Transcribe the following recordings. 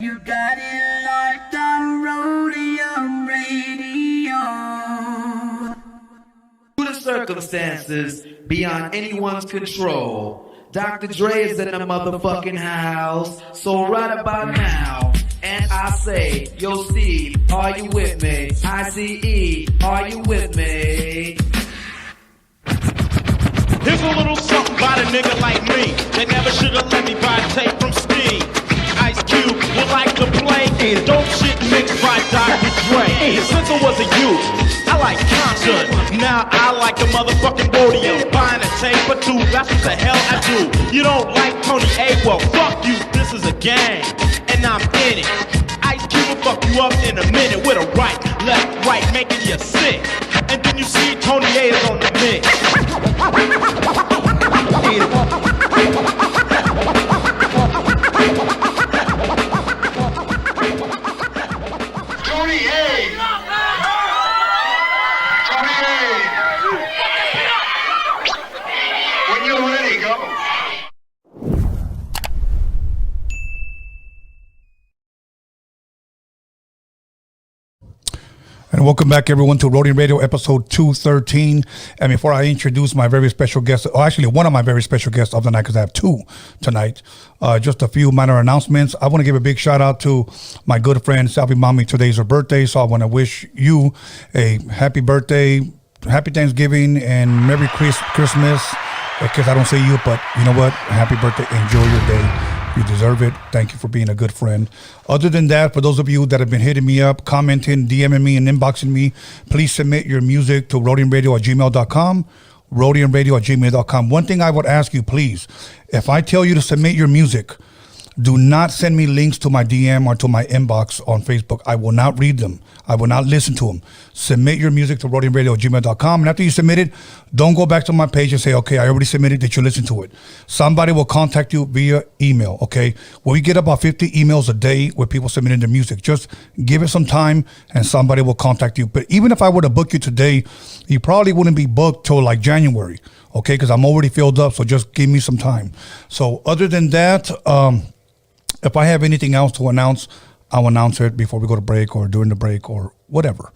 You got it locked on Roadium Radio. The circumstances beyond anyone's control. Dr. Dre is in the motherfucking house. So right about now, and I say, yo Steve, are you with me? ICE, are you with me? Here's a little something about a nigga like me. They never should've let me buy tape from Steve. Ice Cube would like to play dope shit mixed by Dr. Dre. Since I was a youth, I like COMPTON. Now I like a motherfucking Roadium. Buying a tape or two, that's what the hell I do. You don't like Tony A? Well, fuck you, this is a game, and I'm in it. Ice Cube will fuck you up in a minute with a right, left, right, making you sick. And then you see Tony A is on the mix. Tony A. Tony A. When you're ready, go. And welcome back, everyone, to Roadium Radio, episode 213. And before I introduce my very special guest, or actually one of my very special guests of the night, because I have two tonight, just a few minor announcements. I want to give a big shout out to my good friend, Salvi Mami. Today's her birthday, so I want to wish you a happy birthday, happy Thanksgiving, and Merry Christmas. Because I don't say you, but you know what? Happy birthday. Enjoy your day. You deserve it. Thank you for being a good friend. Other than that, for those of you that have been hitting me up, commenting, DMing me, and inboxing me, please submit your music to roadiumradio@gmail.com, roadiumradio@gmail.com. One thing I would ask you, please, if I tell you to submit your music, do not send me links to my DM or to my inbox on Facebook. I will not read them. I will not listen to them. Submit your music to roadiumradio@gmail.com. And after you submit it, don't go back to my page and say, okay, I already submitted. Did you listen to it? Somebody will contact you via email, okay? We get about 50 emails a day with people submitting their music. Just give it some time and somebody will contact you. But even if I were to book you today, you probably wouldn't be booked till like January, okay? Because I'm already filled up, so just give me some time. So other than that, if I have anything else to announce, I'll announce it before we go to break or during the break or whatever.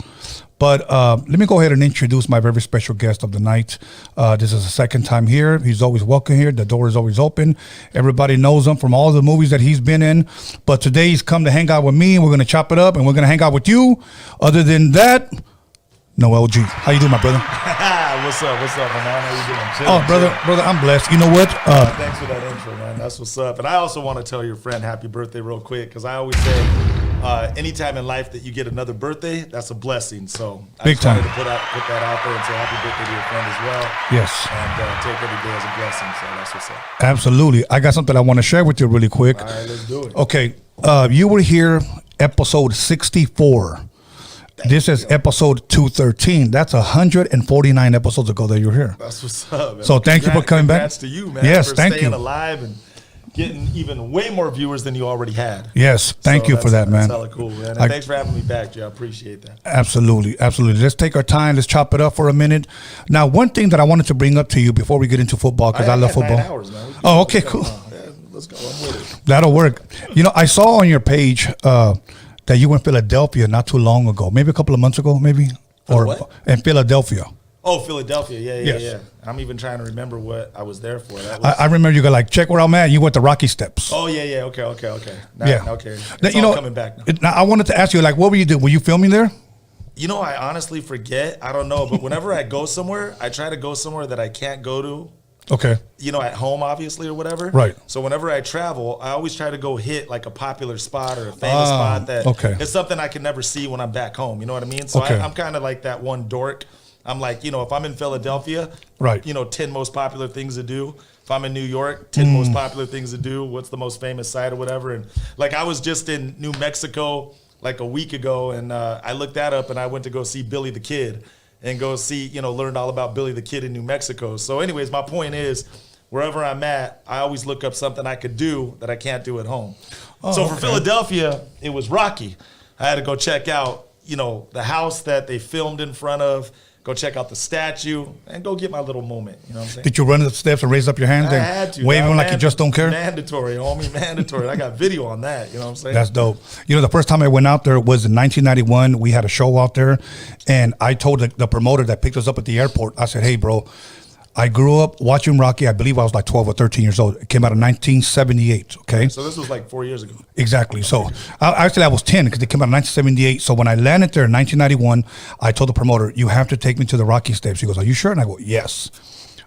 But let me go ahead and introduce my very special guest of the night. This is the second time here. He's always welcome here. The door is always open. Everybody knows him from all the movies that he's been in. But today he's come to hang out with me, and we're going to chop it up, and we're going to hang out with you. Other than that, Noel G. How you doing, my brother? What's up, man? How you doing? Chilling, brother, I'm blessed. You know what? Thanks for that intro, man. That's what's up. And I also want to tell your friend happy birthday real quick, because I always say anytime in life that you get another birthday, that's a blessing. So I just wanted to put that out there and say happy birthday to your friend as well. Yes. And take every day as a blessing. So that's what's up. Absolutely. I got something I want to share with you really quick. All right, let's do it. Okay. You were here episode 64. This is episode 213. That's 149 episodes ago that you were here. That's what's up, man. So thank you for coming back. Congrats to you, man. Yes, for thank staying you. alive and getting even way more viewers than you already had. Yes, thank you for that, man. That's hella cool, man. And thanks for having me back, Jay. I appreciate that. Absolutely, absolutely. Let's take our time. Let's chop it up for a minute. Now, one thing that I wanted to bring up to you before we get into football, because I love football. 9 hours, man. Oh, okay, cool. Yeah, let's go. I'm with it. That'll work. You know, I saw on your page that you were in Philadelphia not too long ago, maybe a couple of months ago, maybe? Or what? In Philadelphia. Oh, Philadelphia. Yeah. Yes. I'm even trying to remember what I was there for. That I remember you got like, check where I'm at. You went to Rocky Steps. Oh, yeah. Okay. Now, Yeah. Okay. Now, It's all coming back now. Now, I wanted to ask you, like, what were you doing? Were you filming there? You know, I honestly forget. I don't know. But whenever I go somewhere, I try to go somewhere that I can't go to. Okay. You know, at home, obviously, or whatever. Right. So whenever I travel, I always try to go hit like a popular spot or a famous spot that it's something I can never see when I'm back home. You know what I mean? So I'm kind of like that one dork. I'm like, you know, if I'm in Philadelphia, right, you know, 10 most popular things to do. If I'm in New York, 10 most popular things to do. What's the most famous site or whatever? And like I was just in New Mexico like a week ago, and I looked that up, and I went to go see Billy the Kid. And go see, you know, learned all about Billy the Kid in New Mexico. So anyways, my point is, wherever I'm at, I always look up something I could do that I can't do at home. So for Philadelphia, it was Rocky. I had to go check out, you know, the house that they filmed in front of, go check out the statue, and go get my little moment. You know what I'm saying? Did you run the steps and raise up your hands I and had to. wave them like you just don't care? Mandatory, homie, mandatory. I got video on that. You know what I'm saying? That's dope. You know, the first time I went out there was in 1991. We had a show out there, and I told the promoter that picked us up at the airport, I said, hey, bro, I grew up watching Rocky. I believe I was like 12 or 13 years old. It came out in 1978, okay? So this was like 4 years ago. Exactly. So actually I was 10 because it came out in 1978. So when I landed there in 1991, I told the promoter, you have to take me to the Rocky steps. He goes, are you sure? And I go, yes.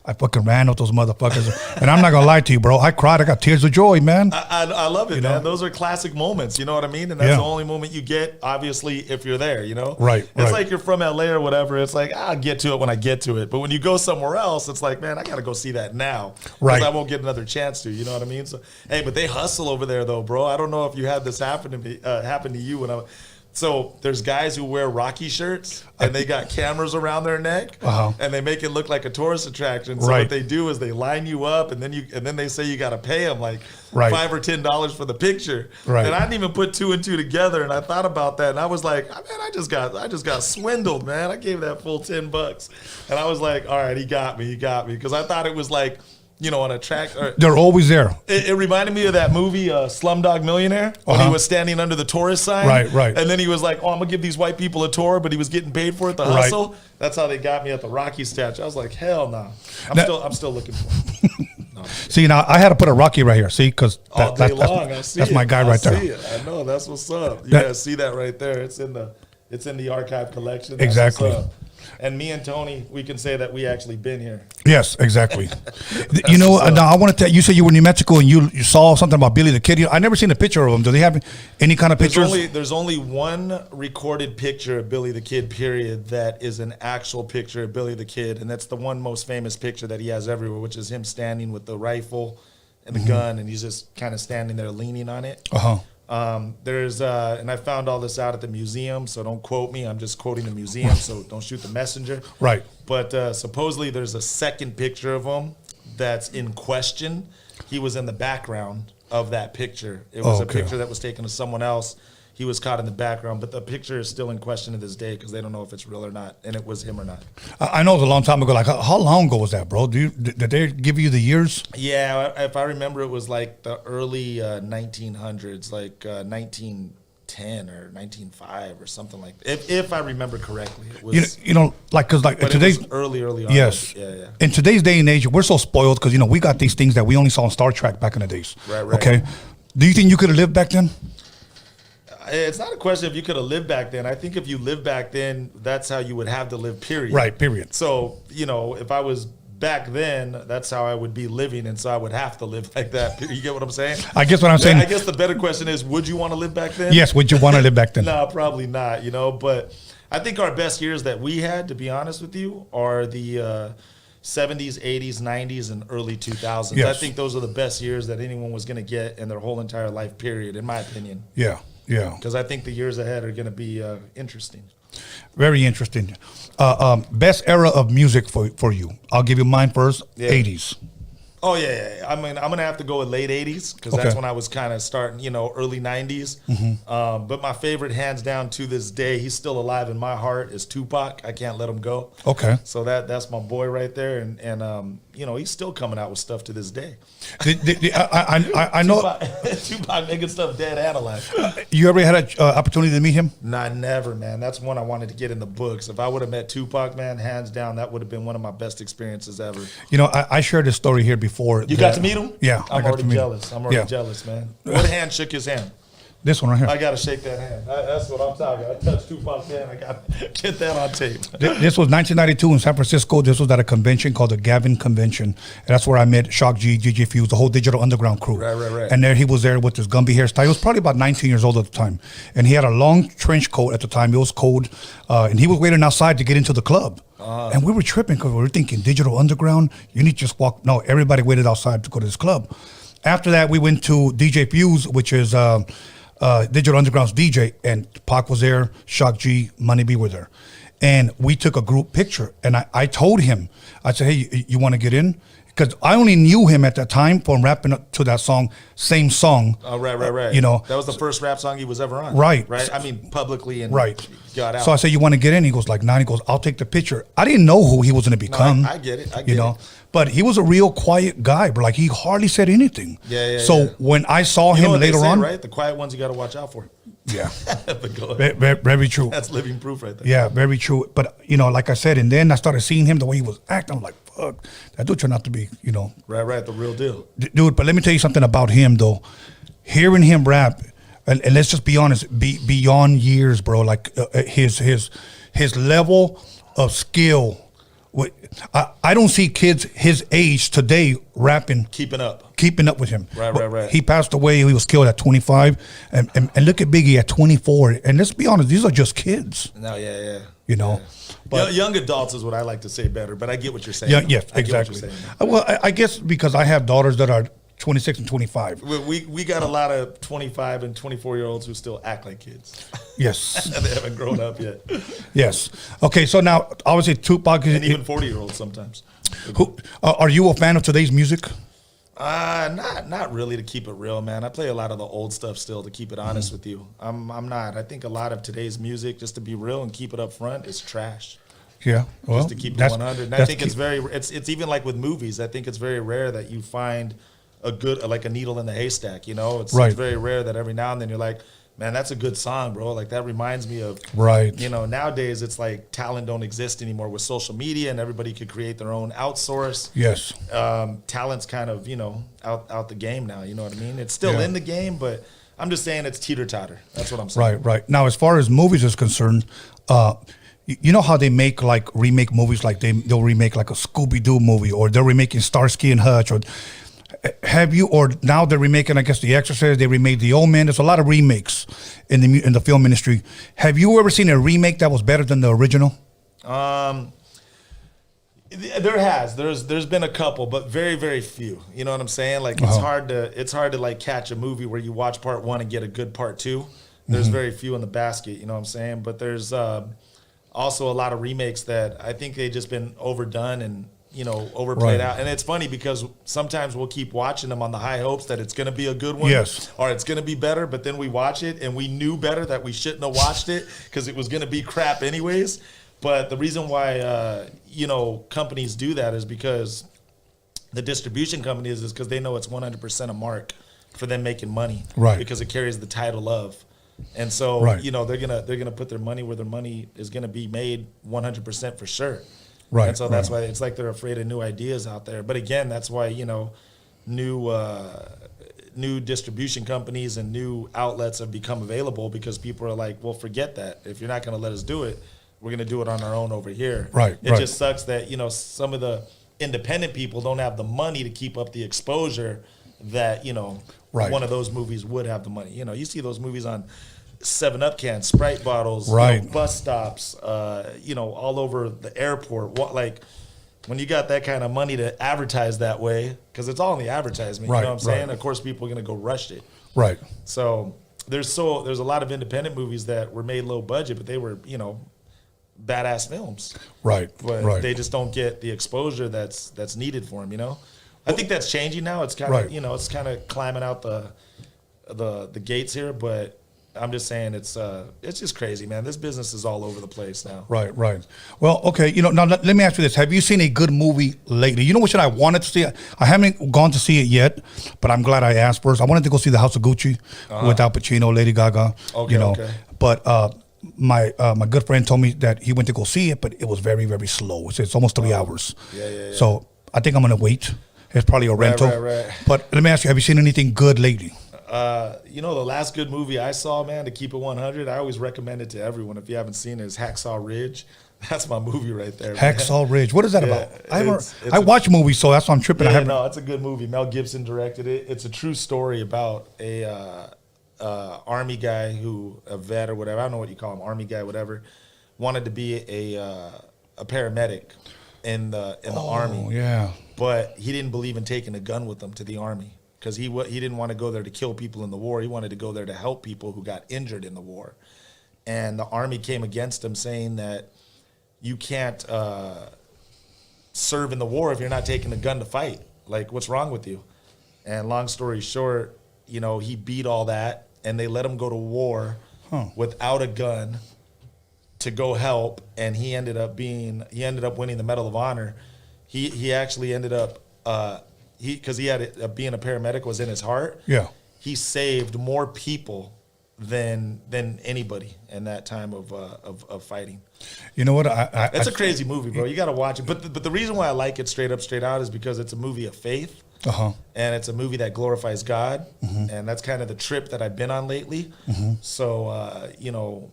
I fucking ran with those motherfuckers. And I'm not going to lie to you, bro. I cried. I got tears of joy, man. I love it, man. Those are classic moments. You know what I mean? And that's the only moment you get, obviously, if you're there, you know? Right. It's like you're from LA or whatever. It's like, I'll get to it when I get to it. But when you go somewhere else, it's like, man, I got to go see that now. Right. Because I won't get another chance to. You know what I mean? So, hey, but they hustle over there, though, bro. I don't know if you had this happen to me, happen to you when I. So there's guys who wear Rocky shirts and they got cameras around their neck and they make it look like a tourist attraction. So what they do is they line you up and then they say you got to pay them like $5 or $10 for the picture. Right. And I didn't even put two and two together. And I thought about that and I was like, man, I just got swindled, man. I gave that full $10 and I was like, all right, he got me because I thought it was like, you know, on a track. They're always there. It reminded me of that movie, Slumdog Millionaire, when he was standing under the tourist sign. Right. And then he was like, oh, I'm going to give these white people a tour, but he was getting paid for it, the hustle. That's how they got me at the Rocky statue. I was like, hell no. I'm still looking for it. No. See, now I had to put a Rocky right here. See, because that's my guy right there. I know. That's what's up. You guys see that right there. It's in the archive collection. That's exactly. And me and Tony, we can say that we actually been here. Yes, exactly. You know, now I want to tell you, said you were in New Mexico and you saw something about Billy the Kid. I never seen a picture of him. Do they have any kind of pictures? There's only one recorded picture of Billy the Kid, period, that is an actual picture of Billy the Kid. And that's the one most famous picture that he has everywhere, which is him standing with the rifle and the gun. And he's just kind of standing there leaning on it. And I found all this out at the museum, so don't quote me. I'm just quoting the museum, so don't shoot the messenger. Right. But supposedly there's a second picture of him that's in question. He was in the background of that picture. It was a picture that was taken of someone else. He was caught in the background, but the picture is still in question to this day because they don't know if it's real or not, and it was him or not. I know it was a long time ago. Like, how long ago was that, bro? Did they give you the years? Yeah, if I remember, it was like the early 1900s, like 1910 or 1905 or something like that. If I remember correctly, it was. You know, like because like today's it was early on. Yes. Yeah. In today's day and age, we're so spoiled because we got these things that we only saw on Star Trek back in the days. Right. Okay. Do you think you could have lived back then? It's not a question if you could have lived back then. I think if you lived back then, that's how you would have to live, period. Right, period. So, if I was back then, that's how I would be living, and so I would have to live like that. You get what I'm saying? I guess what I'm saying. I guess the better question is, would you want to live back then? Yes, would you want to live back then? No, probably not, but I think our best years that we had, to be honest with you, are the 70s, 80s, 90s, and early 2000s. Yes. I think those are the best years that anyone was going to get in their whole entire life, period, in my opinion. Yeah. Because I think the years ahead are going to be interesting. Very interesting. Best era of music for you. I'll give you mine first. Yeah. 80s. Oh, yeah. I mean, I'm going to have to go with late 80s because that's when I was kind of starting, early 90s. Mm-hmm. But my favorite, hands down to this day, he's still alive in my heart, is Tupac. I can't let him go. Okay. So that's my boy right there. And he's still coming out with stuff to this day. I know. Tupac making stuff dead and alive. You ever had an opportunity to meet him? Nah, never, man. That's one I wanted to get in the books. If I would have met Tupac, man, hands down, that would have been one of my best experiences ever. I shared this story here before. You got to meet him? Yeah, I'm already jealous. I'm already jealous, man. What hand shook his hand? This one right here. I got to shake that hand. That's what I'm talking about. I touched Tupac's hand. I got to get that on tape. This was 1992 in San Francisco. This was at a convention called the Gavin Convention. And that's where I met Shock G, DJ Fuse, the whole Digital Underground crew. Right. And he was there with his Gumby hairstyle. He was probably about 19 years old at the time. And he had a long trench coat at the time. It was cold. And he was waiting outside to get into the club. And we were tripping because we were thinking, Digital Underground, you need to just walk. No, everybody waited outside to go to this club. After that, we went to DJ Fuse, which is Digital Underground's DJ, and Pac was there, Shock G, Money B were there. And we took a group picture. And I told him, I said, hey, you want to get in? because I only knew him at that time from rapping to that song, same song. Oh, right. You know, that was the first rap song he was ever on. Right. I mean, publicly and right. got out. So I said, you want to get in? He goes like, 9. He goes, I'll take the picture. I didn't know who he was going to become. I get it. I get it. But he was a real quiet guy, bro. Like he hardly said anything. Yeah. When I saw you know him what later they say, on, right? The quiet ones you got to watch out for. Yeah. But go ahead. Very true. That's living proof right there. Yeah, very true. But like I said, and then I started seeing him the way he was acting. I'm like, fuck, that dude turned out to be, Right, the real deal. Dude, but let me tell you something about him though. Hearing him rap, and let's just be honest, beyond years, bro. Like his level of skill. I don't see kids his age today rapping, keeping up with him. Right. He passed away. He was killed at 25, and look at Biggie at 24. And let's be honest, these are just kids. No, yeah. But young adults is what I like to say better. But I get what you're saying. Yeah, yes, exactly. Well, I guess because I have daughters that are 26 and 25. We got a lot of 25 and 24-year-olds who still act like kids. Yes. They haven't grown up yet. Yes. Okay, so now, obviously, Tupac... And even 40-years-olds sometimes. Are you a fan of today's music? Not really, to keep it real, man. I play a lot of the old stuff still, to keep it honest with you. I'm not. I think a lot of today's music, just to be real and keep it up front, is trash. Yeah, well... Just to keep it 100. And I think it's even like with movies. I think it's very rare that you find a good, like a needle in the haystack, It's very rare that every now and then you're like, man, that's a good song, bro. Like that reminds me of, nowadays it's like talent don't exist anymore with social media and everybody could create their own outsource. Yes. Talent's kind of, out the game now, you know what I mean? It's still in the game, but I'm just saying it's teeter-totter. That's what I'm saying. Right. Now, as far as movies is concerned, you know how they make remake movies, like they'll remake like a Scooby-Doo movie, or they're remaking Starsky and Hutch, or now they're remaking, I guess, The Exorcist. They remade The Omen. There's a lot of remakes in the film industry. Have you ever seen a remake that was better than the original? There has. There's been a couple, but very, very few. You know what I'm saying? Like it's hard to like catch a movie where you watch part 1 and get a good part 2. There's very few in the basket. You know what I'm saying? But there's also a lot of remakes that I think they've just been overdone and overplayed out. And it's funny because sometimes we'll keep watching them on the high hopes that it's going to be a good one. Yes. Or it's going to be better, but then we watch it and we knew better that we shouldn't have watched it because it was going to be crap anyways. But the reason why, companies do that is because the distribution companies is because they know it's 100% a mark for them making money. Right. Because it carries the title of. And so, they're gonna put their money where their money is going to be made 100% for sure. Right. And so that's why it's like they're afraid of new ideas out there. But again, that's why, new distribution companies and new outlets have become available because people are like, well, forget that. If you're not going to let us do it, we're going to do it on our own over here. Right. It just sucks that, some of the independent people don't have the money to keep up the exposure that, one of those movies would have the money. You see those movies on 7-Up cans, Sprite bottles, bus stops, all over the airport. When you got that kind of money to advertise that way, because it's all in the advertisement, you know what I'm saying? Of course, people are going to go rush it. Right. So there's a lot of independent movies that were made low budget, but they were, badass films. Right. But they just don't get the exposure that's needed for them, I think that's changing now. It's kind of, it's kind of climbing out the gates here, but I'm just saying it's just crazy, man. This business is all over the place now. Right. Well, okay. Now let me ask you this: have you seen a good movie lately? You know what I wanted to see? I haven't gone to see it yet, but I'm glad I asked first. I wanted to go see The House of Gucci with Al Pacino, Lady Gaga. Okay. But my good friend told me that he went to go see it, but it was very, very slow. It's almost 3 hours. Yeah. So I think I'm gonna wait. It's probably a rental. Right. But let me ask you: have you seen anything good lately? The last good movie I saw, man, to keep it 100, I always recommend it to everyone. If you haven't seen it, is Hacksaw Ridge. That's my movie right there. Hacksaw Ridge. What is that about? It's I watch movies, so that's why I'm tripping. No, it's a good movie. Mel Gibson directed it. It's a true story about a army guy a vet or whatever. I don't know what you call him, army guy, whatever. Wanted to be a paramedic in the army. Yeah. But he didn't believe in taking a gun with him to the army. Because he didn't want to go there to kill people in the war. He wanted to go there to help people who got injured in the war. And the army came against him saying that you can't serve in the war if you're not taking a gun to fight. Like, what's wrong with you? And long story short, you know, he beat all that, and they let him go to war without a gun to go help, and he ended up winning the Medal of Honor. He actually ended up because he had being a paramedic was in his heart. Yeah, he saved more people than anybody in that time of fighting. You know what? It's a crazy movie, bro. You got to watch it. But the reason why I like it straight up, straight out is because it's a movie of faith. And it's a movie that glorifies God. And that's kind of the trip that I've been on lately. So, you know,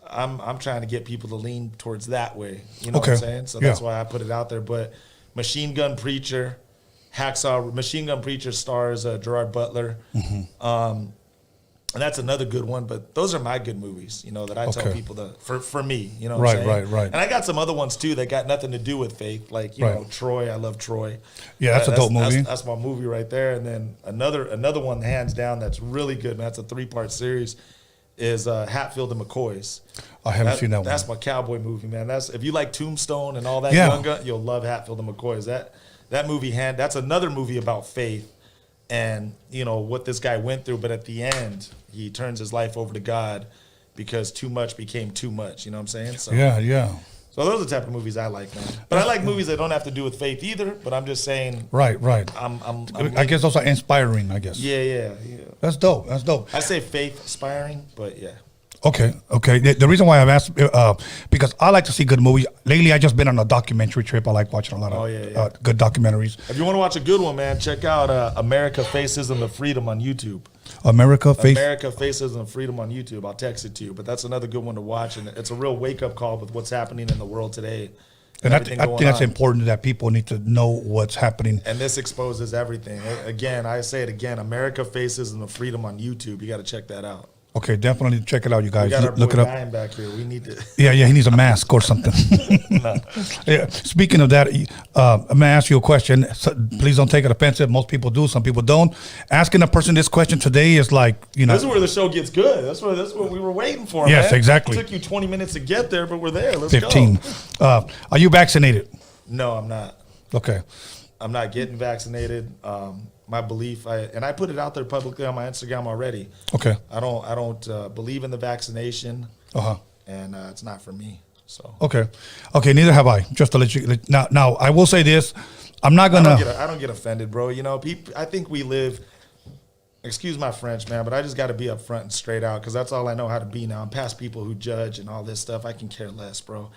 I'm trying to get people to lean towards that way. You know what I'm saying? So that's why I put it out there. But Machine Gun Preacher, Machine Gun Preacher stars Gerard Butler. And that's another good one, but those are my good movies, you know, that I tell people for me, you know what I'm saying? Right. And I got some other ones, too, that got nothing to do with faith, like, you know, Troy. I love Troy. Yeah, that's a dope movie. That's my movie right there. And then another one, hands down, that's really good, man. That's a 3-part series, is Hatfield and McCoy's. I haven't seen that one. That's my cowboy movie, man. That's if you like Tombstone and all that young gun, you'll love Hatfield and McCoy's. That movie, that's another movie about faith. And, you know, what this guy went through, but at the end, he turns his life over to God because too much became too much, you know what I'm saying? So, yeah. So those are the type of movies I like, man. But I like movies that don't have to do with faith either, but I'm just saying. Right. I guess those are inspiring, I guess. Yeah. That's dope. I say faith inspiring, but yeah. Okay. The reason why I've asked, because I like to see good movies. Lately, I just been on a documentary trip. I like watching a lot of good documentaries. If you want to watch a good one, man, check out America Facism and Freedom on YouTube. America Facism and Freedom on YouTube. I'll text it to you, but that's another good one to watch, and it's a real wake-up call with what's happening in the world today. And I think that's important that people need to know what's happening. And this exposes everything. Again, I say it again, America Facism and Freedom on YouTube. You got to check that out. Okay, definitely check it out, you guys. We got our look boy it up. Ryan back here. We need to. Yeah, he needs a mask or something. Yeah. Speaking of that, I'm gonna ask you a question. So please don't take it offensive. Most people do. Some people don't. Asking a person this question today is like, you know. This is where the show gets good. That's what we were waiting for. Yes, man. Exactly. It took you 20 minutes to get there, but we're there. Let's 15. go. Are you vaccinated? No, I'm not. Okay. I'm not getting vaccinated. My belief, I put it out there publicly on my Instagram already. Okay. I don't believe in the vaccination. And it's not for me. So. Okay. Neither have I. Just to let you. Now I will say this. I'm not gonna. I don't get offended, bro. You know, I think we live. Excuse my French, man, but I just got to be upfront and straight out because that's all I know how to be now. I'm past people who judge and all this stuff. I can care less, bro.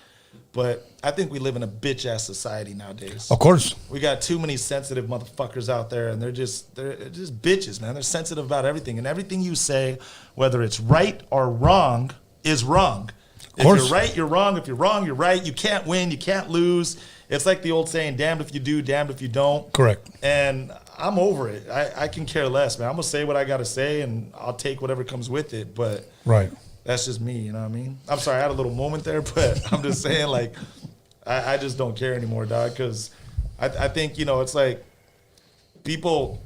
But I think we live in a bitch-ass society nowadays. Of course. We got too many sensitive motherfuckers out there, and they're just bitches, man. They're sensitive about everything. And everything you say, whether it's right or wrong, is wrong. If you're right, you're wrong. If you're wrong, you're right. You can't win. You can't lose. It's like the old saying, damned if you do, damned if you don't. Correct. And I'm over it. I can care less, man. I'm going to say what I got to say, and I'll take whatever comes with it. But right. That's just me, you know what I mean? I'm sorry, I had a little moment there, but I'm just saying, like, I just don't care anymore, dog, because I think, you know, it's like people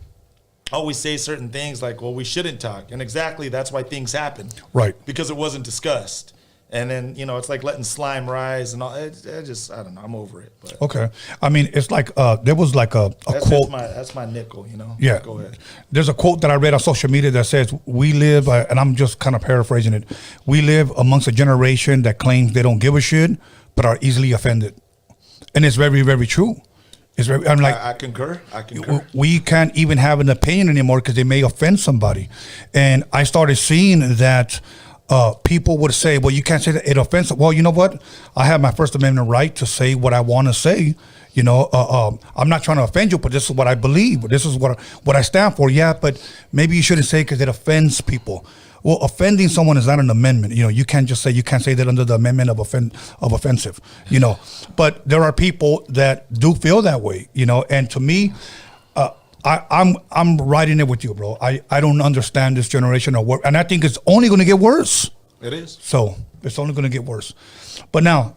always say certain things like, well, we shouldn't talk. And exactly, that's why things happen. Right. Because it wasn't discussed. And then, you know, it's like letting slime rise and all. I don't know. I'm over it. But. Okay. I mean, it's like there was like a quote. That's my nickel, you know? Yeah. Go ahead. There's a quote that I read on social media that says, we live, and I'm just kind of paraphrasing it, we live amongst a generation that claims they don't give a shit, but are easily offended. And it's very, very true. It's very, I'm like, I concur. We can't even have an opinion anymore because they may offend somebody. And I started seeing that people would say, well, you can't say that it offends. Well, you know what? I have my First Amendment right to say what I want to say. You know, I'm not trying to offend you, but this is what I believe. This is what I stand for. Yeah, but maybe you shouldn't say because it offends people. Well, offending someone is not an amendment. You know, you can't say that under the amendment of offensive. You know, but there are people that do feel that way. You know, and to me, I'm riding it with you, bro. I don't understand this generation of work, and I think it's only going to get worse. It is. So it's only going to get worse. But now,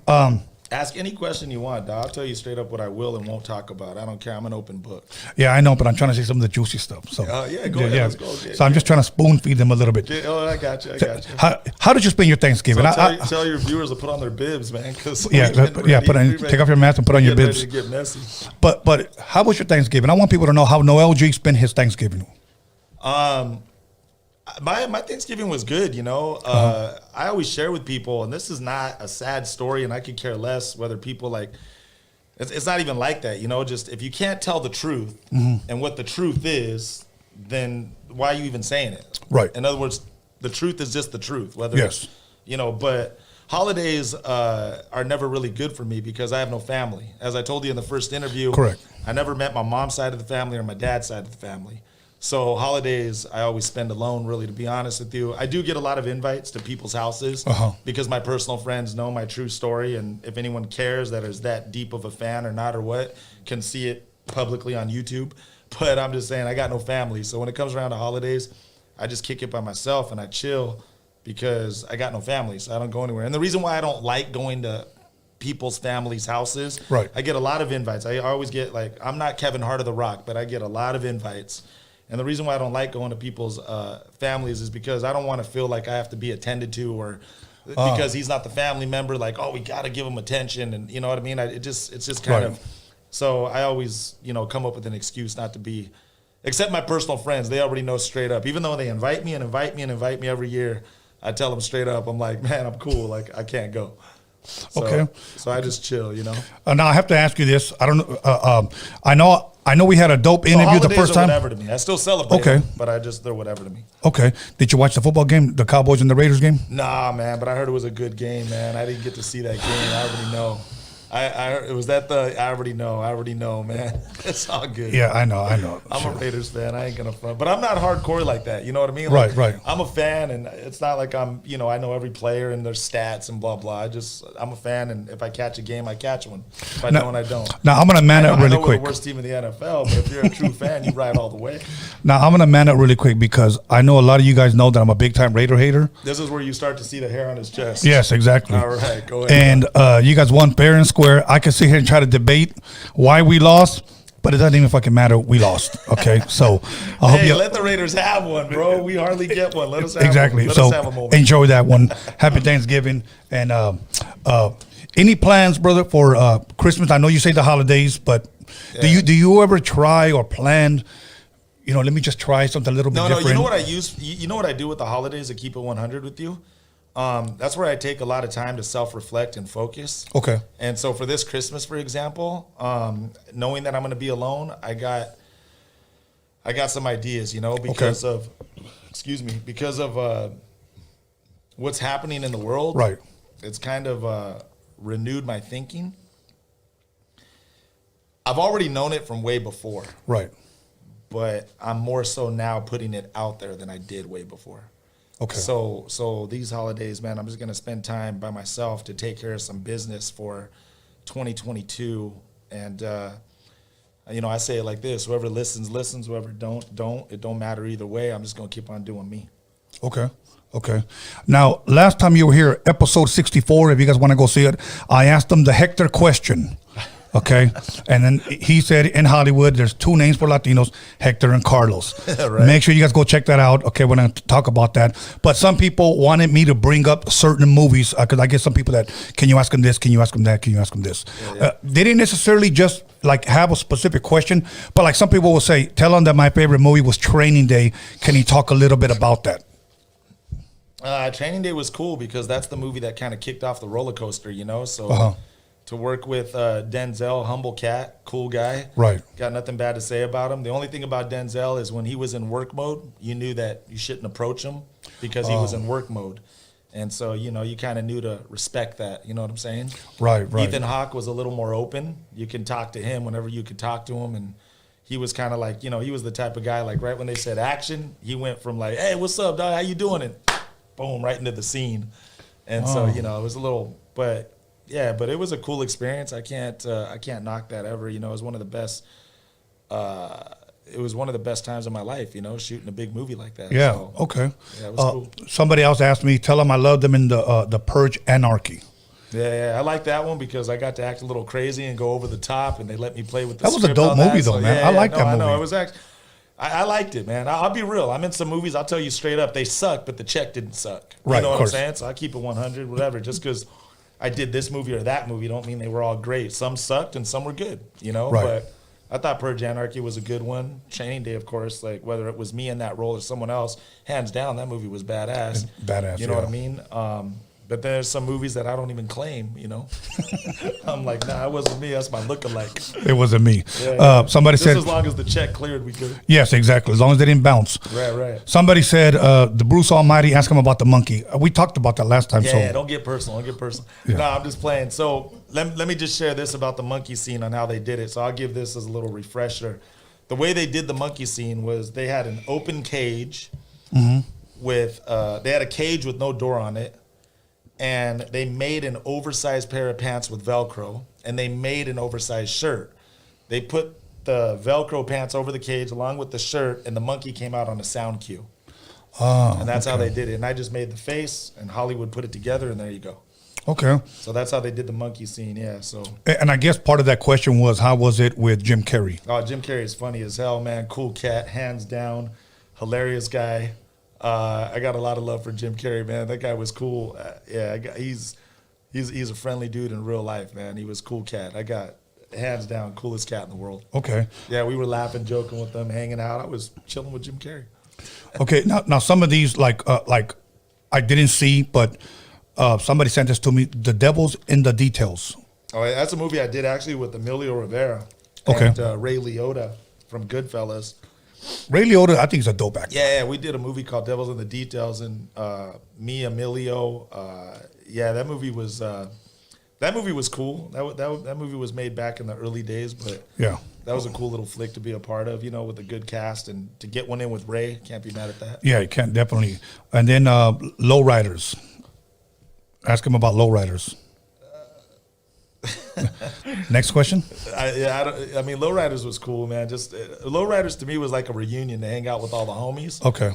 Ask any question you want, dog. I'll tell you straight up what I will and won't talk about. I don't care. I'm an open book. Yeah, I know, but I'm trying to say some of the juicy stuff. So yeah, go ahead. Let's go. So I'm just trying to spoon feed them a little bit. I got you. How did you spend your Thanksgiving? So tell your viewers to put on their bibs, man. Take off your mask and put on your bibs. Ready to get messy. But how was your Thanksgiving? I want people to know how Noel G spent his Thanksgiving. My Thanksgiving was good, you know. I always share with people, and this is not a sad story, and I could care less whether people like. It's not even like that, you know. Just if you can't tell the truth and what the truth is, then why are you even saying it? Right. In other words, the truth is just the truth. Whether yes, you know. But holidays are never really good for me because I have no family. As I told you in the first interview, correct. I never met my mom's side of the family or my dad's side of the family. So holidays, I always spend alone, really, to be honest with you. I do get a lot of invites to people's houses because my personal friends know my true story. And if anyone cares that is that deep of a fan or not or what, can see it publicly on YouTube. But I'm just saying, I got no family. So when it comes around to holidays, I just kick it by myself and I chill because I got no family. So I don't go anywhere. And the reason why I don't like going to people's families' houses, right. I get a lot of invites. I always get, like, I'm not Kevin Hart of The Rock, but I get a lot of invites. And the reason why I don't like going to people's families is because I don't want to feel like I have to be attended to or because he's not the family member, like, oh, we got to give him attention. And you know what I mean? It's just kind of, so I always, you know, come up with an excuse not to be, except my personal friends. They already know straight up. Even though they invite me every year, I tell them straight up, I'm like, man, I'm cool. Like, I can't go. So, so I just chill, you know. Now I have to ask you this. I don't know. I know we had a dope interview the first time. Whatever to me. I still celebrate. Okay, but they're whatever to me. Okay. Did you watch the football game, the Cowboys and the Raiders game? Nah, man. But I heard it was a good game, man. I didn't get to see that game. I already know. I already know, man. It's all good. Yeah, I know. I'm a Raiders fan. I ain't gonna front, but I'm not hardcore like that. You know what I mean? Like, right. I'm a fan, and it's not like I'm, you know, I know every player and their stats and blah blah. I'm a fan, and if I catch a game, I catch one. If I don't, I don't. Now I'm gonna man up really quick. We're the worst team in the NFL, but if you're a true fan, you ride all the way. Now I'm gonna man up really quick because I know a lot of you guys know that I'm a big time Raider hater. This is where you start to see the hair on his chest. Yes, exactly. All right, go ahead. And you guys won fair and square. I can sit here and try to debate why we lost, but it doesn't even fucking matter. We lost. Okay, so I hope you let the Raiders have one, bro. We hardly get one. Let us have exactly. One. So Let us have a moment. Enjoy that one. Happy Thanksgiving. And any plans, brother, for Christmas? I know you say the holidays, but do you ever try or plan? You know, let me just try something a little bit different. No. You know what I use? You know what I do with the holidays to keep it 100 with you? That's where I take a lot of time to self-reflect and focus. Okay. And so for this Christmas, for example, knowing that I'm going to be alone, I got some ideas, you know, because of what's happening in the world. Right. It's kind of renewed my thinking. I've already known it from way before. Right. But I'm more so now putting it out there than I did way before. Okay. So these holidays, man, I'm just going to spend time by myself to take care of some business for 2022. And, you know, I say it like this: whoever listens, whoever don't. It don't matter either way. I'm just going to keep on doing me. Okay. Now, last time you were here, episode 64, if you guys want to go see it, I asked them the Hector question. Okay. And then he said in Hollywood, there's two names for Latinos, Hector and Carlos. Right. Make sure you guys go check that out. Okay. We're going to talk about that. But some people wanted me to bring up certain movies because I get some people that, can you ask them this? Can you ask them that? Can you ask them this? Yeah. They didn't necessarily just like have a specific question, but like some people will say, tell them that my favorite movie was Training Day. Can you talk a little bit about that? Training Day was cool because that's the movie that kind of kicked off the roller coaster, you know? So to work with Denzel, humble cat, cool guy. Right. Got nothing bad to say about him. The only thing about Denzel is when he was in work mode, you knew that you shouldn't approach him because he was in work mode. And so, you know, you kind of knew to respect that. You know what I'm saying? Right. Ethan Hawke was a little more open. You can talk to him whenever you could talk to him. And he was kind of like, you know, he was the type of guy, like right when they said action, he went from like, hey, what's up, dog? How you doing? And boom, right into the scene. And so, you know, it was a little, but yeah, but it was a cool experience. I can't knock that ever. You know, it was one of the best. It was one of the best times of my life. You know, shooting a big movie like that. Yeah. So, okay. Yeah, it was cool. Somebody else asked me, tell them I love them in the Purge Anarchy. Yeah, I like that one because I got to act a little crazy and go over the top, and they let me play with the That was a script dope on that. movie, though, So, man. I like that I know. movie. It was actually, I liked it, man. I'll be real. I'm in some movies, I'll tell you straight up, they suck, but the check didn't suck. Right, You know of what course. I'm saying? So I keep it 100, whatever. Just because I did this movie or that movie don't mean they were all great. Some sucked and some were good, you know? Right. But I thought Purge Anarchy was a good one. Training Day, of course, like whether it was me in that role or someone else, hands down, that movie was badass. Badass, You know yeah. what I mean? But there's some movies that I don't even claim, you know? I'm like, nah, it wasn't me. That's my lookalike. It wasn't me. Yeah. Somebody Just said, as long as the check cleared, we could. yes, exactly. As long as they didn't bounce. Right. Somebody said, the Bruce Almighty, ask him about the monkey. We talked about that last time. Yeah, so don't get personal. Don't get personal. Yeah. No, I'm just playing. So let me just share this about the monkey scene on how they did it. So I'll give this as a little refresher. The way they did the monkey scene was they had an open cage with, they had a cage with no door on it. And they made an oversized pair of pants with Velcro, and they made an oversized shirt. They put the Velcro pants over the cage along with the shirt, and the monkey came out on a sound cue. And that's how they did it. And I just made the face, and Hollywood put it together, and there you go. Okay. So that's how they did the monkey scene, yeah. So, And I guess part of that question was, how was it with Jim Carrey? oh, Jim Carrey is funny as hell, man. Cool cat, hands down, hilarious guy. I got a lot of love for Jim Carrey, man. That guy was cool. He's a friendly dude in real life, man. He was cool cat. I got hands down coolest cat in the world. Okay. Yeah, we were laughing, joking with them, hanging out. I was chilling with Jim Carrey. Okay. Now some of these like I didn't see, but somebody sent this to me. The Devil's in the Details. Oh, that's a movie I did actually with Emilio Rivera Okay. and Ray Liotta from Goodfellas. Ray Liotta, I think, is a dope actor. Yeah, we did a movie called Devils in the Details, and me, Emilio, that movie was cool. That movie was made back in the early days, but Yeah. that was a cool little flick to be a part of, you know, with a good cast, and to get one in with Ray, can't be mad at that. Yeah, you can't, definitely. And then Lowriders. Ask him about Lowriders. Next question. I mean, Lowriders was cool, man. Just Lowriders to me was like a reunion to hang out with all the homies. Okay.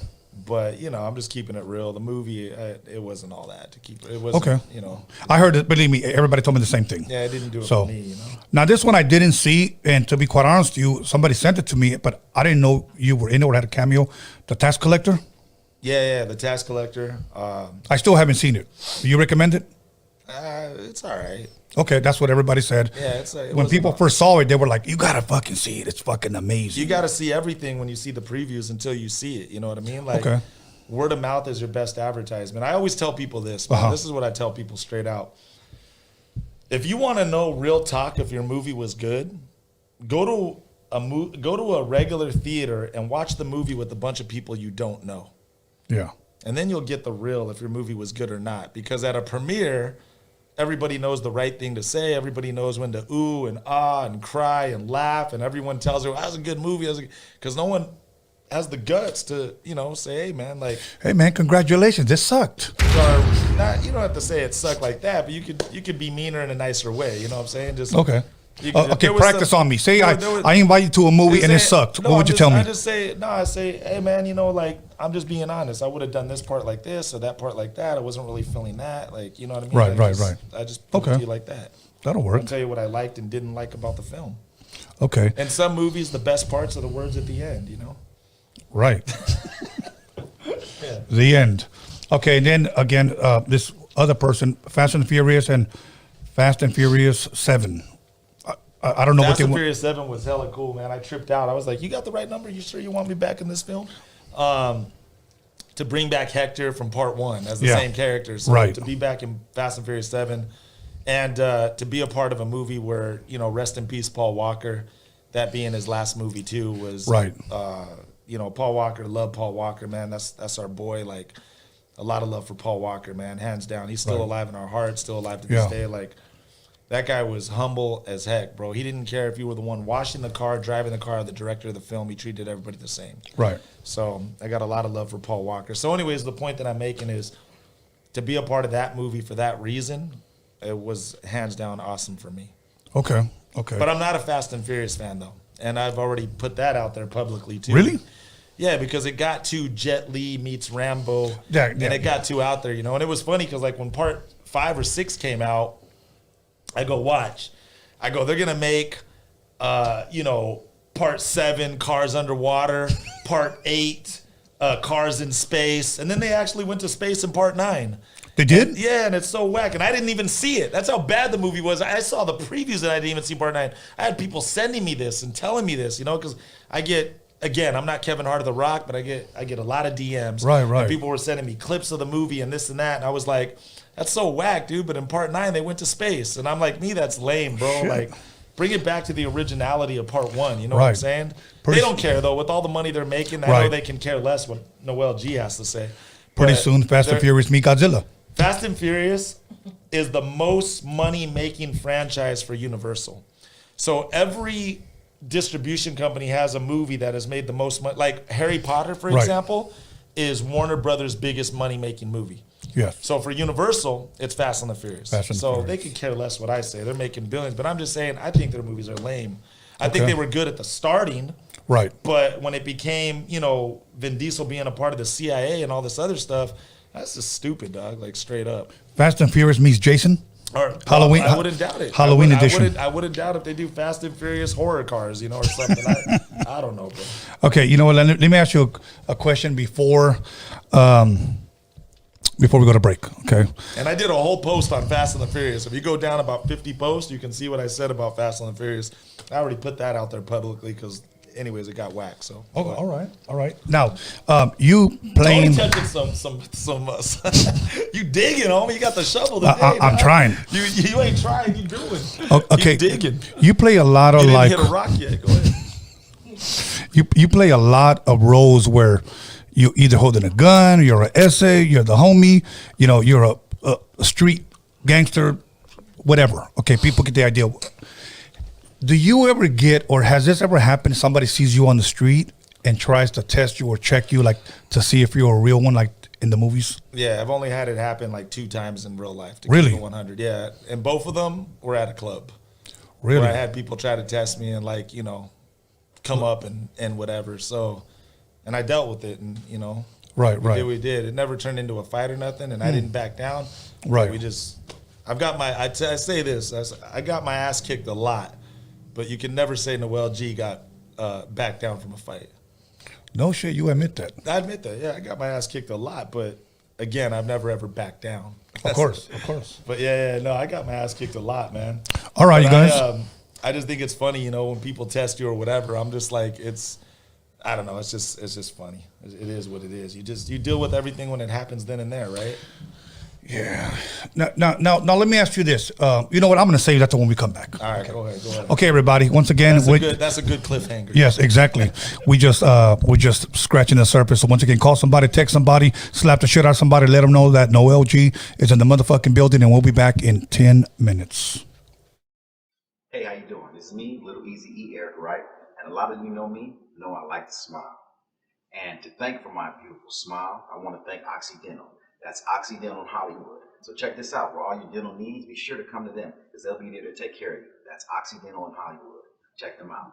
But you know, I'm just keeping it real. The movie, it wasn't all that to keep it. It wasn't, Okay. you know. I heard it. Believe me, everybody told me the same thing. Yeah, it didn't do it So for me, you know. now this one I didn't see, and to be quite honest with you, somebody sent it to me, but I didn't know you were in it or had a cameo. The Tax Collector. Yeah, the Tax Collector. I still haven't seen it. Do you recommend it? It's all right. Okay, that's what everybody said. Yeah, it when wasn't people all- first saw it, they were like, "You gotta fucking see it. It's fucking amazing." You got to see everything when you see the previews until you see it. You know what I mean? Like, Okay. word of mouth is your best advertisement. I always tell people this. Man. Uh-huh. This is what I tell people straight out. If you want to know real talk if your movie was good, go to a regular theater and watch the movie with a bunch of people you don't know. Yeah. And then you'll get the real if your movie was good or not. Because at a premiere, everybody knows the right thing to say. Everybody knows when to ooh and ah and cry and laugh. And everyone tells her, well, that was a good movie. Because no one has the guts to, you know, say, hey, man, like, Hey man, congratulations. This sucked. or not, you don't have to say it sucked like that, but you could be meaner in a nicer way. You know what I'm saying? Just Okay. you could- Okay, there was practice some- on me. Say there was- I invite you to a movie and it say- sucked. no, What would I'm you tell me? I say, hey man, you know, like, I'm just being honest. I would have done this part like this or that part like that. I wasn't really feeling that. Like, you know what I mean? Right, Like, right. I just put it Okay. to you like that. That'll I'll work. tell you what I liked and didn't like about the film. Okay. And some movies, the best parts are the words at the end, you know? Right. The end. Okay, and then again, this other person, Fast and Furious 7. I don't know what Fast they and want. Furious 7 was hella cool, man. I tripped out. I was like, you got the right number? You sure you want me back in this film? To bring back Hector from part 1 as the Yeah. same character. So Right. to be back in Fast and Furious 7 and to be a part of a movie where, you know, rest in peace, Paul Walker, that being his last movie too, was Right. You know, Paul Walker, love Paul Walker, man. That's our boy. Like, a lot of love for Paul Walker, man. Hands down. He's still Right. alive in our hearts, still alive to this Yeah. day. Like, that guy was humble as heck, bro. He didn't care if you were the one washing the car, driving the car, the director of the film. He treated everybody the same. Right. So I got a lot of love for Paul Walker. So anyways, the point that I'm making is to be a part of that movie for that reason, it was hands down awesome for me. Okay. Okay. But I'm not a Fast and Furious fan, though. And I've already put that out there publicly, too. Really? Yeah, because it got too Jet Li meets Rambo. Yeah, and yeah, it got too out there, you know. And it was funny because, like, when part 5 or 6 came out, I go, watch. I go, they're going to make, part 7, cars underwater, part 8, cars in space. And then they actually went to space in part 9. They did? And it's so whack. And I didn't even see it. That's how bad the movie was. I saw the previews and I didn't even see part 9. I had people sending me this and telling me this, because I get, again, I'm not Kevin Hart of The Rock, but I get a lot of DMs. Right. And people were sending me clips of the movie and this and that. And I was like, that's so whack, dude. But in part 9, they went to space. And I'm like, that's lame, bro. Shit. Like, bring it back to the originality of part 1. You know what I'm saying? They don't care, though. With all the money they're making, I know they can care less what Noel G has to say. Pretty soon, Fast and Furious meet Godzilla. Fast and Furious is the most money-making franchise for Universal. So every distribution company has a movie that has made the most money. Like Harry Potter, for example, is Warner Brothers' biggest money-making movie. Yes. So for Universal, it's Fast and the Furious. They could care less what I say. They're making billions. But I'm just saying, I think their movies are lame. I think they were good at the starting. Right. But when it became, Vin Diesel being a part of the CIA and all this other stuff, that's just stupid, dog. Like, straight up. Fast and Furious meets Jason? Or Halloween. I wouldn't doubt it. Halloween edition. I wouldn't doubt if they do Fast and Furious horror cars, or something. I don't know, bro. Okay, you know what? Let me ask you a question before we go to break, okay? And I did a whole post on Fast and the Furious. If you go down about 50 posts, you can see what I said about Fast and the Furious. I already put that out there publicly because, anyways, it got whacked. So. Oh, all right. Now, you playing? Tony touching some. You digging, homie? You got the shovel today. I'm trying. You ain't trying. You doing? Okay. You digging. You play a lot of you didn't hit a rock yet. Go ahead. You play a lot of roles where you either holding a gun, you're an essay, you're the homie, you're a street gangster, whatever. Okay, people get the idea. Do you ever get, or has this ever happened, somebody sees you on the street and tries to test you or check you, like to see if you're a real one, like in the movies? Yeah, I've only had it happen like 2 times in real life. Really? Keep it 100. Yeah, and both of them were at a club. Really? Where I had people try to test me and come up and whatever. So, and I dealt with it, and we did. It never turned into a fight or nothing, and I didn't back down. Right. I say this. I got my ass kicked a lot. But you can never say Noel G got backed down from a fight. No shit, you admit that. I admit that. Yeah, I got my ass kicked a lot, but again, I've never ever backed down. Of course. But no, I got my ass kicked a lot, man. All right, you guys. I just think it's funny, when people test you or whatever. I'm just like, I don't know. It's just funny. It is what it is. You deal with everything when it happens then and there, right? Yeah. Now, let me ask you this. You know what? I'm going to save that to when we come back. All right, go ahead. Okay, everybody. Once again, that's a good cliffhanger. Yes, exactly. we're just scratching the surface. So once again, call somebody, text somebody, slap the shit out of somebody, let them know that Noel G is in the motherfucking building, and we'll be back in 10 minutes. Hey, how you doing? It's me, Little Easy E, Eric Wright, and a lot of you know me, know I like to smile. And to thank for my beautiful smile, I want to thank Occidental. That's Occidental Hollywood. So check this out. For all your dental needs, be sure to come to them because they'll be there to take care of you. That's Occidental in Hollywood. Check them out.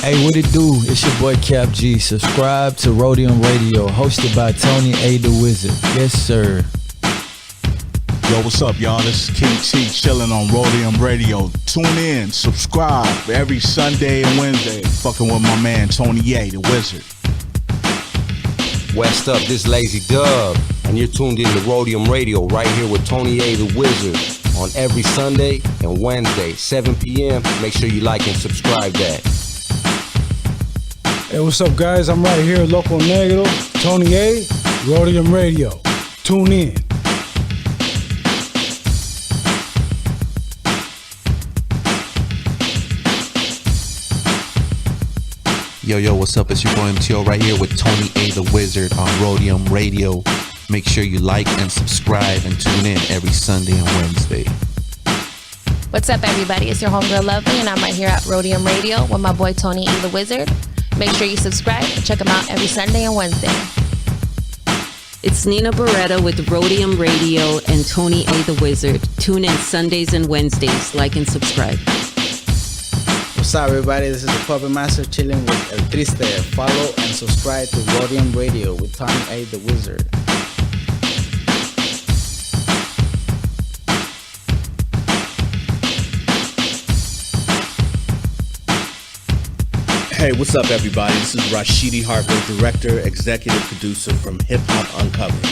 Hey, what it do? It's your boy Cap G. Subscribe to Roadium Radio, hosted by Tony A. the Wizard. Yes, sir. Yo, what's up, y'all? This is King T chilling on Roadium Radio. Tune in, subscribe every Sunday and Wednesday. Fucking with my man Tony A. the Wizard. West up, this Lazy Dub, and you're tuned in to Roadium Radio right here with Tony A. the Wizard on every Sunday and Wednesday, 7 p.m. Make sure you like and subscribe that. Hey, what's up, guys? I'm right here, Local Negro, Tony A, Roadium Radio. Tune in. Yo, what's up? It's your boy MTO right here with Tony A. the Wizard on Roadium Radio. Make sure you like and subscribe and tune in every Sunday and Wednesday. What's up, everybody? It's your homegirl Lovely, and I'm right here at Roadium Radio with my boy Tony A. the Wizard. Make sure you subscribe and check him out every Sunday and Wednesday. It's Nina Beretta with Roadium Radio and Tony A. the Wizard. Tune in Sundays and Wednesdays. Like and subscribe. What's up, everybody? This is the Puppet Master chilling with El Triste. Follow and subscribe to Roadium Radio with Tony A. the Wizard. Hey, what's up, everybody? This is Rashidi Harper, director, executive producer from Hip Hop Uncovered,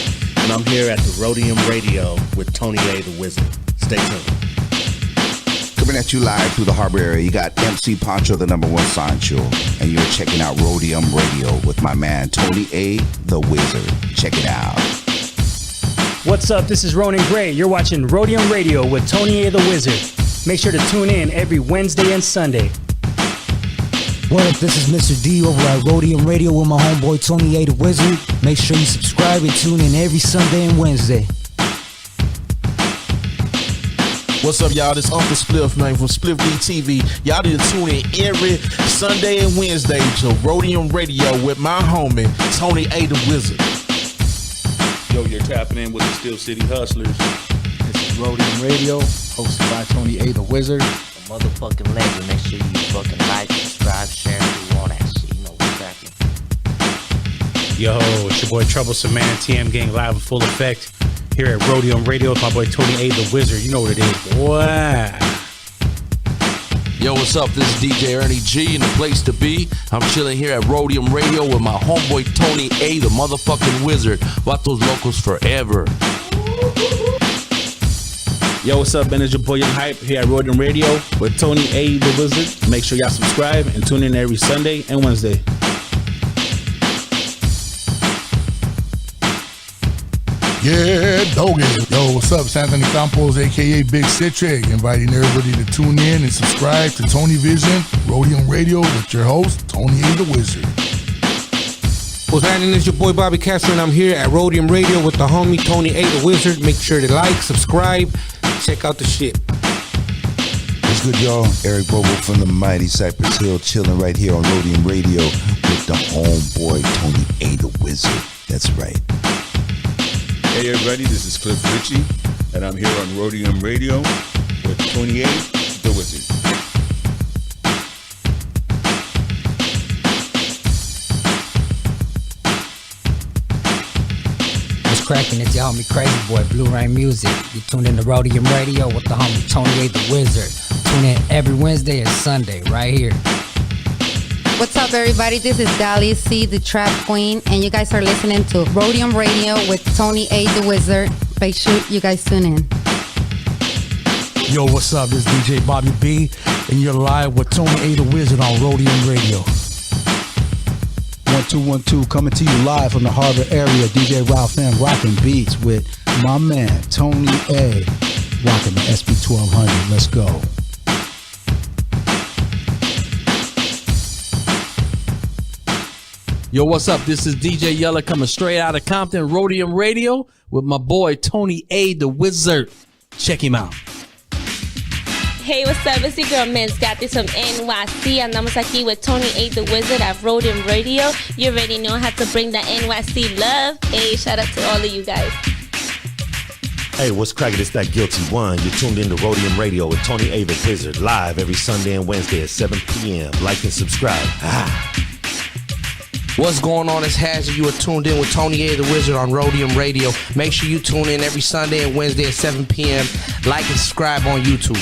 and I'm here at the Roadium Radio with Tony A. the Wizard. Stay tuned. Coming at you live through the harbor area, you got MC Pancho, the #1 Sancho, and you're checking out Roadium Radio with my man Tony A. the Wizard. Check it out. What's up? This is Ronan Gray. You're watching Roadium Radio with Tony A. the Wizard. Make sure to tune in every Wednesday and Sunday. What up, this is Mr. D over at Roadium Radio with my homeboy Tony A. the Wizard. Make sure you subscribe and tune in every Sunday and Wednesday. What's up, y'all? This Uncle Spliff, man, from Spliff D TV. Y'all need to tune in every Sunday and Wednesday to Roadium Radio with my homie, Tony A. the Wizard. Yo, you're tapping in with the Steel City Hustlers. This is Roadium Radio, hosted by Tony A. the Wizard. Motherfucking legend. Make sure you fucking like, subscribe, share, do all that shit. You know what's cracking. Yo, it's your boy Troublesome Man, TM Gang live in full effect here at Roadium Radio with my boy Tony A. the Wizard. You know what it is. Wow. Yo, what's up? This is DJ Ernie G in the place to be. I'm chilling here at Roadium Radio with my homeboy Tony A. the motherfucking Wizard. Vatos locos forever. Yo, what's up, man? It's your boy Young Hype here at Roadium Radio with Tony A. the Wizard. Make sure y'all subscribe and tune in every Sunday and Wednesday. Yeah, doggy. Yo, what's up? It's Anthony Campos, a.k.a. Big Citric, inviting everybody to tune in and subscribe to Tony Vision, Roadium Radio with your host, Tony A. the Wizard. What's happening? It's your boy Bobby Castro, and I'm here at Roadium Radio with the homie Tony A. the Wizard. Make sure to like, subscribe, check out the shit. What's good, y'all? Eric Bobo from the mighty Cypress Hill, chilling right here on Roadium Radio with the homeboy Tony A. the Wizard. That's right. Hey, everybody, this is Cliff Ritchie, and I'm here on Roadium Radio with Tony A. the Wizard. Cracking it, y'all. Me Crazy Boy, Blue Rain Music. You tuned in to Roadium Radio with the homie Tony A. the Wizard. Tune in every Wednesday and Sunday right here. What's up, everybody? This is Dali C, the Trap Queen, and you guys are listening to Roadium Radio with Tony A. the Wizard. Make sure you guys tune in. Yo, what's up? This is DJ Bobby B, and you're live with Tony A. the Wizard on Roadium Radio. 1212 coming to you live from the harbor area. DJ Ralph M rocking beats with my man Tony A. Rocking the SB 1200. Let's go. Yo, what's up? This is DJ Yeller coming straight out of Compton, Roadium Radio with my boy Tony A. the Wizard. Check him out. Hey, what's up? It's your girl Miss Got this from NYC. Andamos aquí with Tony A. the Wizard at Roadium Radio. You already know how to bring the NYC love. Hey, shout out to all of you guys. Hey, what's cracking? It's that Guilty One. You're tuned in to Roadium Radio with Tony A. the Wizard, live every Sunday and Wednesday at 7 p.m. Like and subscribe. What's going on? It's Hazard. You are tuned in with Tony A. the Wizard on Roadium Radio. Make sure you tune in every Sunday and Wednesday at 7 p.m. Like and subscribe on YouTube.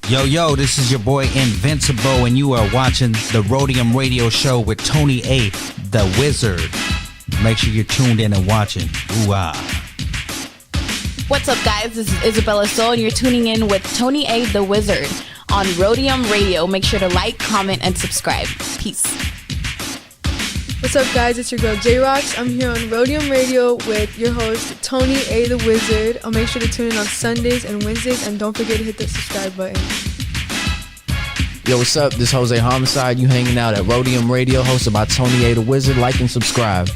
Yo, this is your boy Invincible, and you are watching the Roadium Radio Show with Tony A. the Wizard. Make sure you're tuned in and watching. Ooh-ah. What's up, guys? This is Isabella Soul, and you're tuning in with Tony A. the Wizard on Roadium Radio. Make sure to like, comment, and subscribe. Peace. What's up, guys? It's your girl J-Rox. I'm here on Roadium Radio with your host, Tony A. the Wizard. I'll make sure to tune in on Sundays and Wednesdays, and don't forget to hit the subscribe button. Yo, what's up? This is Jose Homicide. You hanging out at Roadium Radio, hosted by Tony A. the Wizard. Like and subscribe.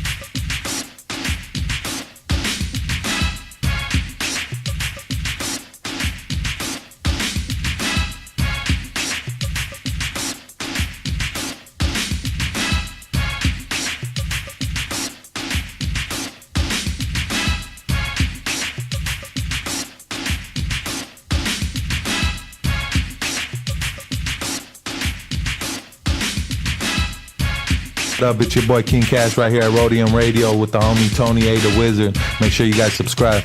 What up? It's your boy King Cash right here at Roadium Radio with the homie Tony A. The Wizard. Make sure you guys subscribe.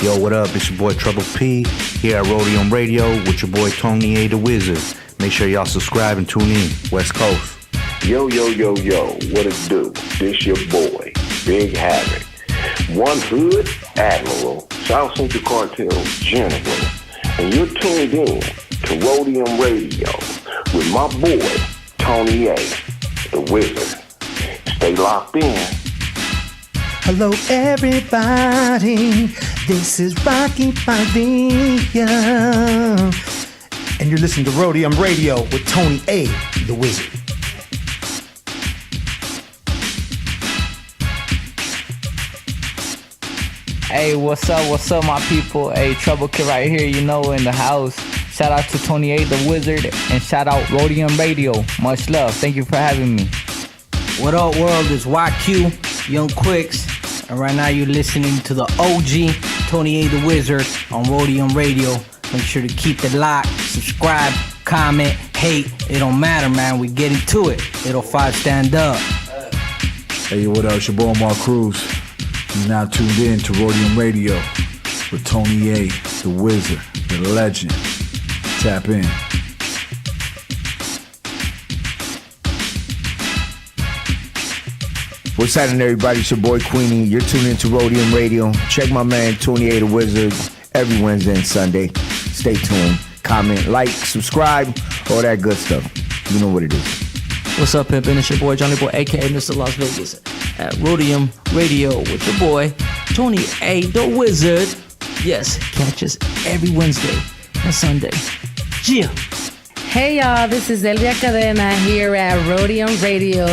Yo, what up? It's your boy Trouble P here at Roadium Radio with your boy Tony A. The Wizard. Make sure y'all subscribe and tune in. West Coast. Yo, what it do? This your boy, Big Havoc. One Hood Admiral, South Central Cartel General. And you're tuned in to Roadium Radio with my boy, Tony A. The Wizard. Stay locked in. Hello everybody, this is Rocky Padilla, and you're listening to Roadium Radio with Tony A. The Wizard. Hey, what's up my people? Hey, Trouble Kid right here, you know, in the house. Shout out to Tony A. The Wizard, and shout out Roadium Radio. Much love, thank you for having me. What up, world? It's YQ, Young Quicks, and right now you're listening to the OG Tony A. The Wizard on Roadium Radio. Make sure to keep it locked, subscribe, comment, hate. It don't matter, man. We get into it. It'll 5 stand up. Hey, what up? It's your boy Mark Cruz. You're now tuned in to Roadium Radio with Tony A. The Wizard, the legend. Tap in. What's happening, everybody? It's your boy Queenie. You're tuned into Roadium Radio. Check my man Tony A. The Wizard every Wednesday and Sunday. Stay tuned. Comment, like, subscribe, all that good stuff. You know what it is. What's up, pimpin'? It's your boy Johnny Boy, aka Mr. Las Vegas, at Roadium Radio with your boy Tony A. The Wizard. Yes, catch us every Wednesday and Sunday. Yeah. Hey y'all, this is Elvia Cadena here at Roadium Radio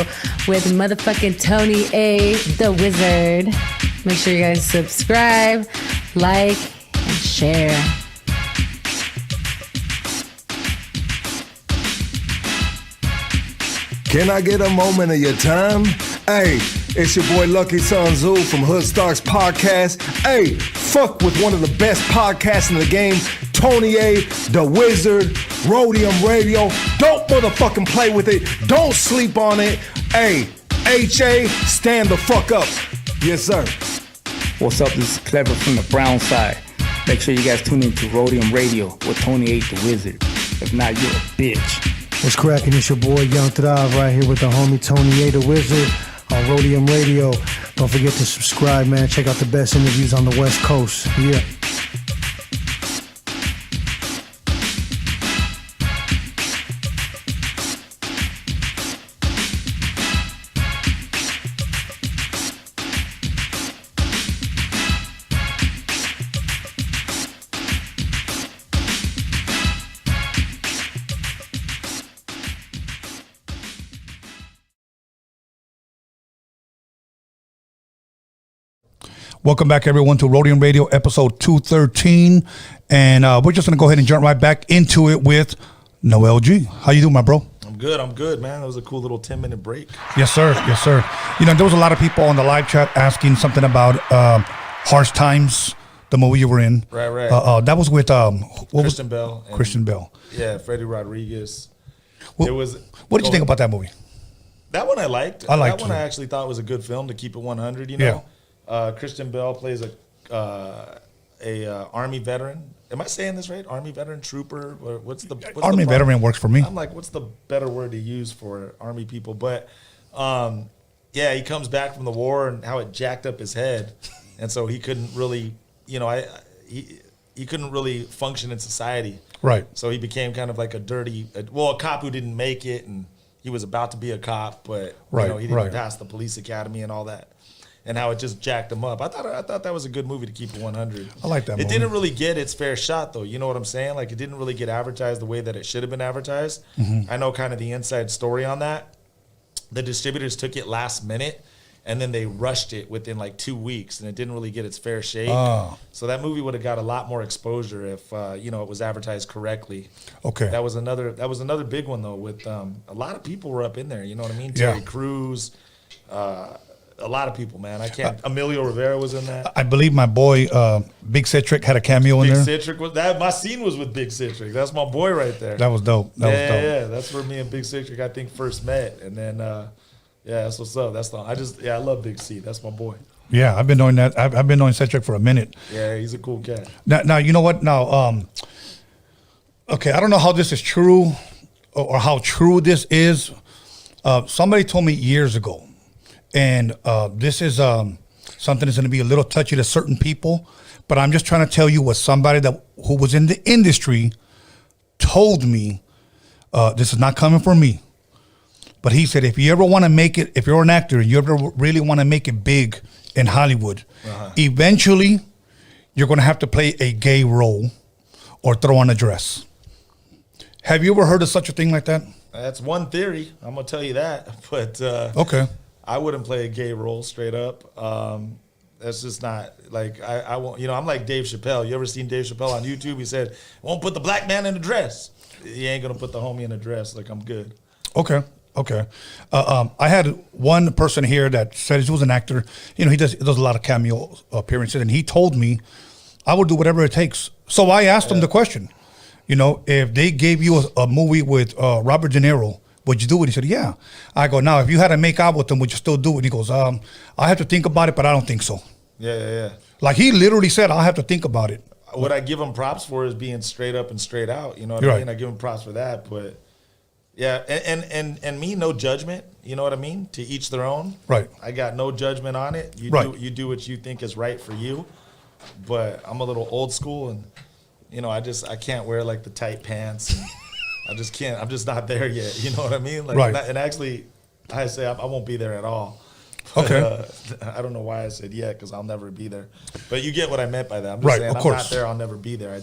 with motherfucking Tony A. The Wizard. Make sure you guys subscribe, like, and share. Can I get a moment of your time? Hey, it's your boy Lucky Sun Zoo from Hood Starks Podcast. Hey, fuck with one of the best podcasts in the game, Tony A. The Wizard, Roadium Radio. Don't motherfucking play with it. Don't sleep on it. Hey, H.A., stand the fuck up. Yes, sir. What's up? This is Clever from the brown side. Make sure you guys tune in to Roadium Radio with Tony A. The Wizard. If not, you're a bitch. What's cracking? It's your boy Young Thrive right here with the homie Tony A. The Wizard on Roadium Radio. Don't forget to subscribe, man. Check out the best interviews on the West Coast. Yeah. Welcome back, everyone, to Roadium Radio, episode 213. And we're just going to go ahead and jump right back into it with Noel G. How you doing, my bro? I'm good, man. That was a cool little 10-minute break. Yes, sir. Yes, sir. You know, there was a lot of people on the live chat asking something about Harsh Times, the movie you were in. Right. That was with Christian Bell. Christian Bell. Yeah, Freddie Rodriguez. What did you think about that movie? That one I liked. That one I actually thought was a good film, to keep it 100, you know? Yeah. Christian Bell plays a Army veteran. Am I saying this right? Army veteran, trooper? What's Army veteran works for me. I'm like, what's the better word to use for Army people? But yeah, he comes back from the war and how it jacked up his head, and so he couldn't really, he couldn't really function in society. Right. So he became kind of like a cop who didn't make it, and he was about to be a cop, but he didn't pass the police academy and all that. And how it just jacked him up. I thought that was a good movie to keep it 100. I like that movie. It didn't really get its fair shot, though. You know what I'm saying? Like, it didn't really get advertised the way that it should have been advertised. Mm-hmm. I know kind of the inside story on that. The distributors took it last minute, and then they rushed it within like 2 weeks, and it didn't really get its fair shake. Oh. So that movie would have got a lot more exposure if it was advertised correctly. Okay. That was another big one, though, with a lot of people were up in there. You know what I mean? Yeah. Terry Crews, a lot of people, man. Emilio Rivera was in that. I believe my boy Big Citric had a cameo in there. Big Citric was that. My scene was with Big Citric. That's my boy right there. That was dope. That was dope. Yeah. That's where me and Big Citric, I think, first met, and then Yeah, that's what's up. I love Big C. That's my boy. Yeah, I've been knowing that. I've been knowing Citric for a minute. Yeah, he's a cool cat. Now you know what? Now, okay, I don't know how this is true or how true this is. Somebody told me years ago, and this is something that's going to be a little touchy to certain people, but I'm just trying to tell you what somebody who was in the industry told me. This is not coming from me, but he said, if you ever want to make it, if you're an actor and you ever really want to make it big in Hollywood, eventually you're going to have to play a gay role or throw on a dress. Have you ever heard of such a thing like that? That's one theory. I'm gonna tell you that, but okay, I wouldn't play a gay role straight up. That's just not like I won't. You know, I'm like Dave Chappelle. You ever seen Dave Chappelle on YouTube? He said, "Won't put the black man in a dress." He ain't gonna put the homie in a dress. Like, I'm good. Okay. I had one person here that said he was an actor. You know, he does a lot of cameo appearances, and he told me I would do whatever it takes. So I asked him the question. You know, if they gave you a movie with Robert De Niro, would you do it? He said, yeah. I go, now, if you had to make out with him, would you still do it? And he goes, I have to think about it, but I don't think so. Yeah. Like, he literally said, I'll have to think about it. What I give him props for is being straight up and straight out. You know what I mean? I give him props for that. But, yeah, and me, no judgment. You know what I mean? To each their own. Right. I got no judgment on it. You do what you think is right for you. But I'm a little old school, and you know, I can't wear like the tight pants. And I just can't. I'm just not there yet. You know what I mean? Like, right. And actually, I say I won't be there at all. But, okay. I don't know why I said yet, because I'll never be there. But you get what I meant by that. I'm just saying, I'm not there. I'll never be there.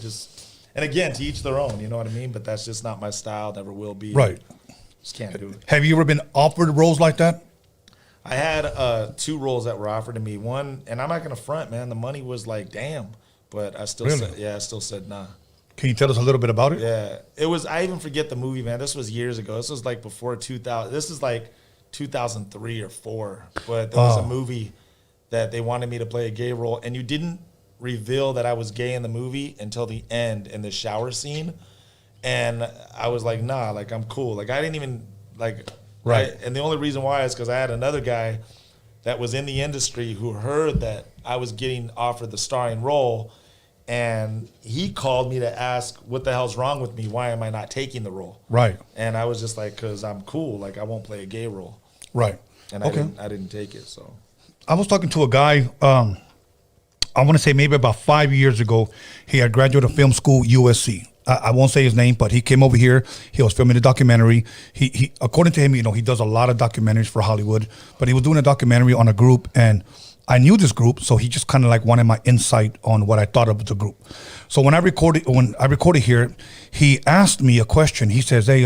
And again, to each their own. You know what I mean? But that's just not my style. Never will be. Right. Just can't do it. Have you ever been offered roles like that? I had 2 roles that were offered to me. One, and I'm not gonna front, man. The money was like, damn. But I still said nah. Can you tell us a little bit about it? Yeah, it was. I even forget the movie, man. This was years ago. This was like before 2000. This is like 2003 or 4. But there was a movie that they wanted me to play a gay role, and you didn't reveal that I was gay in the movie until the end in the shower scene. And I was like, nah, like I'm cool. Like I didn't even like. Right. And the only reason why is because I had another guy that was in the industry who heard that I was getting offered the starring role. And he called me to ask what the hell's wrong with me? Why am I not taking the role? Right. And I was just like, because I'm cool. Like, I won't play a gay role. Right. And I didn't take it. So I was talking to a guy, I want to say maybe about 5 years ago. He had graduated film school, USC. I won't say his name, but he came over here. He was filming a documentary. He according to him, you know, he does a lot of documentaries for Hollywood, but he was doing a documentary on a group, and I knew this group, so he just kind of like wanted my insight on what I thought of the group. So when I recorded here, he asked me a question. He says, "Hey,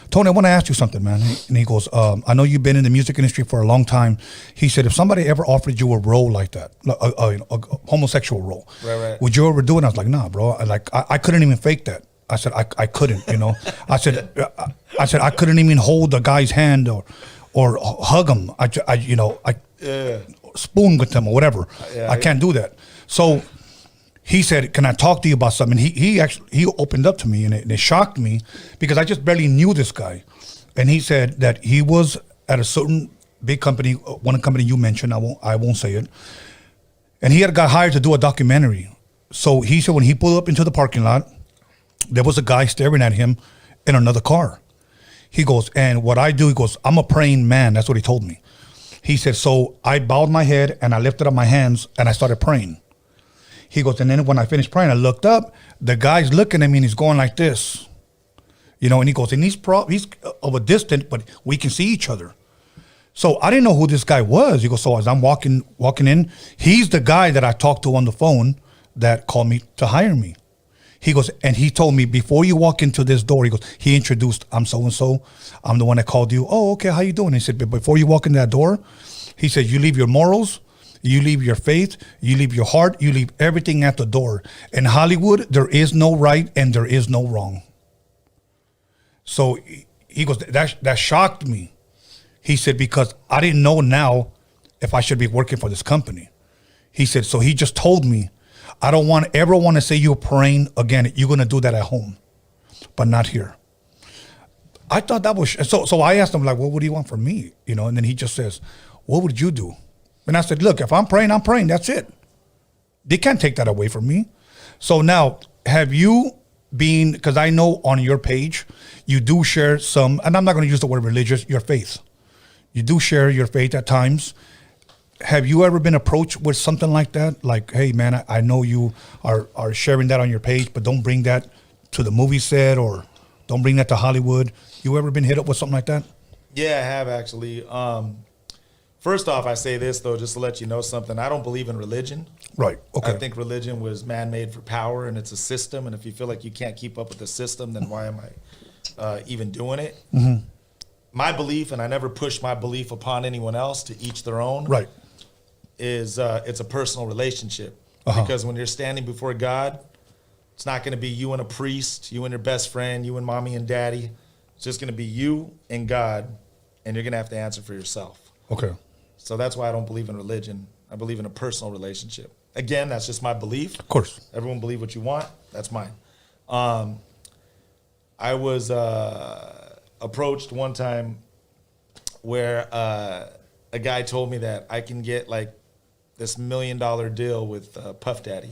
Tony, I want to ask you something, man." And he goes, "I know you've been in the music industry for a long time." He said, "If somebody ever offered you a role like that, a homosexual role, right, would you ever do it?" I was like, "Nah, bro. I couldn't even fake that." I said, "I couldn't, you know." I said, "I couldn't even hold the guy's hand or hug him. Spoon with him or whatever. I can't do that." So he said, "Can I talk to you about something?" He actually opened up to me, and it shocked me because I just barely knew this guy. And he said that he was at a certain big company, one company you mentioned, I won't say it. And he got hired to do a documentary. So he said when he pulled up into the parking lot, there was a guy staring at him in another car. He goes, and what I do, he goes, "I'm a praying man." That's what he told me. He said, so I bowed my head and I lifted up my hands and I started praying. He goes, and then when I finished praying, I looked up. The guy's looking at me and he's going like this. You know, and he goes, and he's of a distance, but we can see each other. So I didn't know who this guy was. He goes, so as I'm walking in, he's the guy that I talked to on the phone that called me to hire me. He goes, and he told me, before you walk into this door, he introduced, "I'm so-and-so. I'm the one that called you." "Oh, okay, how you doing?" He said, "But before you walk in that door," he said, "you leave your morals, you leave your faith, you leave your heart, you leave everything at the door. In Hollywood, there is no right and there is no wrong." So he goes, that shocked me. He said, because I didn't know now if I should be working for this company. He said, so he just told me, "I don't ever want to say you're praying again. You're going to do that at home, but not here." I thought that was so I asked him, like, well, what do you want from me? You know, and then he just says, what would you do? And I said, look, if I'm praying, that's it. They can't take that away from me. So now, have you been, because I know on your page you do share some, and I'm not going to use the word religious, your faith. You do share your faith at times. Have you ever been approached with something like that? Like, hey man, I know you are sharing that on your page, but don't bring that to the movie set, or don't bring that to Hollywood. You ever been hit up with something like that? Yeah, I have actually. First off, I say this though, just to let you know something. I don't believe in religion. Right. Okay. I think religion was man-made for power, and it's a system. And if you feel like you can't keep up with the system, then why am I even doing it? Mm-hmm. My belief, and I never push my belief upon anyone else, to each their own. Right. Is it's a personal relationship. Because when you're standing before God, it's not going to be you and a priest, you and your best friend, you and mommy and daddy. It's just going to be you and God, and you're going to have to answer for yourself. Okay. So that's why I don't believe in religion. I believe in a personal relationship. Again, that's just my belief. Of course. Everyone believe what you want. That's mine. I was approached one time where a guy told me that I can get like this $1 million deal with Puff Daddy.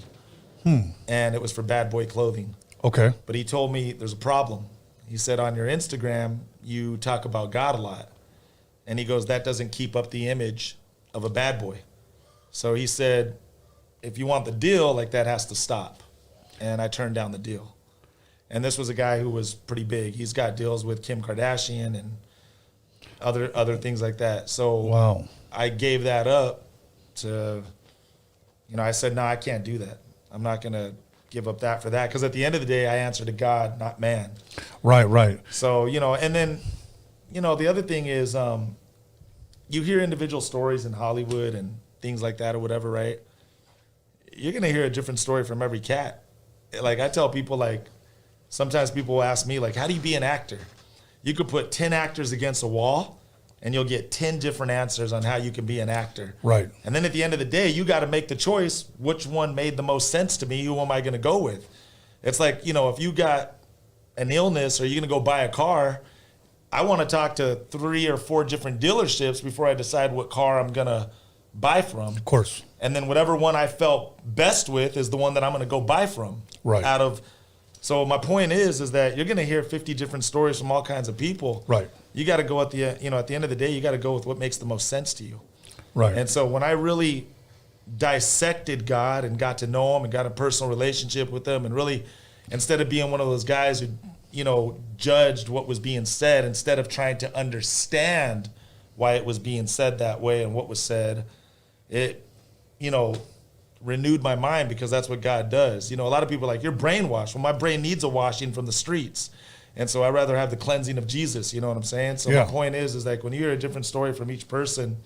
And it was for Bad Boy Clothing. Okay. But he told me there's a problem. He said, on your Instagram, you talk about God a lot. And he goes, that doesn't keep up the image of a bad boy. So he said, if you want the deal, like, that has to stop. And I turned down the deal. And this was a guy who was pretty big. He's got deals with Kim Kardashian and other things like that. So wow. I gave that up to, I said, no, I can't do that. I'm not going to give up that for that. Because at the end of the day, I answer to God, not man. Right. So, and then, the other thing is, you hear individual stories in Hollywood and things like that or whatever, right? You're going to hear a different story from every cat. Like, I tell people, like, sometimes people will ask me, like, how do you be an actor? You could put 10 actors against a wall, and you'll get 10 different answers on how you can be an actor. Right. And then at the end of the day, you got to make the choice, which one made the most sense to me, who am I going to go with? It's like, if you got an illness or you're going to go buy a car, I want to talk to 3 or 4 different dealerships before I decide what car I'm going to buy from. Of course. And then whatever one I felt best with is the one that I'm going to go buy from. Right. So my point is that you're going to hear 50 different stories from all kinds of people. Right. You got to go at the end of the day, you got to go with what makes the most sense to you. Right. And so when I really dissected God and got to know him and got a personal relationship with him, and really, instead of being one of those guys who, judged what was being said, instead of trying to understand why it was being said that way and what was said, it, renewed my mind, because that's what God does. A lot of people are like, you're brainwashed. Well, my brain needs a washing from the streets. And so I'd rather have the cleansing of Jesus, you know what I'm saying? So yeah. My point is like, when you hear a different story from each person,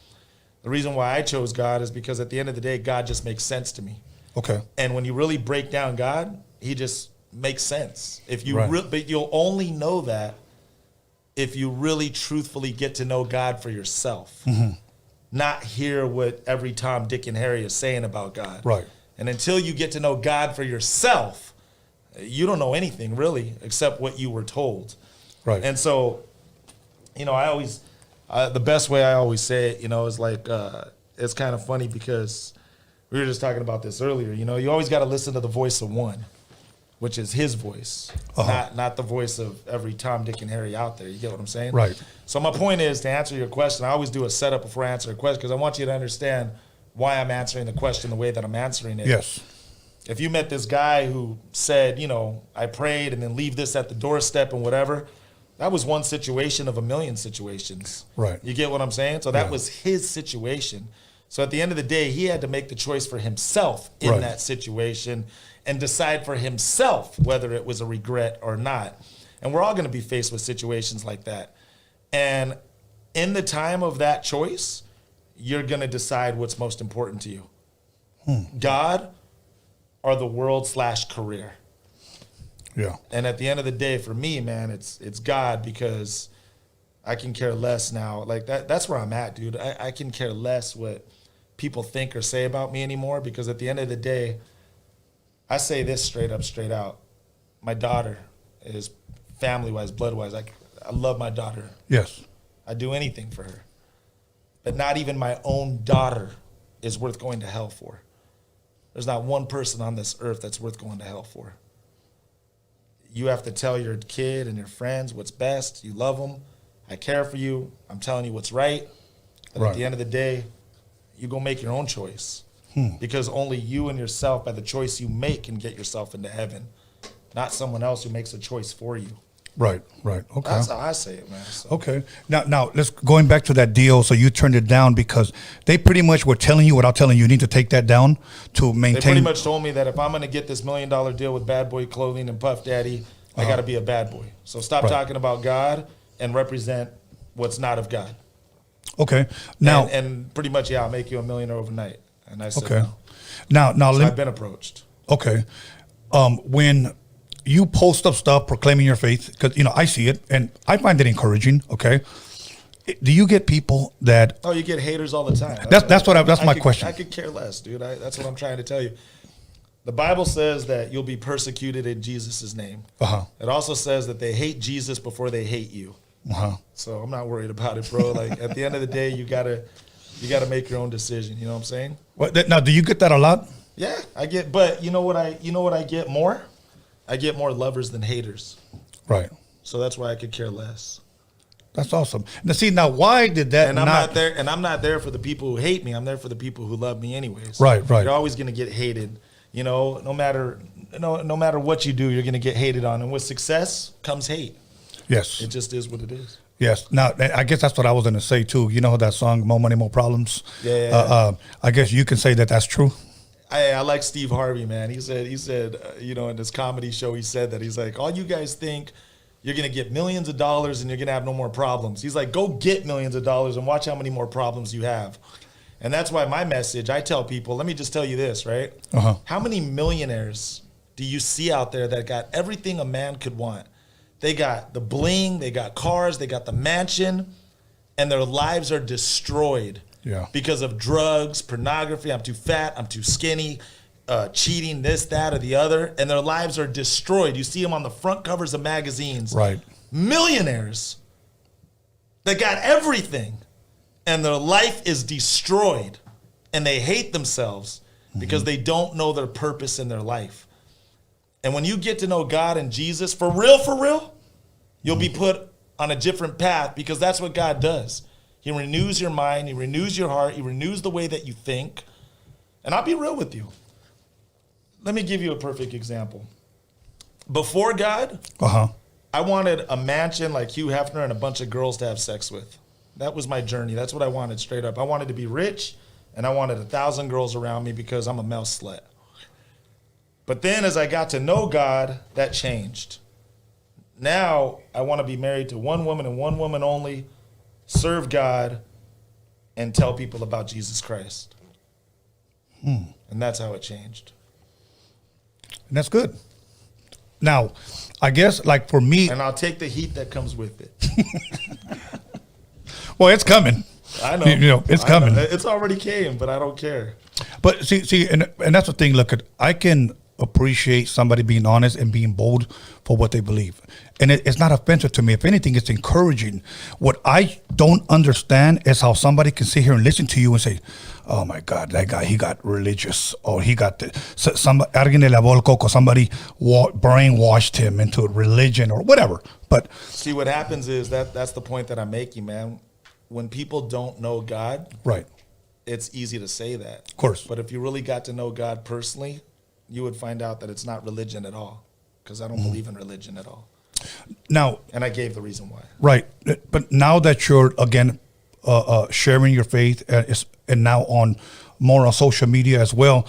the reason why I chose God is because at the end of the day, God just makes sense to me. Okay. And when you really break down God, he just makes sense. If you right. But you'll only know that if you really truthfully get to know God for yourself. Mm-hmm. Not hear what every Tom, Dick, and Harry is saying about God. Right. And until you get to know God for yourself, you don't know anything really except what you were told. Right. And so, I always, the best way I always say it, is like, it's kind of funny because we were just talking about this earlier. You always got to listen to the voice of one, which is his voice, not the voice of every Tom, Dick, and Harry out there. You get what I'm saying? Right. So my point is, to answer your question, I always do a setup before I answer a question, because I want you to understand why I'm answering the question the way that I'm answering it. Yes. If you met this guy who said, I prayed and then leave this at the doorstep and whatever, that was one situation of a million situations. Right. You get what I'm saying? So that was his situation. So at the end of the day, he had to make the choice for himself in that situation and decide for himself whether it was a regret or not. And we're all going to be faced with situations like that. And in the time of that choice, you're going to decide what's most important to you. God or the world/career. Yeah. And at the end of the day, for me, man, it's God, because I can care less now. Like that's where I'm at, dude. I can care less what people think or say about me anymore, because at the end of the day, I say this straight up, straight out. My daughter is family-wise, blood-wise. I love my daughter. Yes. I'd do anything for her. But not even my own daughter is worth going to hell for. There's not one person on this earth that's worth going to hell for. You have to tell your kid and your friends what's best. You love them. I care for you. I'm telling you what's right. But at the end of the day, you go make your own choice. Because only you and yourself, by the choice you make, can get yourself into heaven. Not someone else who makes a choice for you. Right. Okay. That's how I say it, man. So. Okay. Now let's going back to that deal. So you turned it down because they pretty much were telling you without telling you, you need to take that down to maintain. They pretty much told me that if I'm going to get this $1 million deal with Bad Boy Clothing and Puff Daddy, I got to be a bad boy. So stop talking about God and represent what's not of God. Okay. Now and pretty much, I'll make you $1 million overnight. And I said, okay. No. Now so I've been approached. Okay. When you post up stuff proclaiming your faith, because I see it and I find it encouraging. Okay. Do you get people that? Oh, you get haters all the time. That's my question. I could care less, dude. That's what I'm trying to tell you. The Bible says that you'll be persecuted in Jesus' name. It also says that they hate Jesus before they hate you. So I'm not worried about it, bro. Like at the end of the day, you gotta make your own decision. You know what I'm saying? Now, do you get that a lot? Yeah, I get. But you know what I get more? I get more lovers than haters. Right. So that's why I could care less. That's awesome. Now, why did that? And I'm not there for the people who hate me. I'm there for the people who love me, anyways. Right. You're always gonna get hated. No matter what you do, you're gonna get hated on. And with success comes hate. Yes. It just is what it is. Yes. Now, I guess that's what I was going to say, too. You know that song, More Money, More Problems? Yeah. I guess you can say that that's true. I like Steve Harvey, man. He said, in this comedy show, he said that. He's like, all you guys think you're going to get millions of dollars and you're going to have no more problems. He's like, go get millions of dollars and watch how many more problems you have. And that's why my message, I tell people, let me just tell you this, right? How many millionaires do you see out there that got everything a man could want? They got the bling, they got cars, they got the mansion, and their lives are destroyed because of drugs, pornography. I'm too fat, I'm too skinny, cheating, this, that, or the other, and their lives are destroyed. You see them on the front covers of magazines. Right. Millionaires that got everything, and their life is destroyed, and they hate themselves because they don't know their purpose in their life. And when you get to know God and Jesus, for real, you'll be put on a different path because that's what God does. He renews your mind. He renews your heart. He renews the way that you think. And I'll be real with you. Let me give you a perfect example. Before God, I wanted a mansion like Hugh Hefner and a bunch of girls to have sex with. That was my journey. That's what I wanted straight up. I wanted to be rich, and I wanted 1,000 girls around me because I'm a male slut. But then as I got to know God, that changed. Now I want to be married to one woman and one woman only, serve God, and tell people about Jesus Christ. And that's how it changed. And that's good. Now, I guess like for me... And I'll take the heat that comes with it. Well, it's coming. I know. It's coming. It's already came, but I don't care. But see, and that's the thing. Look, I can appreciate somebody being honest and being bold for what they believe, and it's not offensive to me. If anything, it's encouraging. What I don't understand is how somebody can sit here and listen to you and say, "Oh my God, that guy, he got religious, or he got somebody brainwashed him into religion or whatever." But see, what happens is that's the point that I'm making, man. When people don't know God, right, it's easy to say that. Of course. But if you really got to know God personally, you would find out that it's not religion at all, because I don't believe in religion at all. Now, and I gave the reason why. Right. But now that you're, again, sharing your faith and now on more on social media as well,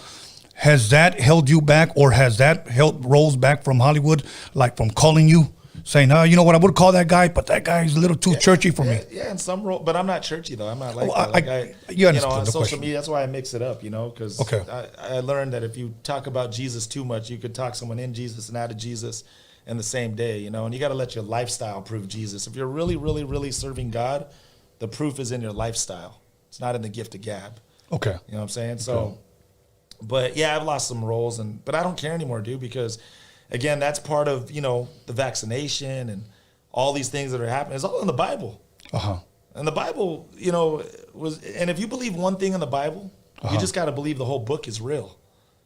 has that held you back, or has that held Rose back from Hollywood, like from calling you? Saying, you know what, I would call that guy, but that guy is a little too churchy for me. Yeah, in some role, but I'm not churchy though. I'm not like that. Like you understand on the social question. media, that's why I mix it up, because I learned that if you talk about Jesus too much, you could talk someone in Jesus and out of Jesus in the same day, and you got to let your lifestyle prove Jesus. If you're really, really, really serving God, the proof is in your lifestyle. It's not in the gift of gab. Okay. You know what I'm saying? So, but yeah, I've lost some roles, but I don't care anymore, dude, because again, that's part of, the vaccination and all these things that are happening. It's all in the Bible. And the Bible, you know, and if you believe one thing in the Bible, you just got to believe the whole book is real.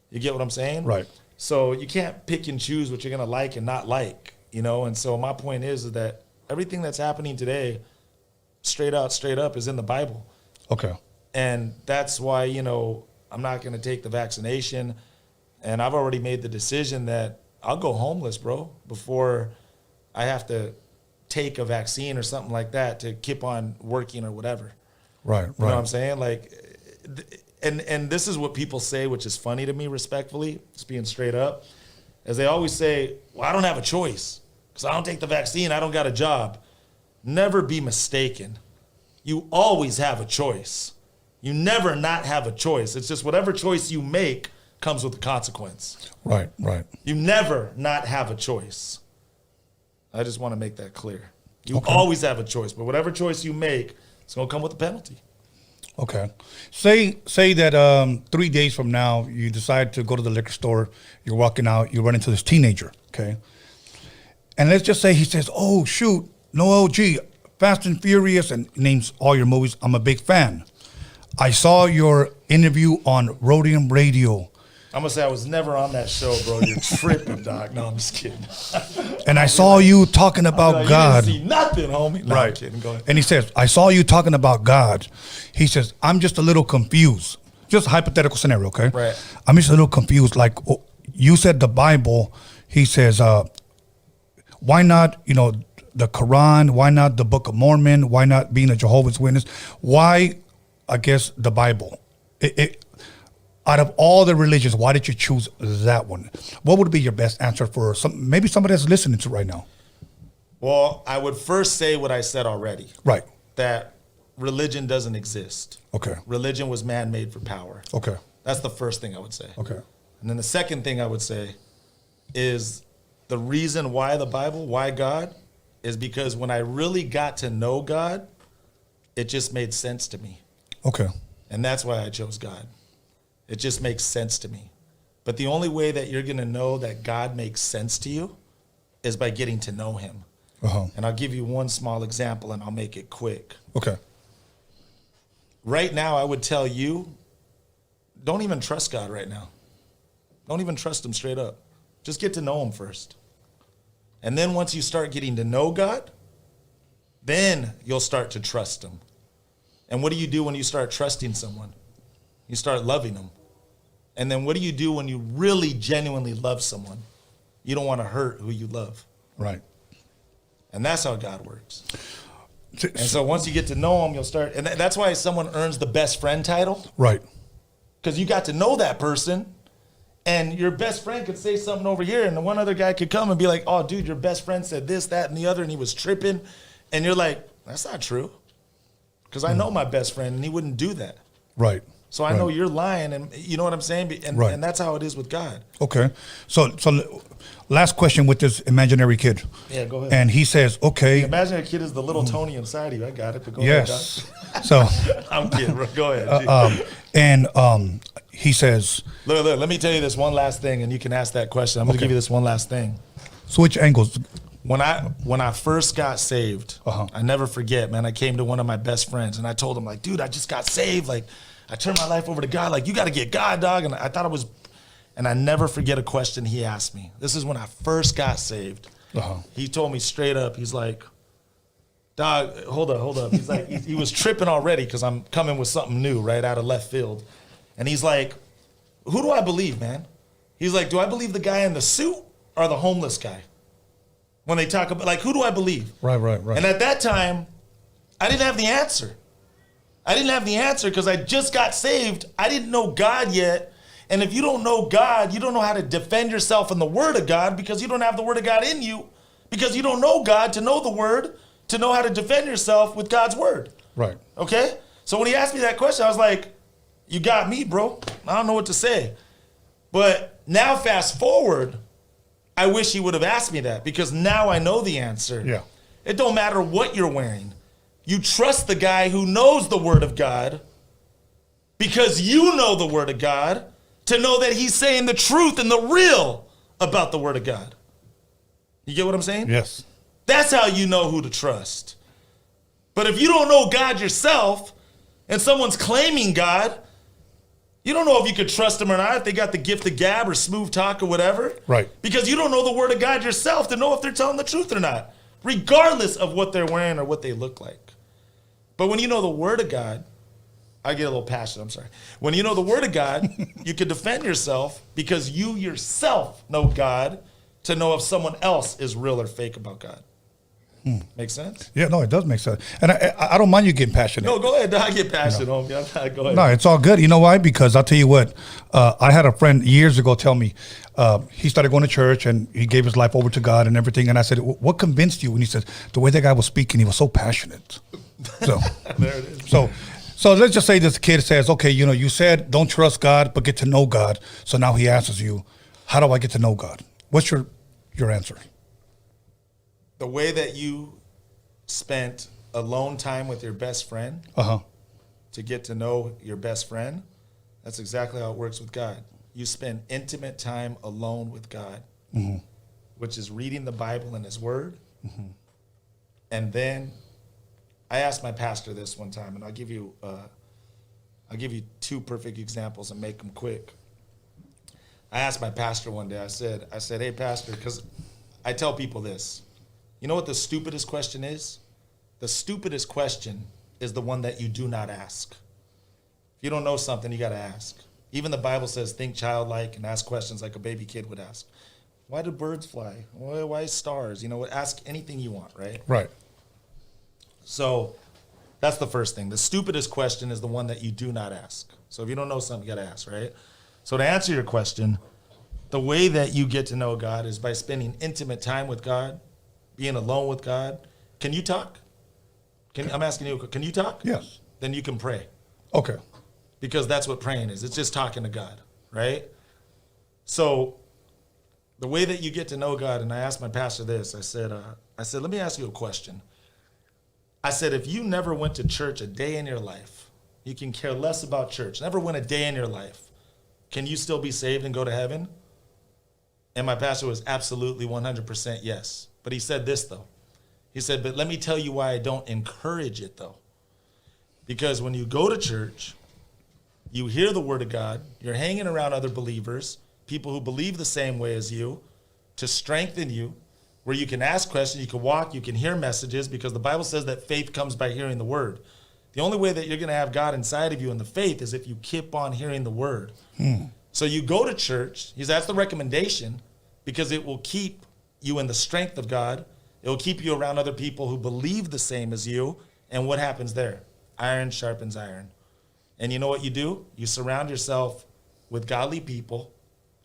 You get what I'm saying? Right. So you can't pick and choose what you're going to like and not like, you know? And so my point is that everything that's happening today, straight up, is in the Bible. Okay. And that's why, you know, I'm not going to take the vaccination. And I've already made the decision that I'll go homeless, bro, before I have to take a vaccine or something like that to keep on working or whatever. Right, You know what I'm saying? Like, and this is what people say, which is funny to me, respectfully, just being straight up, is they always say, well, I don't have a choice because I don't take the vaccine. I don't got a job. Never be mistaken. You always have a choice. You never not have a choice. It's just whatever choice you make comes with a consequence. Right. You never not have a choice. I just want to make that clear. You always have a choice, but whatever choice you make, it's going to come with a penalty. Okay. Say that 3 days from now, you decide to go to the liquor store, you're walking out, you run into this teenager, okay? And let's just say he says, oh, shoot, Noel G, Fast and Furious, and names all your movies. I'm a big fan. I saw your interview on Roadium Radio. I'm going to say I was never on that show, bro. You're tripping, dog. No, I'm just kidding. And I saw you talking about God. You didn't see nothing, homie. No, I'm kidding. Go ahead. And he says, I saw you talking about God. He says, I'm just a little confused. Just a hypothetical scenario, okay? Right. I'm just a little confused. Like, you said the Bible. He says, why not, you know, the Quran? Why not the Book of Mormon? Why not being a Jehovah's Witness? Why, I guess, the Bible? Out of all the religions, why did you choose that one? What would be your best answer for maybe somebody that's listening to right now? Well, I would first say what I said already. Right. That religion doesn't exist. Okay. Religion was man-made for power. Okay. That's the first thing I would say. Okay. And then the second thing I would say is the reason why the Bible, why God, is because when I really got to know God, it just made sense to me. Okay. And that's why I chose God. It just makes sense to me. But the only way that you're going to know that God makes sense to you is by getting to know him. And I'll give you one small example and I'll make it quick. Okay. Right now, I would tell you, don't even trust God right now. Don't even trust him straight up. Just get to know him first. And then once you start getting to know God, then you'll start to trust him. And what do you do when you start trusting someone? You start loving them. And then what do you do when you really genuinely love someone? You don't want to hurt who you love. Right. And that's how God works. And so once you get to know him, you'll start, and that's why someone earns the best friend title. Right. Because you got to know that person, and your best friend could say something over here, and the one other guy could come and be like, oh, dude, your best friend said this, that, and the other, and he was tripping. And you're like, that's not true. Because I know my best friend, and he wouldn't do that. Right. So I know you're lying, and you know what I'm saying? And, and that's how it is with God. Okay. So last question with this imaginary kid. Yeah, go ahead. And he says, okay. The imaginary kid is the little Tony inside of you. I got it, but go yes. ahead, So I'm kidding, bro. Go ahead. He says, look, let me tell you this one last thing, and you can ask that question. I'm going to give you this one last thing. Switch angles. When I first got saved, I never forget, man, I came to one of my best friends, and I told him, like, dude, I just got saved. Like, I turned my life over to God. Like, you got to get God, dog. And I thought it was, and I never forget a question he asked me. This is when I first got saved. He told me straight up, he's like, dog, hold up. He's like, he was tripping already because I'm coming with something new right out of left field. And he's like, who do I believe, man? He's like, do I believe the guy in the suit or the homeless guy? When they talk about, like, who do I believe? Right. And at that time, I didn't have the answer. I didn't have the answer because I just got saved. I didn't know God yet. And if you don't know God, you don't know how to defend yourself in the Word of God because you don't have the Word of God in you because you don't know God to know the Word, to know how to defend yourself with God's Word. Right. Okay? So when he asked me that question, I was like, you got me, bro. I don't know what to say. But now fast forward, I wish he would have asked me that because now I know the answer. Yeah. It don't matter what you're wearing. You trust the guy who knows the Word of God because you know the Word of God to know that he's saying the truth and the real about the Word of God. You get what I'm saying? Yes. That's how you know who to trust. But if you don't know God yourself and someone's claiming God, you don't know if you could trust them or not, if they got the gift of gab or smooth talk or whatever. Right. Because you don't know the word of God yourself to know if they're telling the truth or not, regardless of what they're wearing or what they look like. But when you know the word of God, I get a little passionate, I'm sorry. When you know the word of God, you can defend yourself because you yourself know God to know if someone else is real or fake about God. Make sense? Yeah, no, it does make sense. And I don't mind you getting passionate. No, go ahead. I get passionate, homie. Go ahead. No, it's all good. You know why? Because I'll tell you what, I had a friend years ago tell me, he started going to church and he gave his life over to God and everything. And I said, what convinced you? And he said, the way that guy was speaking, he was so passionate. So, there it is. So let's just say this kid says, okay, you said don't trust God, but get to know God. So now he answers you, how do I get to know God? What's your answer? The way that you spent alone time with your best friend to get to know your best friend, that's exactly how it works with God. You spend intimate time alone with God, which is reading the Bible and his word. And then I asked my pastor this one time, and I'll give you two perfect examples and make them quick. I asked my pastor one day, I said, hey, pastor, because I tell people this. You know what the stupidest question is? The stupidest question is the one that you do not ask. If you don't know something, you got to ask. Even the Bible says, think childlike and ask questions like a baby kid would ask. Why do birds fly? Why stars? Ask anything you want, right? Right. So that's the first thing. The stupidest question is the one that you do not ask. So if you don't know something, you got to ask, right? So to answer your question, the way that you get to know God is by spending intimate time with God, being alone with God. Can you talk? I'm asking you, can you talk? Yes. Then you can pray. Okay. Because that's what praying is. It's just talking to God, right? So the way that you get to know God, and I asked my pastor this, I said, let me ask you a question. I said, if you never went to church a day in your life, you can care less about church, never went a day in your life, can you still be saved and go to heaven? And my pastor was absolutely 100% yes. But he said this, though. He said, but let me tell you why I don't encourage it, though. Because when you go to church, you hear the word of God, you're hanging around other believers, people who believe the same way as you, to strengthen you, where you can ask questions, you can walk, you can hear messages, because the Bible says that faith comes by hearing the word. The only way that you're going to have God inside of you in the faith is if you keep on hearing the word. So you go to church, that's the recommendation, because it will keep you in the strength of God. It will keep you around other people who believe the same as you. And what happens there? Iron sharpens iron. And you know what you do? You surround yourself with godly people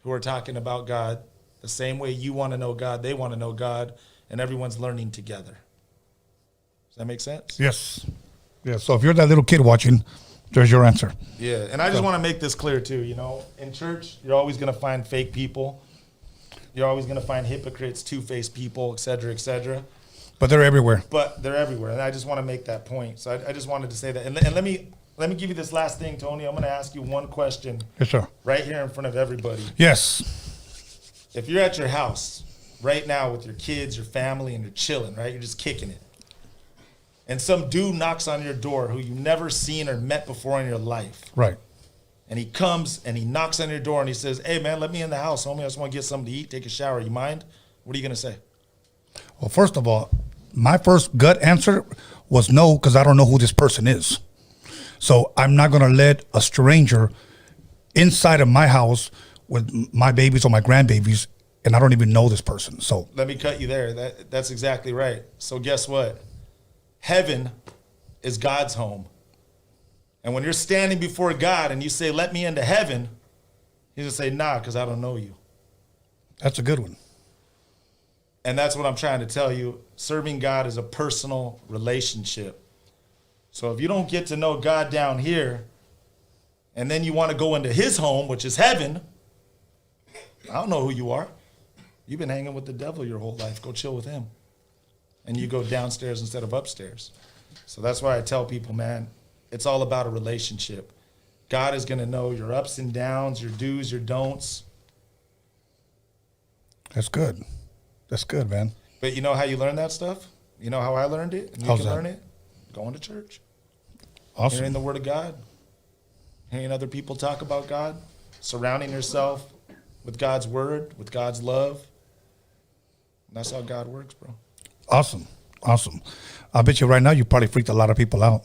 who are talking about God the same way you want to know God, they want to know God, and everyone's learning together. Does that make sense? Yes. Yeah. So if you're that little kid watching, there's your answer. Yeah. And I just want to make this clear too. In church, you're always going to find fake people. You're always going to find hypocrites, two-faced people, et cetera, et cetera. But they're everywhere. And I just want to make that point. So I just wanted to say that. And let me give you this last thing, Tony. I'm going to ask you one question. Yes, sir. Right here in front of everybody. Yes. If you're at your house right now with your kids, your family, and you're chilling, right? You're just kicking it. And some dude knocks on your door who you've never seen or met before in your life. Right. And he comes and he knocks on your door and he says, hey, man, let me in the house, homie. I just want to get something to eat, take a shower. You mind? What are you going to say? Well, first of all, my first gut answer was no, because I don't know who this person is. So I'm not going to let a stranger inside of my house with my babies or my grandbabies, and I don't even know this person. So let me cut you there. That's exactly right. So guess what? Heaven is God's home. And when you're standing before God and you say, let me into heaven, he's going to say, nah, because I don't know you. That's a good one. And that's what I'm trying to tell you. Serving God is a personal relationship. So if you don't get to know God down here, and then you want to go into his home, which is heaven, I don't know who you are. You've been hanging with the devil your whole life. Go chill with him. And you go downstairs instead of upstairs. So that's why I tell people, man, it's all about a relationship. God is going to know your ups and downs, your do's, your don'ts. That's good. That's good, man. But you know how you learn that stuff? You know how I learned it? And you How's can that? learn it? Going to church. Awesome. Hearing the word of God. Hearing other people talk about God. Surrounding yourself with God's word, with God's love. And that's how God works, bro. Awesome. I bet you right now you probably freaked a lot of people out.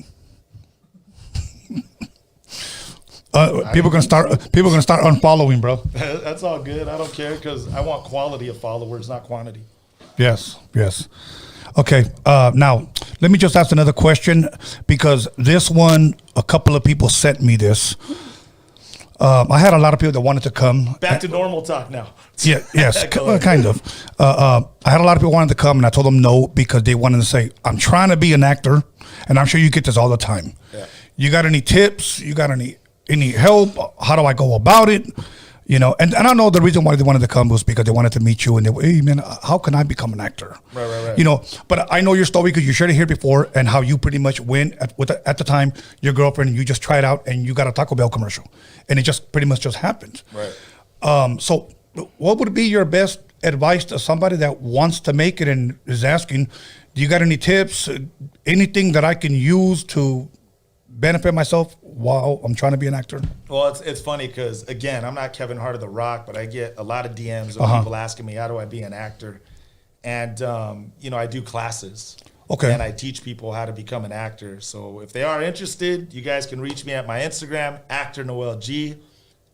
People gonna start unfollowing, bro. That's all good. I don't care because I want quality of followers, not quantity. Yes. Okay. Now let me just ask another question because this one, a couple of people sent me this. I had a lot of people that wanted to come. Back to normal talk now. Yeah. Yes. Kind of. I had a lot of people wanted to come, and I told them no because they wanted to say, "I'm trying to be an actor," and I'm sure you get this all the time. Yeah. You got any tips? You got any help? How do I go about it? You know, and I know the reason why they wanted to come was because they wanted to meet you and they were, hey man, how can I become an actor? Right. You know, but I know your story because you shared it here before and how you pretty much went at the time, your girlfriend, you just tried out and you got a Taco Bell commercial and it just pretty much just happened. Right. So what would be your best advice to somebody that wants to make it and is asking, do you got any tips, anything that I can use to benefit myself while I'm trying to be an actor? Well, it's funny because, again, I'm not Kevin Hart of The Rock, but I get a lot of DMs of people asking me, how do I be an actor? And, you know, I do classes. Okay. And I teach people how to become an actor. So if they are interested, you guys can reach me at my Instagram, Actor Noel G.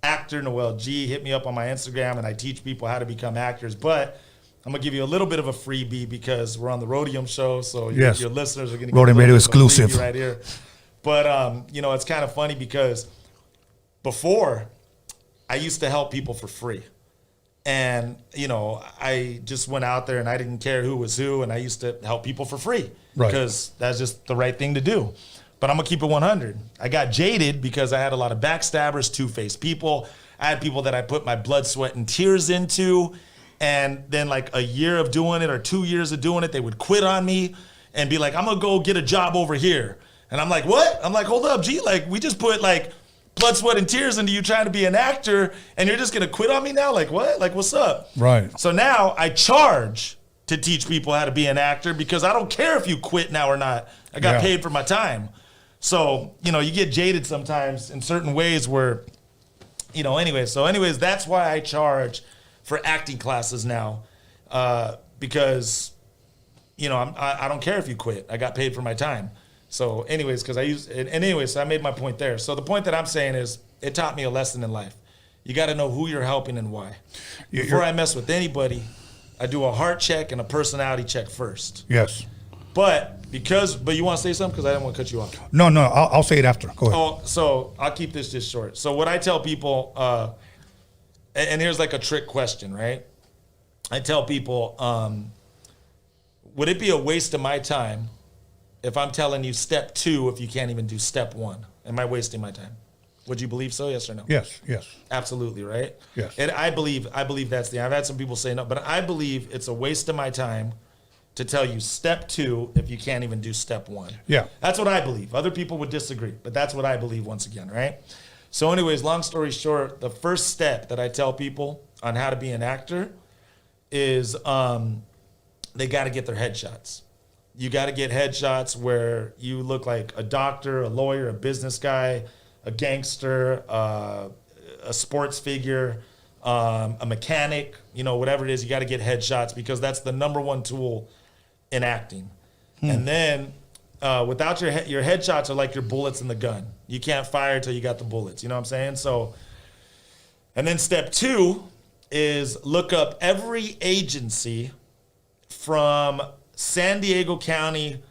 Actor Noel G. Hit me up on my Instagram, and I teach people how to become actors. But I'm going to give you a little bit of a freebie because we're on the Roadium show, so your listeners are going to get Roadium Radio exclusive right here. But, you know, it's kind of funny because before I used to help people for free. And, you know, I just went out there and I didn't care who was who. And I used to help people for free because that's just the right thing to do. But I'm going to keep it 100. I got jaded because I had a lot of backstabbers, two-faced people. I had people that I put my blood, sweat, and tears into. And then like a year of doing it or 2 years of doing it, they would quit on me and be like, I'm going to go get a job over here. And I'm like, what? I'm like, hold up, G. Like, we just put, like, blood, sweat, and tears into you trying to be an actor, and you're just going to quit on me now? Like, what? Like, what's up? Right. So now I charge to teach people how to be an actor because I don't care if you quit now or not. I got paid for my time. So, you know, you get jaded sometimes in certain ways where, you know, anyways, that's why I charge for acting classes now because, you know, I don't care if you quit. I got paid for my time. So anyways, so I made my point there. So the point that I'm saying is it taught me a lesson in life. You got to know who you're helping and why. Before I mess with anybody, I do a heart check and a personality check first. Yes. But you want to say something? Because I didn't want to cut you off. No, I'll say it after. Go ahead. Oh, so I'll keep this just short. So what I tell people, and here's like a trick question, right? I tell people, would it be a waste of my time if I'm telling you step 2 if you can't even do step 1? Am I wasting my time? Would you believe so? Yes or no? Yes. Absolutely, right? Yes. And I believe that's I've had some people say no, but I believe it's a waste of my time to tell you step 2 if you can't even do step 1. Yeah. That's what I believe. Other people would disagree, but that's what I believe once again, right? So anyways, long story short, the first step that I tell people on how to be an actor is they got to get their headshots. You got to get headshots where you look like a doctor, a lawyer, a business guy, a gangster, a sports figure, a mechanic, you know, whatever it is. You got to get headshots because that's the number one tool in acting. And then without your headshots are like your bullets in the gun. You can't fire until you got the bullets. You know what I'm saying? So, and then step 2 is look up every agency from San Diego County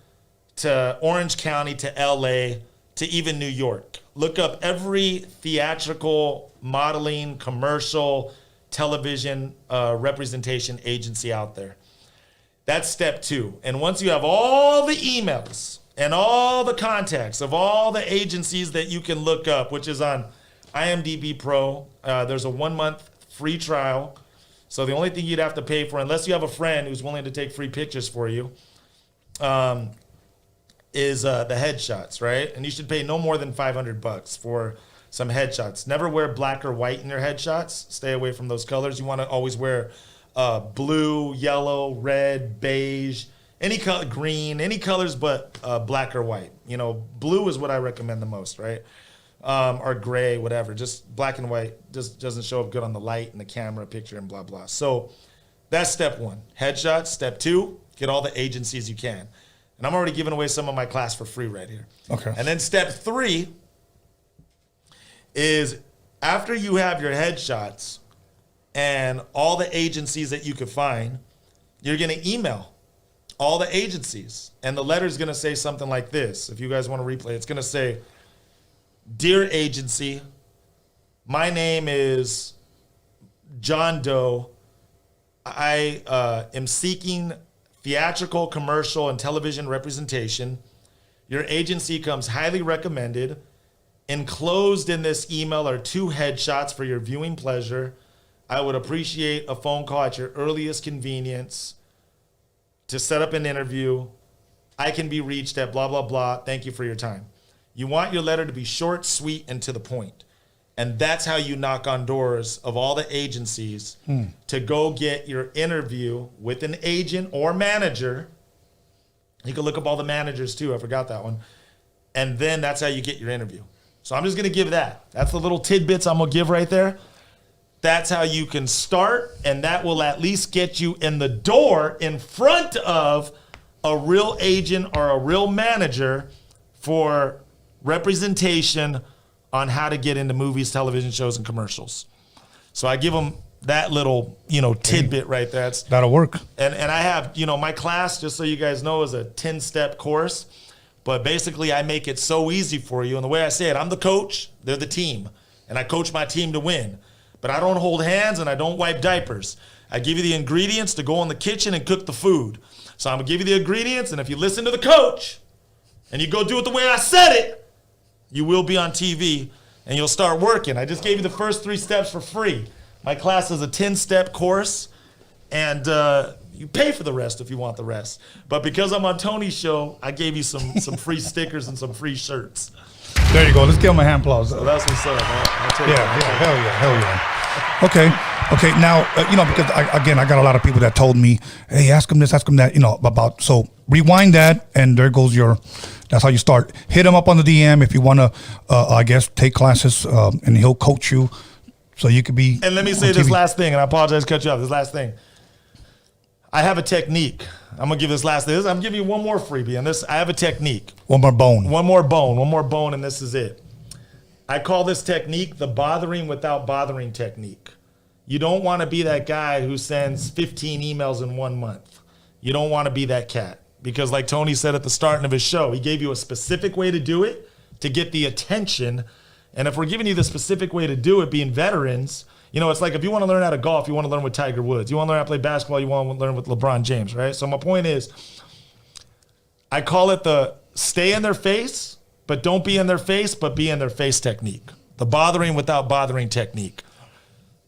to Orange County to LA to even New York. Look up every theatrical, modeling, commercial, television representation agency out there. That's step 2. And once you have all the emails and all the contacts of all the agencies that you can look up, which is on IMDb Pro, there's a 1-month free trial. So the only thing you'd have to pay for, unless you have a friend who's willing to take free pictures for you, is the headshots, right? And you should pay no more than $500 for some headshots. Never wear black or white in your headshots. Stay away from those colors. You want to always wear blue, yellow, red, beige, any color, green, any colors but black or white. You know, blue is what I recommend the most, right? Or gray, whatever. Just black and white just doesn't show up good on the light and the camera picture and blah, blah. So that's step one. Headshots. Step two, get all the agencies you can. And I'm already giving away some of my class for free right here. Okay. And then step three is after you have your headshots and all the agencies that you could find, you're going to email all the agencies. And the letter's going to say something like this. If you guys want to replay, it's going to say, "Dear agency, my name is John Doe. I am seeking theatrical, commercial, and television representation. Your agency comes highly recommended. Enclosed in this email are 2 headshots for your viewing pleasure. I would appreciate a phone call at your earliest convenience to set up an interview. I can be reached at blah, blah, blah. Thank you for your time." You want your letter to be short, sweet, and to the point. And that's how you knock on doors of all the agencies to go get your interview with an agent or manager. You can look up all the managers too. I forgot that one. And then that's how you get your interview. So I'm just going to give that. That's the little tidbits I'm going to give right there. That's how you can start, and that will at least get you in the door in front of a real agent or a real manager for representation on how to get into movies, television shows, and commercials. So I give them that little, tidbit right there. That'll work. And I have, my class, just so you guys know, is a 10-step course. But basically, I make it so easy for you. And the way I say it, I'm the coach, they're the team. And I coach my team to win. But I don't hold hands and I don't wipe diapers. I give you the ingredients to go in the kitchen and cook the food. So I'm going to give you the ingredients, and if you listen to the coach and you go do it the way I said it, you will be on TV and you'll start working. I just gave you the first 3 steps for free. My class is a 10-step course, and you pay for the rest if you want the rest. But because I'm on Tony's show, I gave you some free stickers and some free shirts. There you go. Let's give him a hand applause. So that's what's up, man. Hell yeah. Okay. Now, because I got a lot of people that told me, hey, ask him this, ask him that, about. So rewind that, and there goes that's how you start. Hit him up on the DM if you want to, take classes, and he'll coach you so you could be. And let me say this last thing, and I apologize to cut you off. This last thing. I have a technique. I'm going to give this last thing. I'm giving you one more freebie, and I have a technique. One more bone, and this is it. I call this technique the bothering without bothering technique. You don't want to be that guy who sends 15 emails in 1 month. You don't want to be that cat. Because like Tony said at the start of his show, he gave you a specific way to do it to get the attention. And if we're giving you the specific way to do it, being veterans, it's like if you want to learn how to golf, you want to learn with Tiger Woods. You want to learn how to play basketball, you want to learn with LeBron James, right? So my point is, I call it the stay in their face, but don't be in their face, but be in their face technique. The bothering without bothering technique.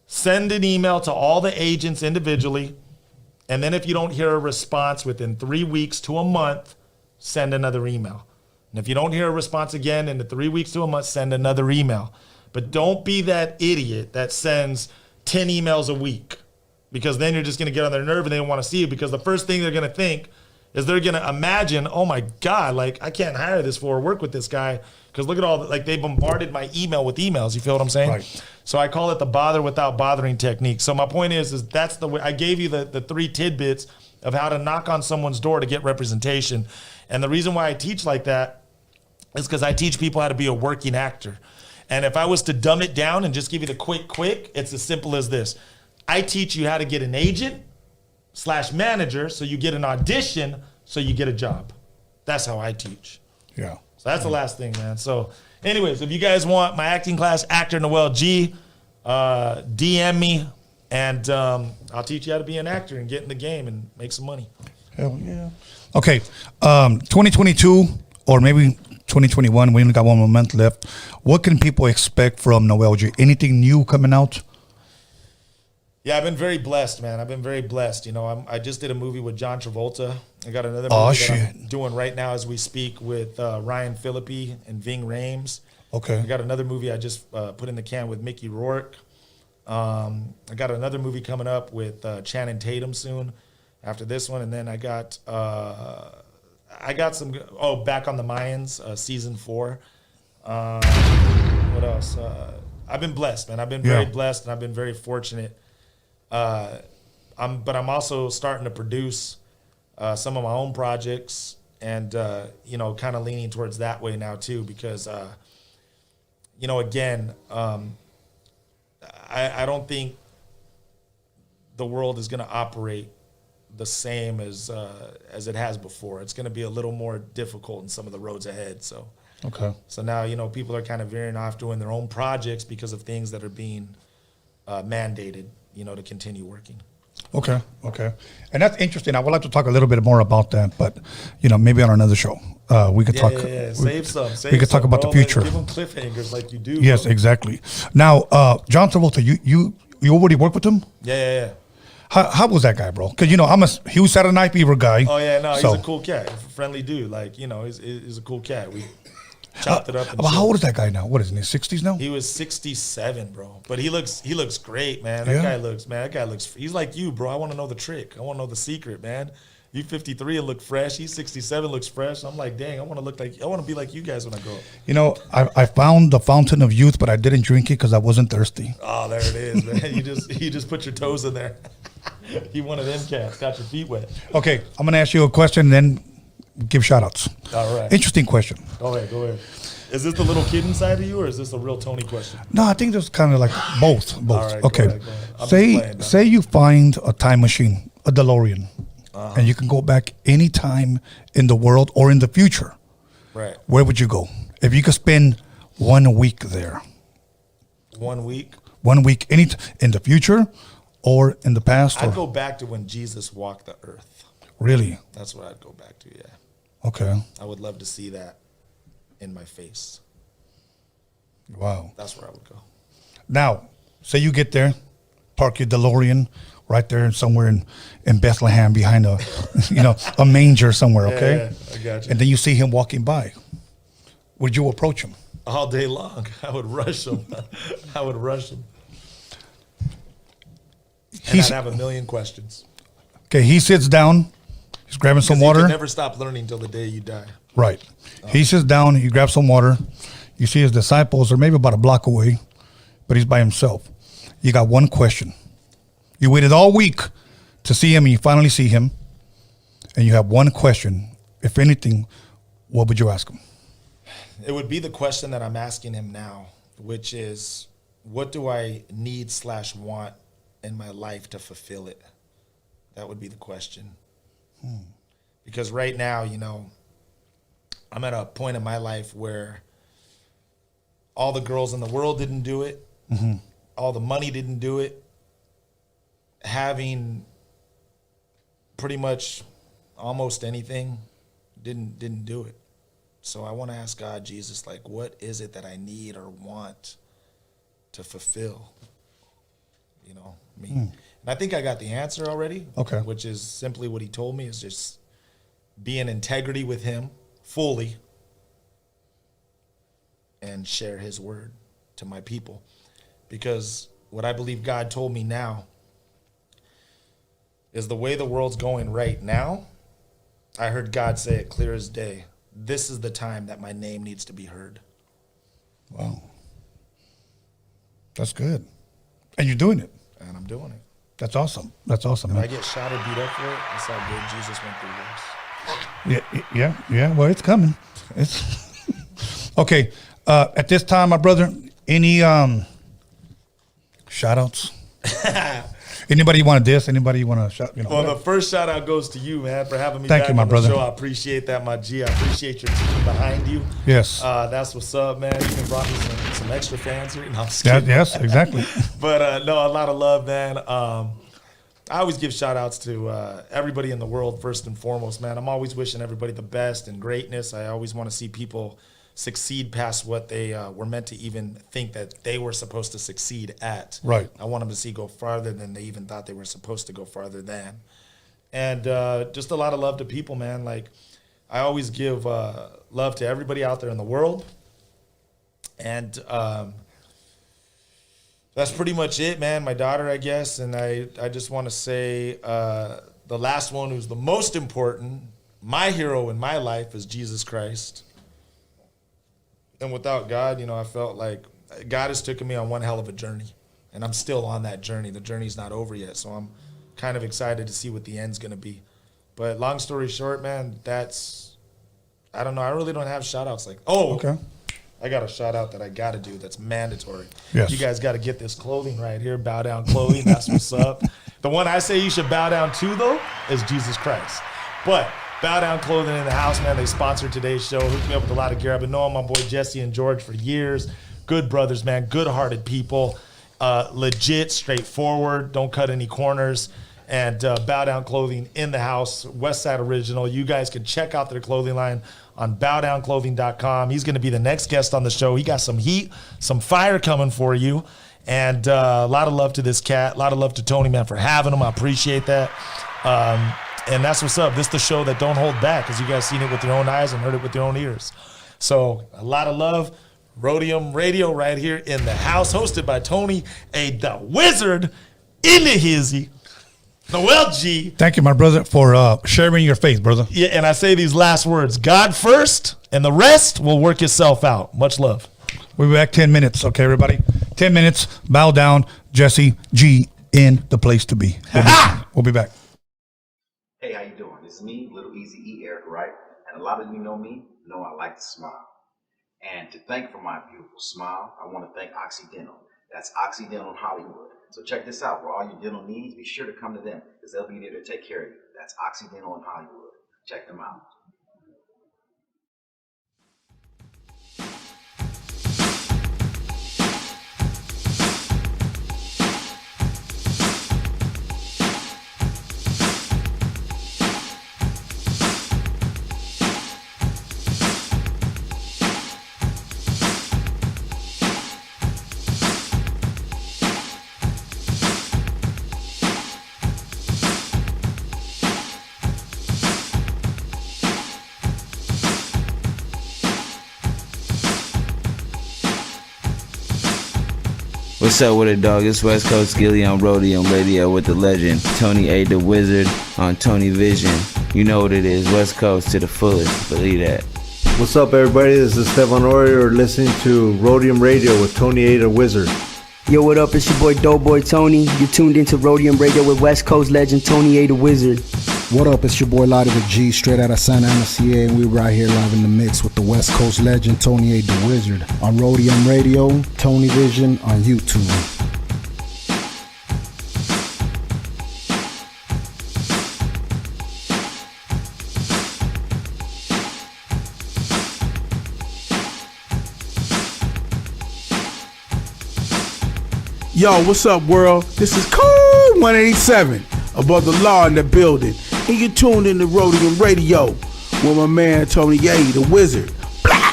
Send an email to all the agents individually, and then if you don't hear a response within 3 weeks to a month, send another email. And if you don't hear a response again in the 3 weeks to a month, send another email. But don't be that idiot that sends 10 emails a week, because then you're just going to get on their nerve and they don't want to see you, because the first thing they're going to think is they're going to imagine, oh my God, I can't hire this for or work with this guy because look at all they bombarded my email with emails. You feel what I'm saying? Right. So I call it the bother without bothering technique. So my point is that's the way I gave you the 3 tidbits of how to knock on someone's door to get representation. And the reason why I teach like that is because I teach people how to be a working actor. And if I was to dumb it down and just give you the quick, it's as simple as this. I teach you how to get an agent / manager so you get an audition so you get a job. That's how I teach. Yeah. So that's the last thing, man. So anyways, if you guys want my acting class, actor Noel G, DM me, and I'll teach you how to be an actor and get in the game and make some money. Hell yeah. Okay, 2022 or maybe 2021, we only got 1 more month left. What can people expect from Noel G? Anything new coming out? Yeah, I've been very blessed, man. I've been very blessed. I just did a movie with John Travolta. I got another movie that I'm doing right now as we speak with Ryan Phillippe and Ving Rhames. Okay. I got another movie I just put in the can with Mickey Rourke. I got another movie coming up with Channing Tatum soon after this one. And then I got some, Back on the Mayans, season 4. What else? I've been blessed, man. I've been very blessed, and I've been very fortunate. But I'm also starting to produce some of my own projects, and kind of leaning towards that way now too, because again, I don't think the world is going to operate the same as it has before. It's going to be a little more difficult in some of the roads ahead. So now people are kind of veering off doing their own projects because of things that are being mandated, to continue working. Okay. And that's interesting. I would like to talk a little bit more about that, but maybe on another show. We could talk. Save some. We could talk about the future. Give them cliffhangers like you do. Yes, bro. Exactly. Now, John Travolta, you already worked with him? Yeah. How was that guy, bro? Because I'm a huge Saturday Night Fever guy. Oh yeah, no, he's a cool cat, friendly dude. Like he's a cool cat. We chopped it up. But how old is that guy now? What is he, in his 60s now? He was 67, bro. But he looks great, man. That guy looks. He's like you, bro. I want to know the trick. I want to know the secret, man. You 53 and look fresh. He's 67, looks fresh. I'm like, dang, I want to be like you guys when I grow up. I found the fountain of youth, but I didn't drink it because I wasn't thirsty. Oh, there it is, man. you just put your toes in there. You one of them cats. Got your feet wet. Okay, I'm gonna ask you a question, then give shout outs. All right. Interesting question. Go ahead. Is this the little kid inside of you, or is this a real Tony question? No, I think there's kind of like both. All right, okay. Go ahead. Say you find a time machine, a DeLorean, and you can go back any time in the world or in the future. Right. Where would you go if you could spend 1 week there? 1 week. 1 week, in the future or in the past? I'd go back to when Jesus walked the earth. Really? That's what I'd go back to. Yeah. Okay. I would love to see that in my face. Wow. That's where I would go. Now, say you get there, park your DeLorean right there somewhere in Bethlehem behind a manger somewhere, okay? Yeah, I got you. And then you see him walking by. Would you approach him? All day long. I would rush him. And I'd have a million questions. Okay, he sits down. He's grabbing some water. You can never stop learning till the day you die. Right. He sits down. He grabs some water. You see his disciples are maybe about a block away, but he's by himself. You got one question. You waited all week to see him, and you finally see him, and you have one question. If anything, what would you ask him? It would be the question that I'm asking him now, which is, what do I need/want in my life to fulfill it? That would be the question. Because right now, I'm at a point in my life where all the girls in the world didn't do it. Mm-hmm. All the money didn't do it. Having pretty much almost anything didn't do it. So I want to ask God, Jesus, like, what is it that I need or want to fulfill? Me. And I think I got the answer already. Okay. Which is simply what he told me, is just be in integrity with him fully and share his word to my people. Because what I believe God told me now is the way the world's going right now, I heard God say it clear as day. This is the time that my name needs to be heard. Wow. That's good. And you're doing it. And I'm doing it. That's awesome. That's awesome, If man. I get shot or beat up for it, that's how good Jesus went through this. Yeah. Well, it's coming. It's okay. At this time, my brother, any shout outs? Anybody you want to diss? Anybody you want to shout? Well, the first shout out goes to you, man, for having me Thank back you, my on the brother. show. I appreciate that, my G. I appreciate your team behind you. Yes. That's what's up, man. You even brought me some extra fans here. No, I'm just kidding. Yes, exactly. But no, a lot of love, man. I always give shout outs to everybody in the world, first and foremost, man. I'm always wishing everybody the best and greatness. I always want to see people succeed past what they were meant to even think that they were supposed to succeed at. Right. I want them to see go farther than they even thought they were supposed to go farther than. And just a lot of love to people, man. Like, I always give love to everybody out there in the world. And That's pretty much it, man. My daughter, I guess. And I just want to say the last one who's the most important, my hero in my life is Jesus Christ. And without God, I felt like God has taken me on one hell of a journey. And I'm still on that journey. The journey's not over yet. So I'm kind of excited to see what the end's going to be. But long story short, man, I don't know. I really don't have shout-outs like, okay. I got a shout-out that I got to do that's mandatory. Yes. You guys got to get this clothing right here, Bowdown Clothing. That's what's up. The one I say you should bow down to, though, is Jesus Christ. But Bowdown Clothing in the house, man. They sponsored today's show. Hooked me up with a lot of gear. I've been knowing my boy Jesse and George for years. Good brothers, man. Good-hearted people. Legit, straightforward. Don't cut any corners. And Bowdown Clothing in the house, Westside Original. You guys can check out their clothing line on bowdownclothing.com. He's going to be the next guest on the show. He got some heat, some fire coming for you. And a lot of love to this cat. A lot of love to Tony, man, for having him. I appreciate that. And that's what's up. This is the show that don't hold back, because you guys seen it with your own eyes and heard it with your own ears. So a lot of love. Roadium Radio right here in the house, hosted by Tony A. The Wizard in the hizzy. Noel G. Thank you, my brother, for sharing your faith, brother. Yeah, and I say these last words: God first, and the rest will work itself out. Much love. We'll be back 10 minutes, okay, everybody? 10 minutes, bow down, Jesse G in the place to be. We'll be back. Hey, how you doing? It's me, Little Easy E, Eric, right? And a lot of you know me, know I like to smile. And to thank for my beautiful smile, I want to thank Occidental. That's Occidental in Hollywood. So check this out. For all your dental needs, be sure to come to them, because they'll be there to take care of you. That's Occidental in Hollywood. Check them out. What's up with it, dog? It's West Coast Gilly on Roadium Radio with the legend Tony A. The Wizard on Tony Vision. You know what it is, West Coast to the fullest. Believe that. What's up, everybody? This is Stefan Orior listening to Roadium Radio with Tony A. The Wizard. Yo, what up? It's your boy Doughboy Tony. You're tuned into Roadium Radio with West Coast legend Tony A. The Wizard. What up? It's your boy Lottie the G, straight out of Santa Ana, CA, and we're right here live in the mix with the West Coast legend Tony A. The Wizard on Roadium Radio, Tony Vision on YouTube. Yo, what's up, world? This is Code 187, above the law in the building. And you're tuned in to Roadium Radio with my man Tony A. The Wizard. Blah!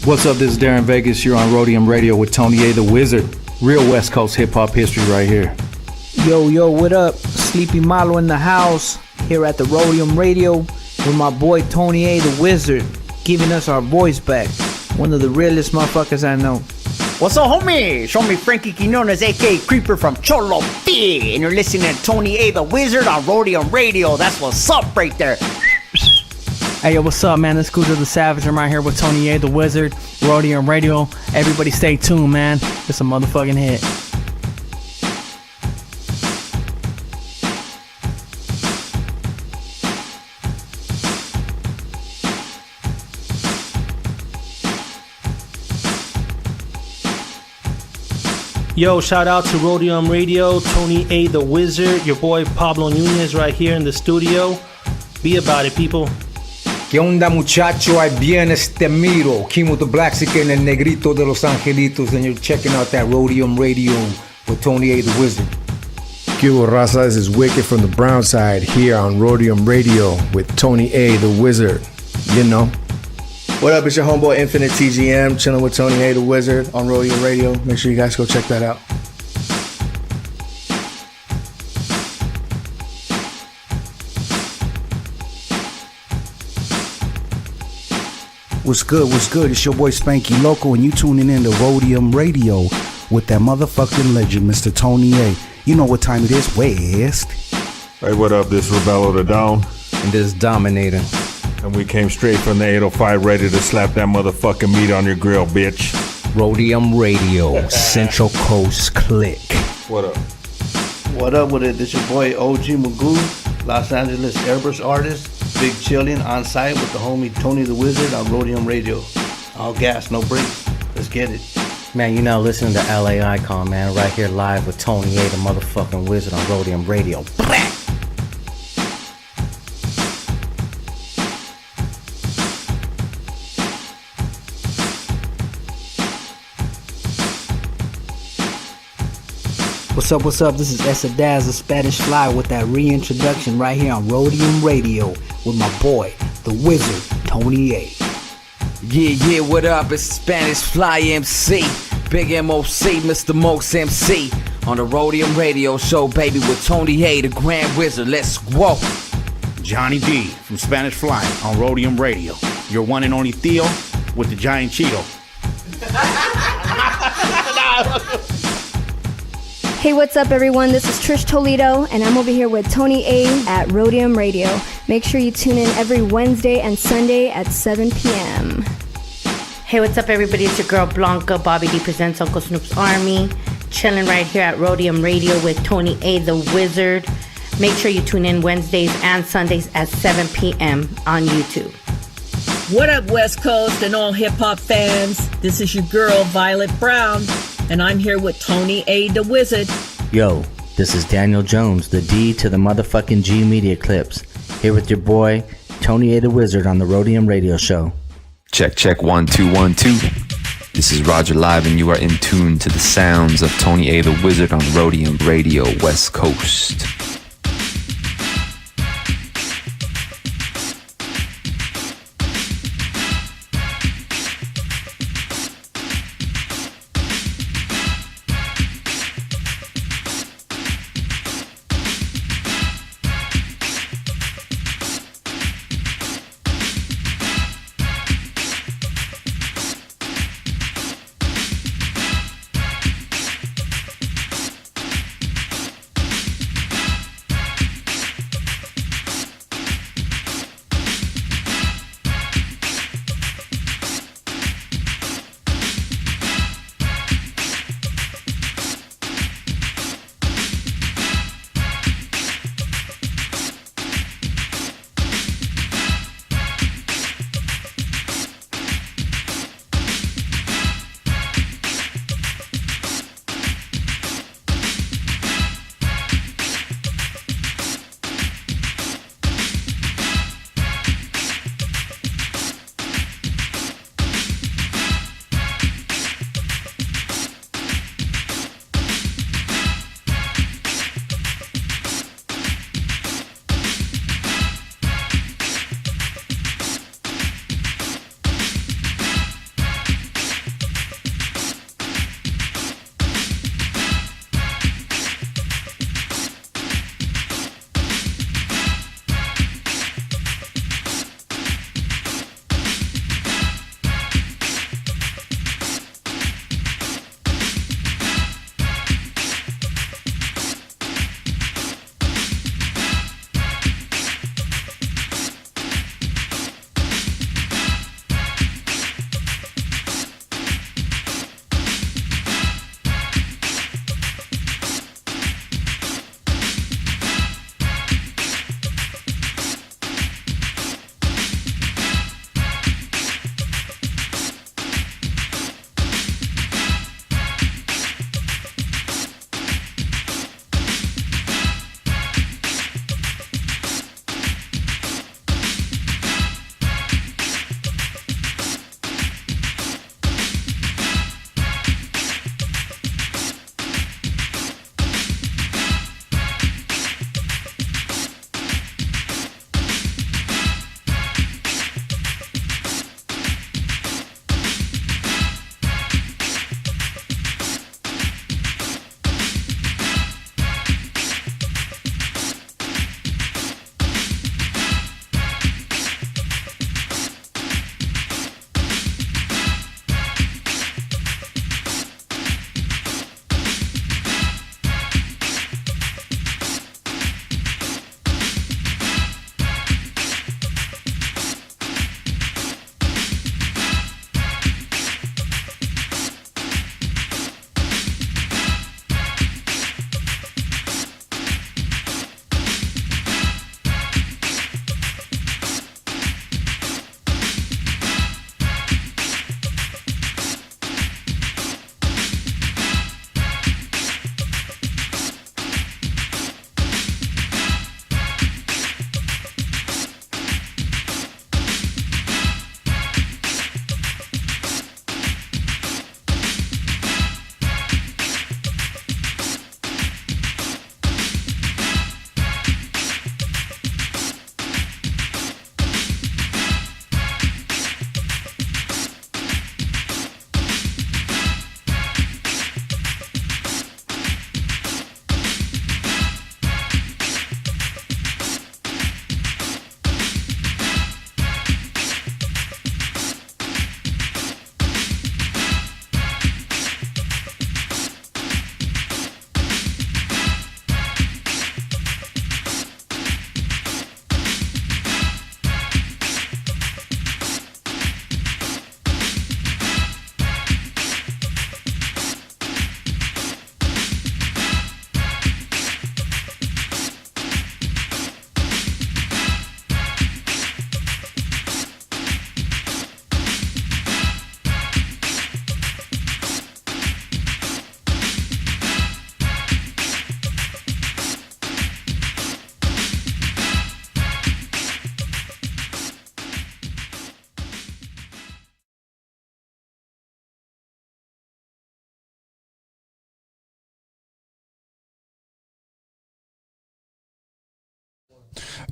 What's up? This is Darren Vegas. You're on Roadium Radio with Tony A. The Wizard. Real West Coast hip-hop history right here. Yo, what up? Sleepy Malo in the house, here at the Roadium Radio with my boy Tony A. The Wizard, giving us our voice back. One of the realest motherfuckers I know. What's up, homie? Show me Frankie Quinones, a.k.a. Creeper from Cholo P. And you're listening to Tony A. The Wizard on Roadium Radio. That's what's up right there. Hey, yo, what's up, man? It's Scooter the Savage. I'm right here with Tony A. The Wizard, Roadium Radio. Everybody stay tuned, man. It's a motherfucking hit. Yo, shout out to Roadium Radio, Tony A. The Wizard, your boy Pablo Nunez right here in the studio. Be about it, people. ¿Qué onda, muchacho? Ahí viene este miro. Kimo the Blaxican, el negrito de los angelitos, and you're checking out that Roadium Radio with Tony A. The Wizard. ¿Qué hubo, Raza? This is Wicked from the Brown Side here on Roadium Radio with Tony A. The Wizard. You know. What up? It's your homeboy Infinite TGM, chilling with Tony A. The Wizard on Roadium Radio. Make sure you guys go check that out. What's good? It's your boy Spanky Loco, and you tuning in to Roadium Radio with that motherfucking legend, Mr. Tony A. You know what time it is, West. Hey, what up? This Rebello the Dawn. And this Dominator. And we came straight from the 805 ready to slap that motherfucking meat on your grill, bitch. Roadium Radio, Central Coast Click. What up? What up with it? This your boy OG Magoo, Los Angeles airbrush artist, big chillin' on site with the homie Tony the Wizard on Roadium Radio. All gas, no brakes. Let's get it. Man, you know, listening to LA Icon, man, right here live with Tony A, the motherfucking Wizard on Roadium Radio. What's up? This is A.DA, the Spanish Fly, with that reintroduction right here on Roadium Radio with my boy, the Wizard, Tony A. Yeah, what up? It's Spanish Fly MC, Big MOC, Mr. Mokes MC, on the Roadium Radio Show, baby, with Tony A, the Grand Wizard. Let's go. Johnny D from Spanish Fly on Roadium Radio. Your one and only Theo with the giant Cheeto. Hey, what's up, everyone? This is Trish Toledo, and I'm over here with Tony A at Roadium Radio. Make sure you tune in every Wednesday and Sunday at 7 p.m. Hey, what's up, everybody? It's your girl Blanca. Bobby D presents Uncle Snoop's Army. Chilling right here at Roadium Radio with Tony A, the Wizard. Make sure you tune in Wednesdays and Sundays at 7 p.m. on YouTube. What up, West Coast and all hip-hop fans? This is your girl, Violet Brown, and I'm here with Tony A, the Wizard. Yo, this is Daniel Jones, the D to the motherfucking G Media Clips, here with your boy, Tony A, the Wizard on the Roadium Radio Show. Check 1 2 1 2. This is Roger Live, and you are in tune to the sounds of Tony A, the Wizard on Roadium Radio West Coast.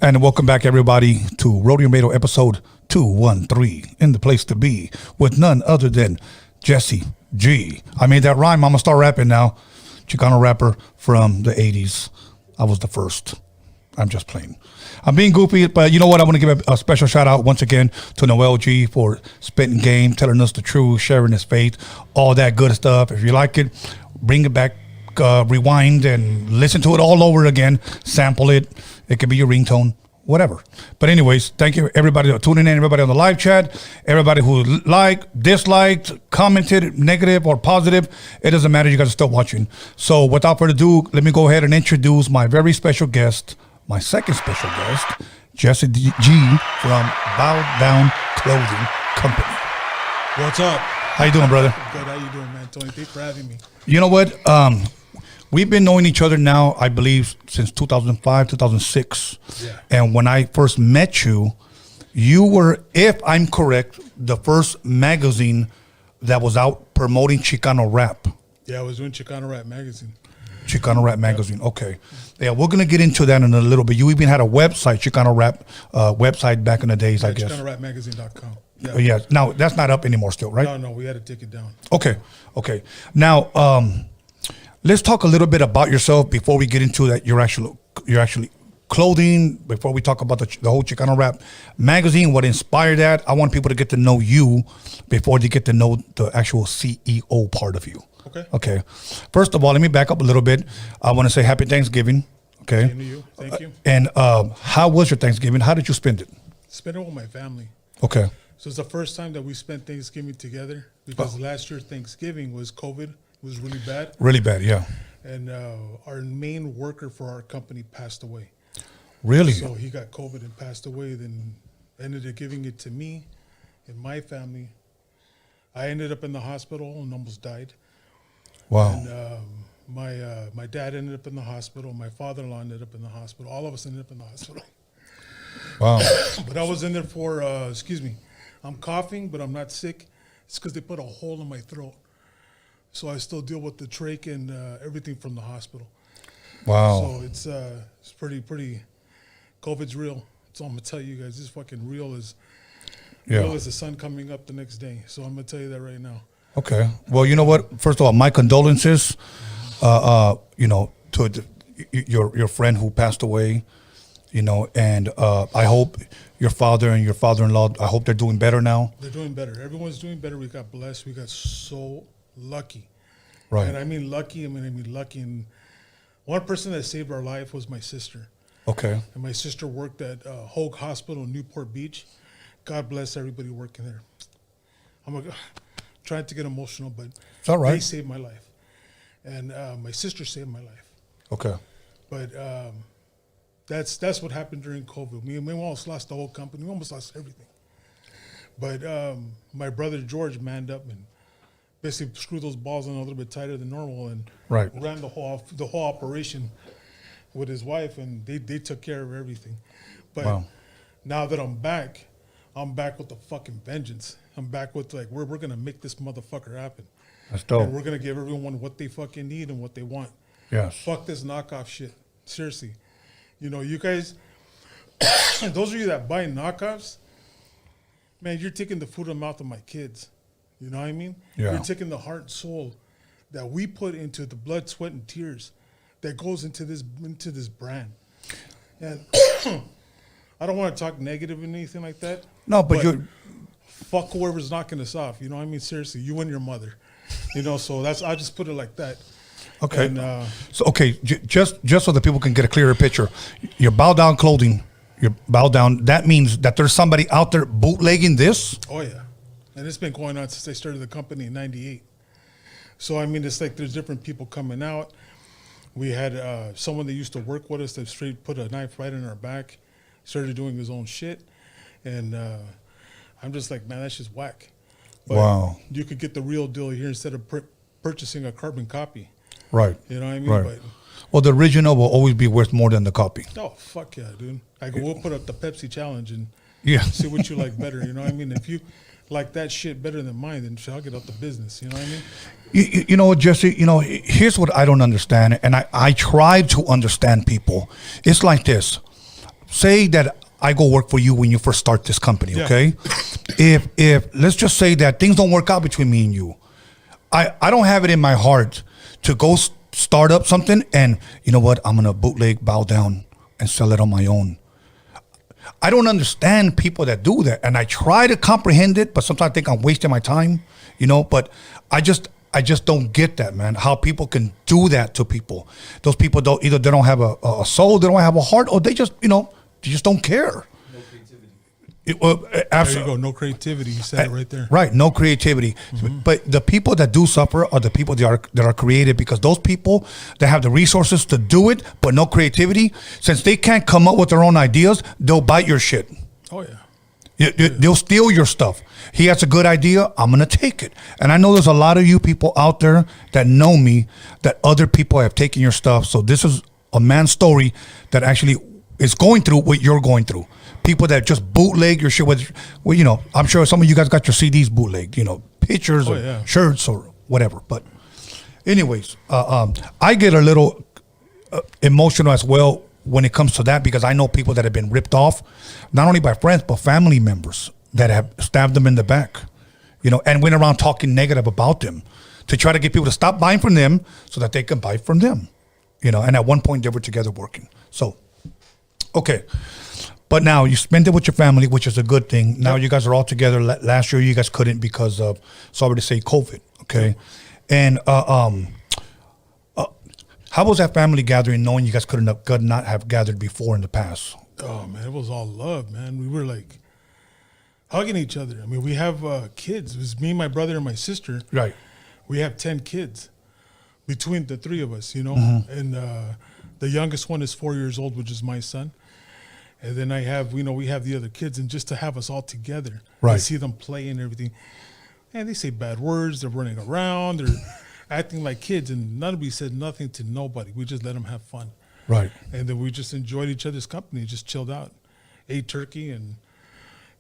And welcome back, everybody, to Roadium Radio episode 213, in the place to be, with none other than Jesse G. I made that rhyme. I'm going to start rapping now. Chicano rapper from the 80s. I was the first. I'm just playing. I'm being goofy, but you know what? I want to give a special shout out once again to Noel G for spitting game, telling us the truth, sharing his faith, all that good stuff. If you like it, bring it back, rewind, and listen to it all over again. Sample it. It could be your ringtone, whatever. But anyways, thank you everybody for tuning in, everybody on the live chat, everybody who liked, disliked, commented, negative or positive. It doesn't matter. You guys are still watching. So without further ado, let me go ahead and introduce my very special guest, my second special guest, Jesse G from Bowdown Clothing Company. What's up? How you doing, brother? Good. How you doing, man? Tony, thanks for having me. You know what? We've been knowing each other now, I believe, since 2005, 2006. Yeah. And when I first met you, you were, if I'm correct, the first magazine that was out promoting Chicano rap. Yeah, I was doing Chicano Rap magazine. Chicano Rap magazine, okay. Yeah, we're going to get into that in a little bit. You even had a website, Chicano Rap website back in the days, I guess. ChicanoRapMagazine.com. Yeah. Yeah. Now, that's not up anymore still, right? No, we had to take it down. Okay. Now, let's talk a little bit about yourself before we get into that. You're actually clothing. Before we talk about the whole Chicano Rap magazine, what inspired that? I want people to get to know you before they get to know the actual CEO part of you. Okay. First of all, let me back up a little bit. I want to say Happy Thanksgiving. Okay. Same to you. Thank you. And how was your Thanksgiving? How did you spend it? Spent it with my family. Okay. So it's the first time that we spent Thanksgiving together because last year Thanksgiving was COVID. It was really bad. Really bad, yeah. And our main worker for our company passed away. Really? So he got COVID and passed away. Then ended up giving it to me and my family. I ended up in the hospital and almost died. Wow. And my dad ended up in the hospital. My father-in-law ended up in the hospital. All of us ended up in the hospital. Wow. But I was in there for, I'm coughing, but I'm not sick. It's because they put a hole in my throat. So I still deal with the trach and everything from the hospital. Wow. So it's pretty, COVID's real. That's all I'm going to tell you guys. It's fucking real as the sun coming up the next day. So I'm going to tell you that right now. Okay. Well, you know what? First of all, my condolences, to your friend who passed away, and I hope your father and your father-in-law, I hope they're doing better now. They're doing better. Everyone's doing better. We got blessed. We got so lucky. Right. And I mean lucky. And one person that saved our life was my sister. Okay. And my sister worked at Hoag Hospital in Newport Beach. God bless everybody working there. I'm trying to get emotional, but it's all right. They saved my life. And my sister saved my life. Okay. But that's what happened during COVID. We almost lost the whole company. We almost lost everything. But my brother George manned up and basically screwed those balls in a little bit tighter than normal and ran the whole operation with his wife, and they took care of everything. But now that I'm back with the fucking vengeance. I'm back with we're gonna make this motherfucker happen. That's dope. And we're gonna give everyone what they fucking need and what they want. Yes. Fuck this knockoff shit. Seriously. You guys, those of you that buy knockoffs, man, you're taking the food out of the mouth of my kids. You know what I mean? Yeah. You're taking the heart and soul that we put into the blood, sweat, and tears that goes into this brand. And I don't want to talk negative or anything like that. No, but you're... whoever's knocking us off. You know what I mean? Seriously, you and your mother. So I just put it like that. Okay. And, just so that people can get a clearer picture, your Bowdown clothing, your Bowdown, that means that there's somebody out there bootlegging this? Oh, yeah. And it's been going on since I started the company in 98. So, I mean, it's there's different people coming out. We had someone that used to work with us that straight put a knife right in our back, started doing his own shit. And I'm just like, man, that's just whack. But wow. You could get the real deal here instead of purchasing a carbon copy. Right. You know what I mean? Right. But, well, the original will always be worth more than the copy. Oh, fuck yeah, dude. We'll put up the Pepsi challenge and Yeah. See what you like better. You know what I mean? If you like that shit better than mine, then I'll get out the business. You know what I mean? You know what, Jesse? You know, here's what I don't understand, and I try to understand people. It's like this. say that I go work for you when you first start this company, Yeah. okay? If let's just say that things don't work out between me and you, I don't have it in my heart to go start up something and you know what, I'm gonna bootleg Bowdown and sell it on my own. I don't understand people that do that, and I try to comprehend it, but sometimes I think I'm wasting my time, you know. But I just don't get that, man. How people can do that to people? Those people don't either. They don't have a soul, they don't have a heart, or they just, you know, they just don't care. No creativity. There you go. No creativity. You said it right there. Right. No creativity. But the people that do suffer are the people that are creative, because those people that have the resources to do it, but no creativity, since they can't come up with their own ideas, they'll bite your shit. Oh yeah. They'll steal your stuff. He has a good idea, I'm gonna take it. And I know there's a lot of you people out there that know me, that other people have taken your stuff. So this is a man's story that actually is going through what you're going through. People that just bootleg your shit with, well, you know, I'm sure some of you guys got your CDs bootlegged, you know, pictures or shirts or whatever. But anyways, I get a little emotional as well when it comes to that, because I know people that have been ripped off, not only by friends, but family members that have stabbed them in the back, you know, and went around talking negative about them to try to get people to stop buying from them so that they can buy from them, you know. And at one point they were together working. So, okay. But now you spend it with your family, which is a good thing. Now you guys are all together. Last year you guys couldn't because of, sorry to say, COVID, okay? And how was that family gathering, knowing you guys could not have gathered before in the past? Oh man, it was all love, man. We were like hugging each other. I mean, we have kids. It was me, my brother, and my sister. Right. We have 10 kids between the three of us, you know. And the youngest one is 4 years old, which is my son. And then I have, you know, we have the other kids, and just to have us all together, right, to see them play and everything. And they say bad words. They're running around. They're acting like kids, and nobody said nothing to nobody. We just let them have fun. Right. And then we just enjoyed each other's company, just chilled out, ate turkey and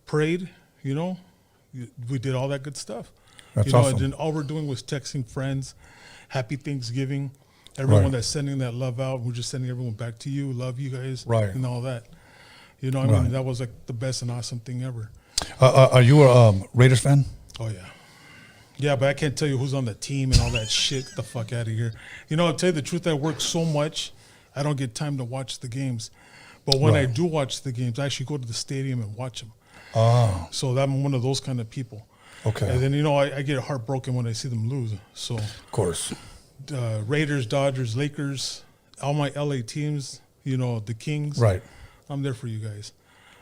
prayed, you know. We did all that good stuff. That's you know, awesome. And then all we're doing was texting friends, happy Thanksgiving, everyone Right. that's sending that love out. We're just sending everyone back to you, love you guys, Right. and all that. You know, I Right. mean, that was like the best and awesome thing ever. Are you a Raiders fan? Oh, yeah. Yeah, but I can't tell you who's on the team and all that shit. Get the fuck out of here. You know, I'll tell you the truth, I work so much, I don't get time to watch the games. But when I do watch the games, I actually go to the stadium and watch them. Oh. So I'm one of those kind of people. Okay. And then, you know, I get heartbroken when I see them lose. So, of course. Raiders, Dodgers, Lakers, all my LA teams, you know, the Kings. Right. I'm there for you guys.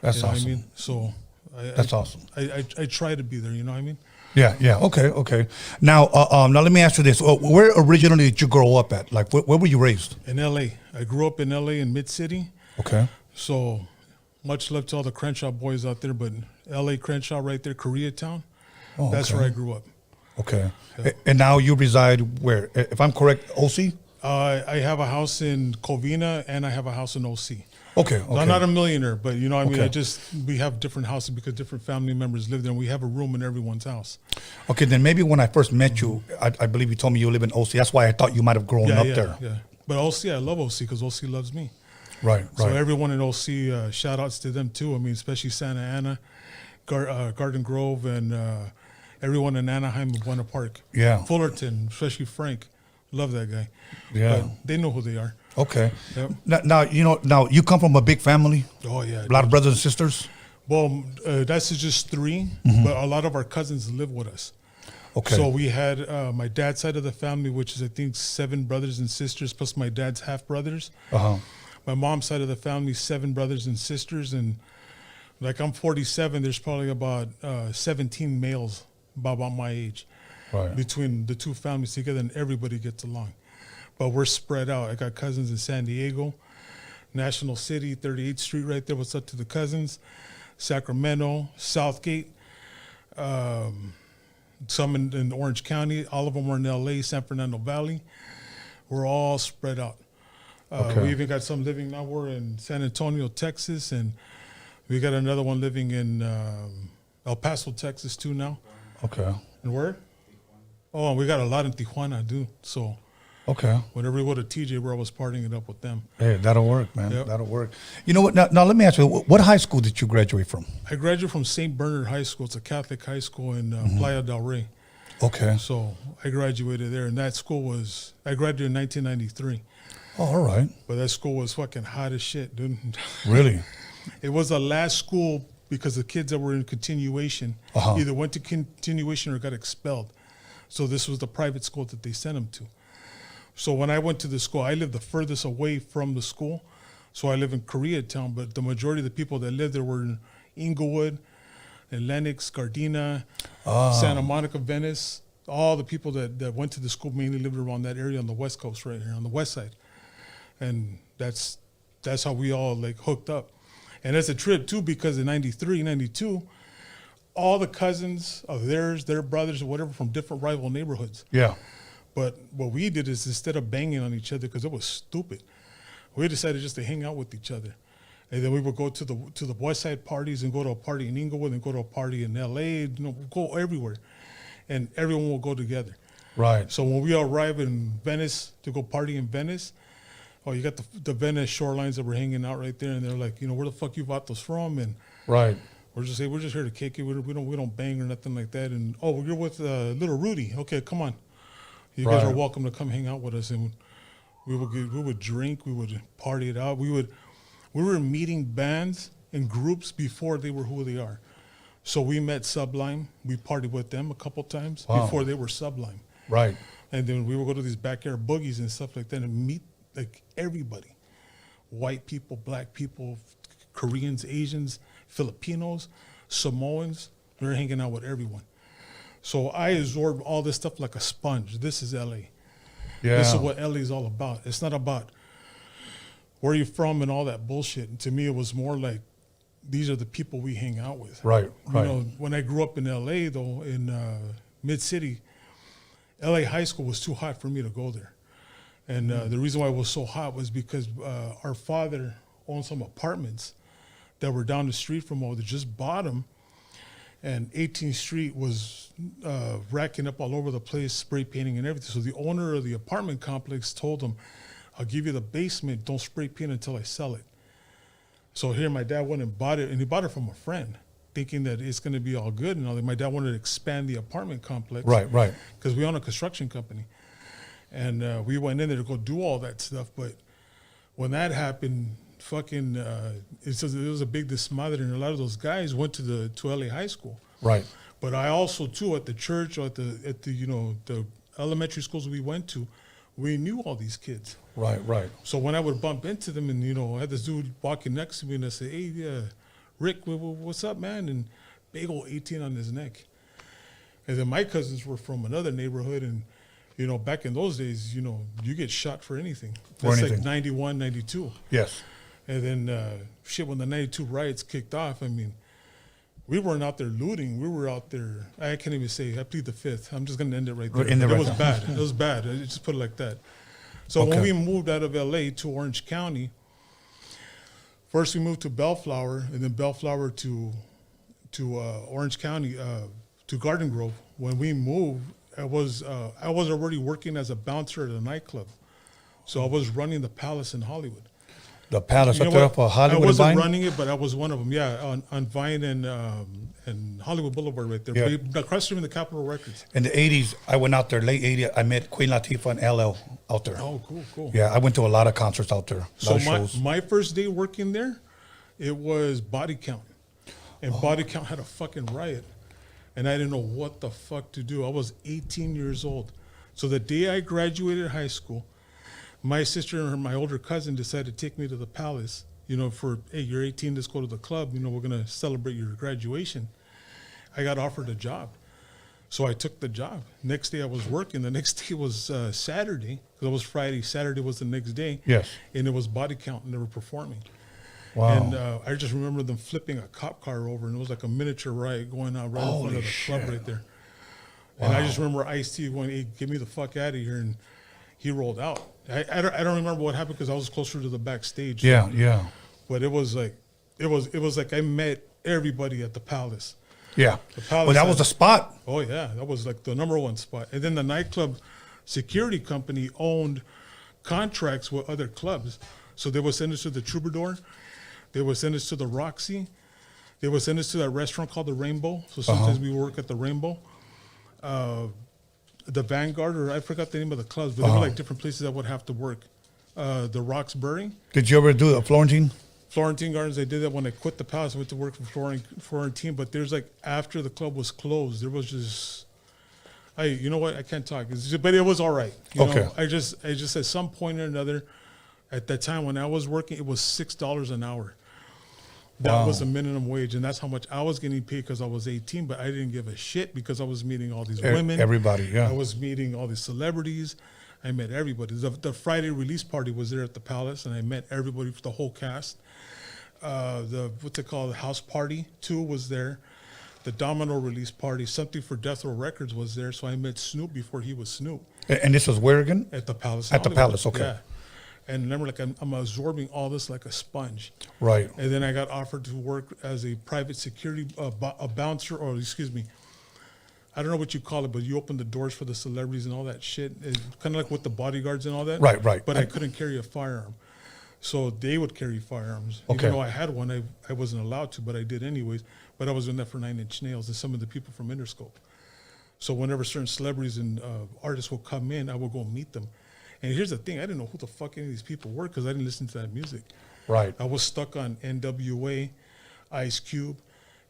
That's you know awesome. What I mean? So That's awesome. I try to be there, you know what I mean? Yeah. Okay. Now let me ask you this. Where originally did you grow up at? Like, where were you raised? In LA. I grew up in LA in Mid-City. Okay. So much love to all the Crenshaw boys out there, but LA Crenshaw right there, Koreatown. Oh, that's okay. where I grew up. Okay. Yeah. And now you reside where? If I'm correct, OC? I have a house in Covina and I have a house in OC. Okay. So I'm not a millionaire, but you know what I mean? Okay. We have different houses because different family members live there, and we have a room in everyone's house. Okay, then maybe when I first met you, I believe you told me you live in OC. That's why I thought you might have grown up there. Yeah. But OC, I love OC because OC loves me. Right. So everyone in OC, shout outs to them too. I mean, especially Santa Ana, Garden Grove, and everyone in Anaheim and Buena Park. Yeah. Fullerton, especially Frank. Love that guy. Yeah. But they know who they are. Okay. Yep. Now you come from a big family. Oh, yeah. A lot of brothers and sisters. Well, that's just 3, but a lot of our cousins live with us. Okay. So we had my dad's side of the family, which is I think 7 brothers and sisters, plus my dad's half brothers. My mom's side of the family, 7 brothers and sisters, and like I'm 47. There's probably about 17 males about my age, between the 2 families together, and everybody gets along. But we're spread out. I got cousins in San Diego, National City, 38th Street right there. What's up to the cousins? Sacramento, Southgate, some in Orange County. All of them are in LA, San Fernando Valley. We're all spread out. We even got some living now. We're in San Antonio, Texas, and we got another one living in El Paso, Texas too now. Okay. And where? Oh, we got a lot in Tijuana, dude. So Okay. Whenever we go to TJ, where I was partying it up with them. Hey, that'll work, man. Yep. That'll work. You know what? Now let me ask you, what high school did you graduate from? I graduated from St. Bernard High School. It's a Catholic high school in Playa del Rey. Okay. So I graduated there, and that school was, I graduated in 1993. Oh, all right. But that school was fucking hot as shit, dude. Really? It was the last school because the kids that were in continuation either went to continuation or got expelled. So this was the private school that they sent them to. So when I went to the school, I lived the furthest away from the school. So I live in Koreatown, but the majority of the people that lived there were in Inglewood, Lennox, Gardena, Santa Monica, Venice. All the people that went to the school mainly lived around that area on the West Coast, right here on the west side. And that's how we all like hooked up. And it's a trip too, because in 93, 92, all the cousins of theirs, their brothers or whatever from different rival neighborhoods. Yeah. But what we did is instead of banging on each other, because it was stupid, we decided just to hang out with each other. And then we would go to the West Side parties and go to a party in Inglewood and go to a party in LA, go everywhere. And everyone will go together. Right. So when we arrive in Venice to go party in Venice, you got the Venice shorelines that were hanging out right there, and they're like, where the fuck you bought those from? And right. we're just here to kick it. We don't bang or nothing like that. And you're with little Rudy. Okay, come on. You guys are welcome to come hang out with us. And we would drink, we would party it out. We were meeting bands and groups before they were who they are. So we met Sublime. We partied with them a couple times before they were Sublime. Right. And then we would go to these backyard boogies and stuff like that and meet like everybody. White people, black people, Koreans, Asians, Filipinos, Samoans. We were hanging out with everyone. So I absorbed all this stuff like a sponge. This is LA. Yeah. This is what LA is all about. It's not about where you're from and all that bullshit. And to me, it was more like, these are the people we hang out with. Right, right. When I grew up in LA, though, in Mid-City, LA high school was too hot for me to go there. And the reason why it was so hot was because our father owned some apartments that were down the street from all. They just bought them. And 18th Street was racking up all over the place, spray painting and everything. So the owner of the apartment complex told him, I'll give you the basement, don't spray paint until I sell it. So here my dad went and bought it, and he bought it from a friend, thinking that it's going to be all good. And all that. My dad wanted to expand the apartment complex. Right, right. Because we own a construction company. And we went in there to go do all that stuff. But when that happened, it was a big dismother, and a lot of those guys went to LA high school. Right. But I also too at the church or at the elementary schools we went to, we knew all these kids. Right, right. So when I would bump into them, and I had this dude walking next to me, and I say, "Hey, yeah, Rick, what's up, man?" And big old 18 on his neck. And then my cousins were from another neighborhood, and back in those days, you get shot for anything. That's like 91, 92. Yes. And then when the 92 riots kicked off, I mean, we weren't out there looting. We were out there. I can't even say. I plead the fifth. I'm just going to end it right there. It was bad. It was bad. I just put it like that. So when we moved out of LA to Orange County, first we moved to Bellflower, and then Bellflower to Orange County, to Garden Grove. When we moved, I was already working as a bouncer at a nightclub. So I was running the Palace in Hollywood. The Palace up there off of Hollywood. I wasn't Vine? running it, but I was one of them. Yeah, on Vine and Hollywood Boulevard right there. Yeah. Across from the Capitol Records. In the 80s, I went out there, late 80s. I met Queen Latifah and LL out there. Oh, cool. Yeah, I went to a lot of concerts out there. So my first day working there, it was Body Count. And Body Count had a fucking riot. And I didn't know what the fuck to do. I was 18 years old. So the day I graduated high school, my sister and my older cousin decided to take me to the Palace, hey, you're 18, let's go to the club. We're going to celebrate your graduation. I got offered a job. So I took the job. Next day I was working. The next day was Saturday, because it was Friday. Saturday was the next day. Yes. And it was Body Count, and they were performing. Wow. And I just remember them flipping a cop car over, and it was like a miniature riot going on right in front of the club right there. Wow. And I just remember Ice-T going, "Hey, get me the fuck out of here," and he rolled out. I don't remember what happened because I was closer to the backstage. Yeah, yeah. But it was like I met everybody at the Palace. Yeah. The Palace. Well, that was the spot. Oh yeah, that was like the number one spot. And then the nightclub security company owned contracts with other clubs. So they would send us to the Troubadour. They would send us to the Roxy. They would send us to that restaurant called the Rainbow. So sometimes we work at the Rainbow. The Vanguard, or I forgot the name of the clubs, but they were like different places that would have to work. The Roxbury. Did you ever do the Florentine? Florentine Gardens, I did that when I quit the palace. I went to work for Florentine, but there's like, after the club was closed, there was just, you know what, I can't talk, but it was all right. You know, I just at some point or another, at that time when I was working, it was $6 an hour. That was the minimum wage, and that's how much I was getting paid because I was 18, but I didn't give a shit because I was meeting all these women. Everybody, yeah. I was meeting all these celebrities. I met everybody. The Friday release party was there at the Palace, and I met everybody, the whole cast. What's it called? The House Party 2 was there. The Domino release party, Something for Death Row Records was there. So I met Snoop before he was Snoop. And this was where again? At the Palace. At the Palace, okay. Yeah. And remember, like I'm absorbing all this like a sponge. Right. And then I got offered to work as a private security, a bouncer, or excuse me, I don't know what you call it, but you open the doors for the celebrities and all that shit. Kind of like with the bodyguards and all that. Right, right. But I couldn't carry a firearm. So they would carry firearms. Okay. Even though I had one, I wasn't allowed to, but I did anyways. But I was doing that for 9 Inch Nails and some of the people from Interscope. So whenever certain celebrities and artists would come in, I would go meet them. And here's the thing, I didn't know who the fuck any of these people were because I didn't listen to that music. Right. I was stuck on NWA, Ice Cube,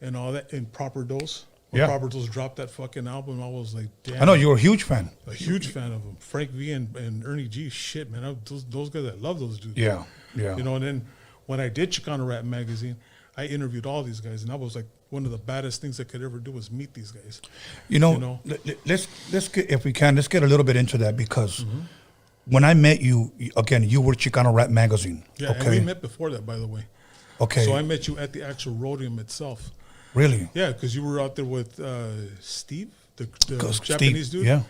and all that in Proper Dose. When Proper Dose dropped that fucking album, I was like, damn. I know, you were a huge fan. A huge fan of them. Frank V and Ernie G, shit, man. Those guys, I love those dudes. Yeah, yeah. You know, and then when I did Chicano Rap Magazine, I interviewed all these guys, and that was like one of the baddest things I could ever do was meet these guys. You know? Let's get, if we can, let's get a little bit into that because when I met you, again, you were Chicano Rap Magazine. Yeah, and we met before that, by the way. Okay. So I met you at the actual Roadium itself. Really? Yeah, because you were out there with Steve, the Japanese dude. Yeah.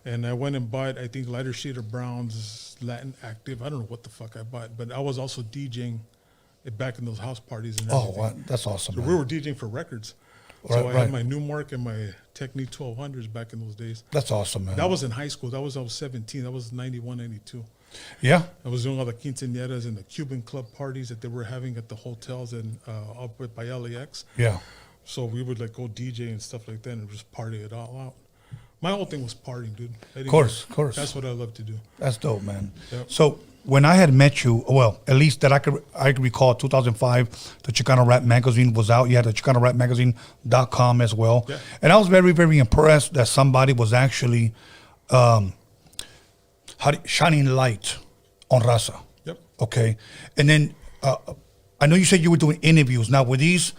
And I went and bought, I think, Lighter Shade of Brown's Latin Active. I don't know what the fuck I bought, but I was also DJing back in those house parties and everything. Oh, wow. That's awesome. So man. we were DJing for records. So I had my Newmark and my Technique 1200s back in those days. That's awesome, man. That was in high school. I was 17. That was 91, 92. Yeah. I was doing all the quinceañeras and the Cuban club parties that they were having at the hotels and up by LAX. Yeah. So we would like go DJ and stuff like that and just party it all out. My whole thing was partying, dude. Of course. That's what I love to do. That's dope, man. Yep. So when I had met you, well, at least that I could recall, 2005, the Chicano Rap Magazine was out. You had the ChicanoRapMagazine.com as well. Yeah. And I was very, very impressed that somebody was actually shining light on Raza. Yep. Okay. And then I know you said you were doing interviews. Now, were these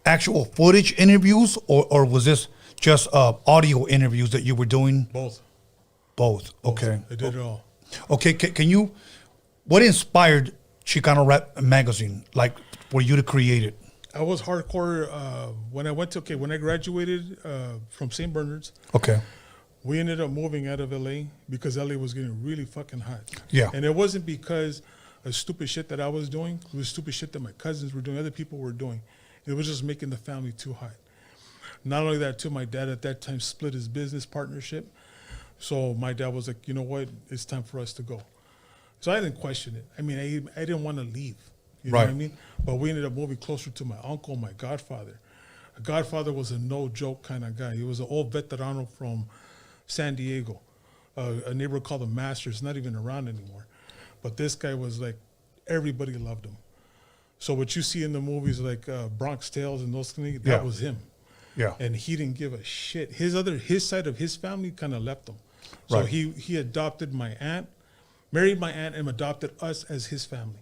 actual footage interviews or was this just audio interviews that you were doing? Both. Okay. I did it all. Okay. Can you, what inspired Chicano Rap Magazine, like for you to create it? I was hardcore when I graduated from St. Bernard's. Okay. We ended up moving out of LA because LA was getting really fucking hot. Yeah. And it wasn't because of stupid shit that I was doing. It was stupid shit that my cousins were doing, other people were doing. It was just making the family too hot. Not only that, too, my dad at that time split his business partnership. So my dad was like, you know what, it's time for us to go. So I didn't question it. I mean, I didn't want to leave. You know what I mean? But we ended up moving closer to my uncle, my godfather. My godfather was a no-joke kind of guy. He was an old veterano from San Diego, a neighborhood called the Masters, not even around anymore. But this guy was like, everybody loved him. So what you see in the movies like Bronx Tales and those things, that was him. Yeah. And he didn't give a shit. His side of his family kind of left him. So he adopted my aunt, married my aunt, and adopted us as his family.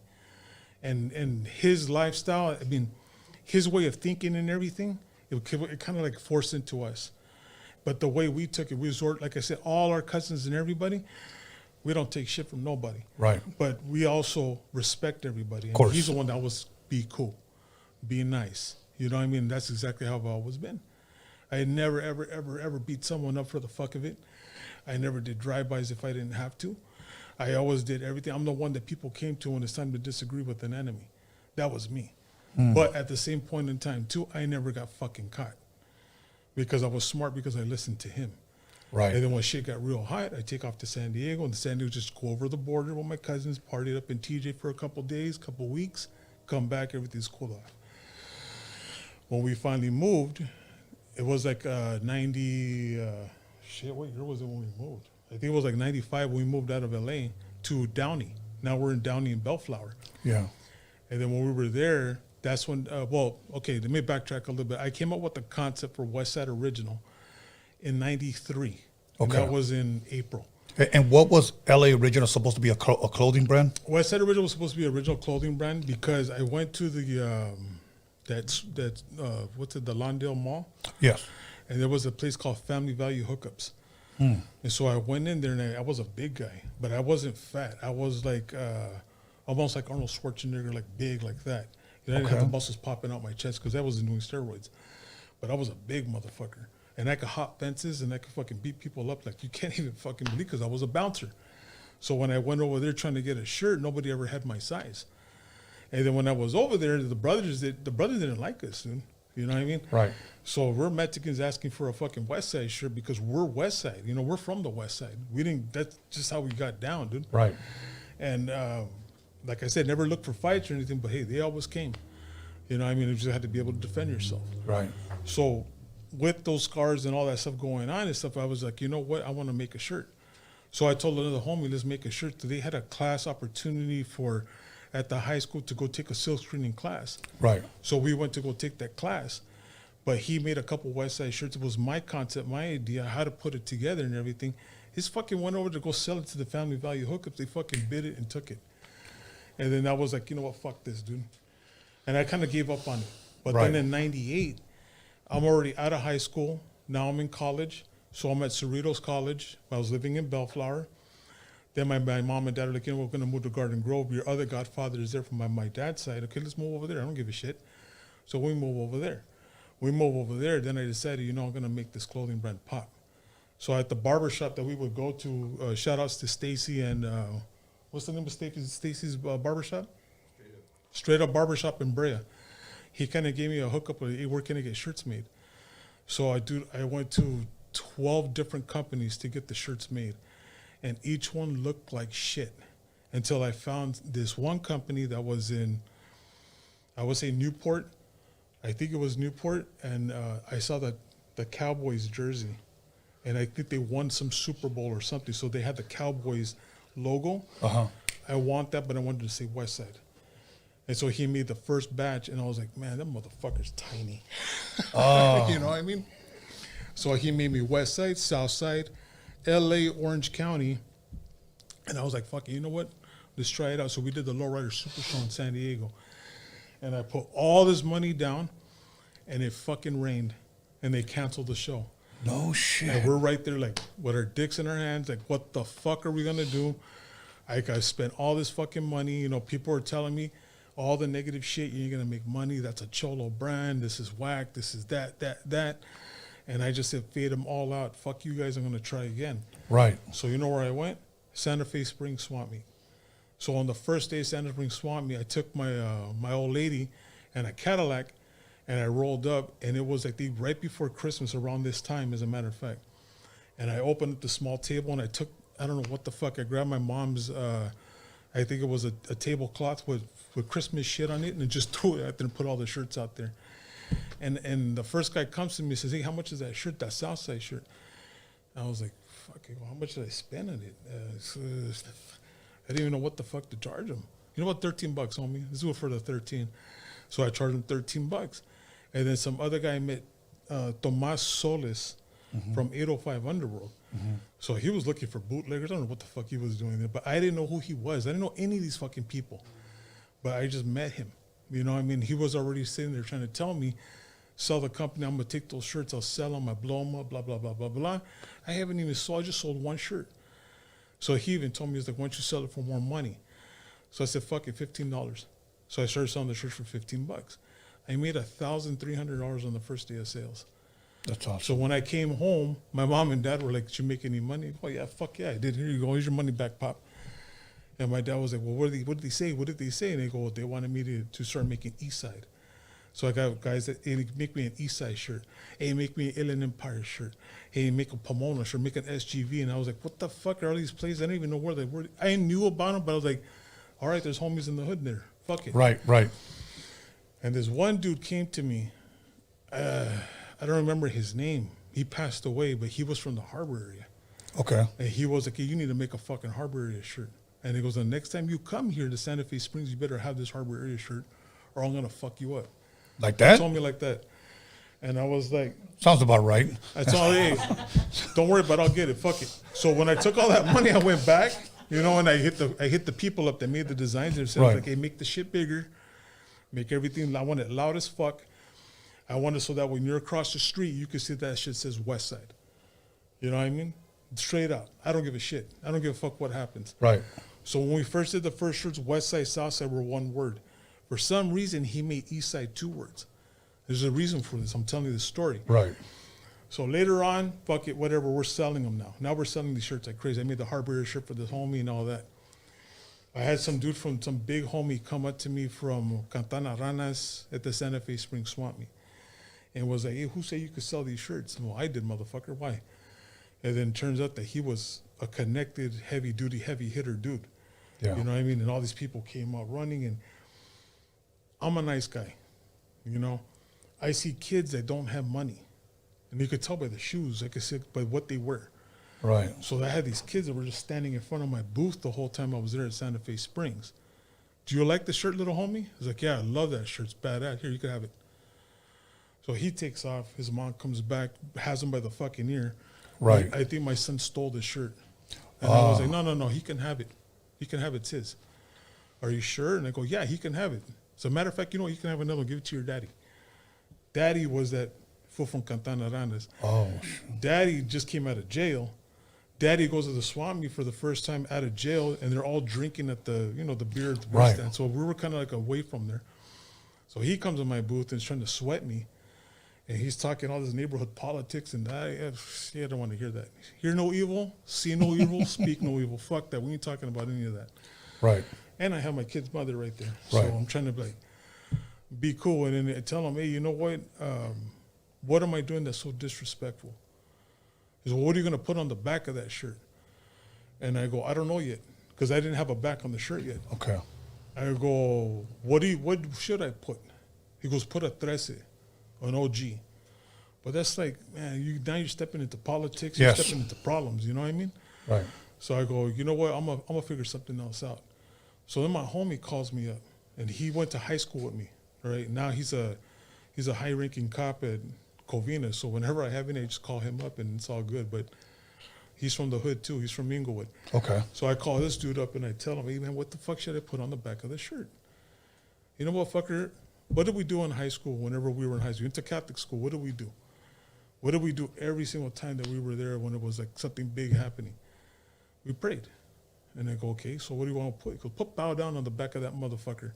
And his lifestyle, I mean, his way of thinking and everything, it kind of like forced into us. But the way we took it, we resort, like I said, all our cousins and everybody, we don't take shit from nobody. Right. But we also respect everybody. And of course. He's the one that was be cool, be nice. You know what I mean? That's exactly how I've always been. I never, ever, ever, ever beat someone up for the fuck of it. I never did drive-bys if I didn't have to. I always did everything. I'm the one that people came to when it's time to disagree with an enemy. That was me. But at the same point in time, too, I never got fucking caught. Because I was smart because I listened to him. Right. And then when shit got real hot, I take off to San Diego, and San Diego just go over the border with my cousins, partied up in TJ for a couple days, couple weeks, come back, everything's cool off. When we finally moved, it was like 90, what year was it when we moved? I think it was like 95 when we moved out of LA to Downey. Now we're in Downey and Bellflower. Yeah. And then when we were there, that's when, let me backtrack a little bit. I came up with the concept for West Side Original in 93. And Okay. that was in April. And what was LA Original supposed to be, a clothing brand? West Side Original was supposed to be an original clothing brand because I went to the, the Lawndale Mall? Yes. And there was a place called Family Value Hookups. And so I went in there, and I was a big guy, but I wasn't fat. I was like almost like Arnold Schwarzenegger, like big like that. You know, I didn't have the muscles popping out my chest because I wasn't doing steroids. But I was a big motherfucker. And I could hop fences, and I could fucking beat people up like you can't even fucking believe, because I was a bouncer. So when I went over there trying to get a shirt, nobody ever had my size. And then when I was over there, the brothers didn't like us, dude. You know what I mean? Right. So we're Mexicans asking for a fucking West Side shirt because we're West Side. You know, we're from the West Side. That's just how we got down, dude. Right. And like I said, never looked for fights or anything, but hey, they always came. You know what I mean? You just had to be able to defend yourself. Right. So with those scars and all that stuff going on and stuff, I was like, you know what? I want to make a shirt. So I told another homie, let's make a shirt. They had a class opportunity at the high school to go take a silk screening class. Right. So we went to go take that class. But he made a couple West Side shirts. It was my concept, my idea, how to put it together and everything. His fucking went over to go sell it to the Family Value Hookups. They fucking bid it and took it. And then I was like, you know what, fuck this, dude. And I kind of gave up on it. But then in 98, I'm already out of high school. Now I'm in college. So I'm at Cerritos College. I was living in Bellflower. Then my mom and dad are like, you know, we're going to move to Garden Grove. Your other godfather is there from my dad's side. Okay, let's move over there. I don't give a shit. So we move over there. Then I decided, you know, I'm going to make this clothing brand pop. So at the barber shop that we would go to, shout outs to Stacy and, what's the name of Stacy's barbershop? Straight Up Barbershop in Brea. He kind of gave me a hookup with, hey, where can I get shirts made? So I went to 12 different companies to get the shirts made. And each one looked like shit until I found this one company that was in, I would say Newport. I think it was Newport. And I saw the Cowboys jersey. And I think they won some Super Bowl or something. So they had the Cowboys logo. Uh-huh. I want that, but I wanted to say West Side. And so he made the first batch, and I was like, man, that motherfucker's tiny. Oh. You know what I mean? So he made me West Side, South Side, LA, Orange County. And I was like, fuck it, you know what? Let's try it out. So we did the Lowrider Super Show in San Diego. And I put all this money down, and it fucking rained. And they canceled the show. No shit. And we're right there, like, with our dicks in our hands, like, what the fuck are we going to do? I spent all this fucking money. You know, people are telling me all the negative shit. You ain't going to make money. That's a cholo brand. This is whack. This is that. And I just said, fade them all out. Fuck you guys. I'm going to try again. Right. So you know where I went? Santa Fe Springs Swamp Meet. So on the first day of Santa Fe Springs Swamp Meet, I took my old lady and a Cadillac, and I rolled up, and it was like right before Christmas, around this time, as a matter of fact. And I opened up the small table, and I took, I don't know what the fuck, I grabbed my mom's, I think it was a tablecloth with Christmas shit on it, and just threw it out there and put all the shirts out there. And the first guy comes to me and says, hey, how much is that shirt, that Southside shirt? And I was like, fuck, how much did I spend on it? I didn't even know what the fuck to charge him. You know what, $13, homie. Let's do it for the 13. So I charged him $13. And then some other guy met Tomas Solis from 805 Underworld. So he was looking for bootleggers. I don't know what the fuck he was doing there, but I didn't know who he was. I didn't know any of these fucking people. But I just met him. You know what I mean? He was already sitting there trying to tell me, sell the company, I'm going to take those shirts, I'll sell them, I blow them up, blah, blah, blah, blah, blah. I haven't even sold, I just sold one shirt. So he even told me, he's like, why don't you sell it for more money? So I said, fuck it, $15. So I started selling the shirts for $15. I made $1,300 on the first day of sales. That's awesome. So when I came home, my mom and dad were like, did you make any money? Oh, yeah, fuck yeah, I did. Here you go. Here's your money back, Pop. And my dad was like, well, what did they say? What did they say? And they go, they wanted me to start making East Side. So I got guys that, hey, make me an East Side shirt. Hey, make me an Inland Empire shirt. Hey, make a Pomona shirt, make an SGV. And I was like, what the fuck are all these places? I don't even know where they were. I knew about them, but I was like, all right, there's homies in the hood there. Fuck it. Right, right. And this one dude came to me. I don't remember his name. He passed away, but he was from the Harbor area. Okay. And he was like, hey, you need to make a fucking Harbor area shirt. And he goes, the next time you come here to Santa Fe Springs, you better have this Harbor area shirt or I'm going to fuck you up. Like that? He told me like that. And I was like... Sounds about right. I told him, hey, don't worry about it, I'll get it, fuck it. So when I took all that money, I went back, and I hit the people up that made the designs and said, Right. like, hey, make the shit bigger, make everything, I want it loud as fuck. I want it so that when you're across the street, you can see that shit says West Side. You know what I mean? Straight out. I don't give a shit. I don't give a fuck what happens. Right. So when we first did the first shirts, West Side, South Side were one word. For some reason, he made East Side 2 words. There's a reason for this. I'm telling you the story. Right. So later on, fuck it, whatever, we're selling them now. Now we're selling these shirts like crazy. I made the Harbor Area shirt for this homie and all that. I had some dude from some big homie come up to me from Cantana Ranas at the Santa Fe Springs Swamp Meet and was like, hey, who said you could sell these shirts? Well, I did, motherfucker. Why? And then it turns out that he was a connected, heavy-duty, heavy hitter dude. Yeah. You know what I mean? And all these people came out running, and I'm a nice guy, you know? I see kids that don't have money, and you could tell by the shoes, I could see by what they wear. Right. So I had these kids that were just standing in front of my booth the whole time I was there at Santa Fe Springs. Do you like the shirt, little homie? I was like, yeah, I love that shirt. It's badass. Here, you can have it. So he takes off. His mom comes back, has him by the fucking ear. Right. I think my son stole the shirt. And I was like, no, he can have it. He can have it, it's his. Are you sure? And I go, yeah, he can have it. As a matter of fact, you know what? You can have another one. Give it to your daddy. Daddy was that fool from Cantana Ranas. Oh, Daddy just came out of jail. Daddy goes to the swap meet for the first time out of jail, and they're all drinking at the, the beer at the beer Right. stand. So we were kind of like away from there. So he comes in my booth and is trying to sweat me, and he's talking all this neighborhood politics, and I don't want to hear that. Hear no evil, see no evil, speak no evil. Fuck that. We ain't talking about any of that. Right. And I have my kid's mother right there. Right. So I'm trying to be cool, and then I tell him, hey, you know what am I doing that's so disrespectful? He says, well, what are you going to put on the back of that shirt? And I go, I don't know yet, because I didn't have a back on the shirt yet. Okay. I go, what should I put? He goes, put a 13, an OG. But that's like, man, now you're stepping into politics, Yes. you're stepping into problems, you know what I mean? Right. So I go, you know what, I'm gonna figure something else out. So then my homie calls me up, and he went to high school with me, right? Now he's a high-ranking cop at Covina, so whenever I have any, I just call him up, and it's all good. But he's from the hood, too. He's from Inglewood. Okay. So I call this dude up, and I tell him, hey, man, what the fuck should I put on the back of the shirt? You know what, fucker? What did we do in high school whenever we were in high school? We went to Catholic school. What did we do? What did we do every single time that we were there when it was like something big happening? We prayed. And I go, okay, so what do you want to put? He goes, put bow down on the back of that motherfucker.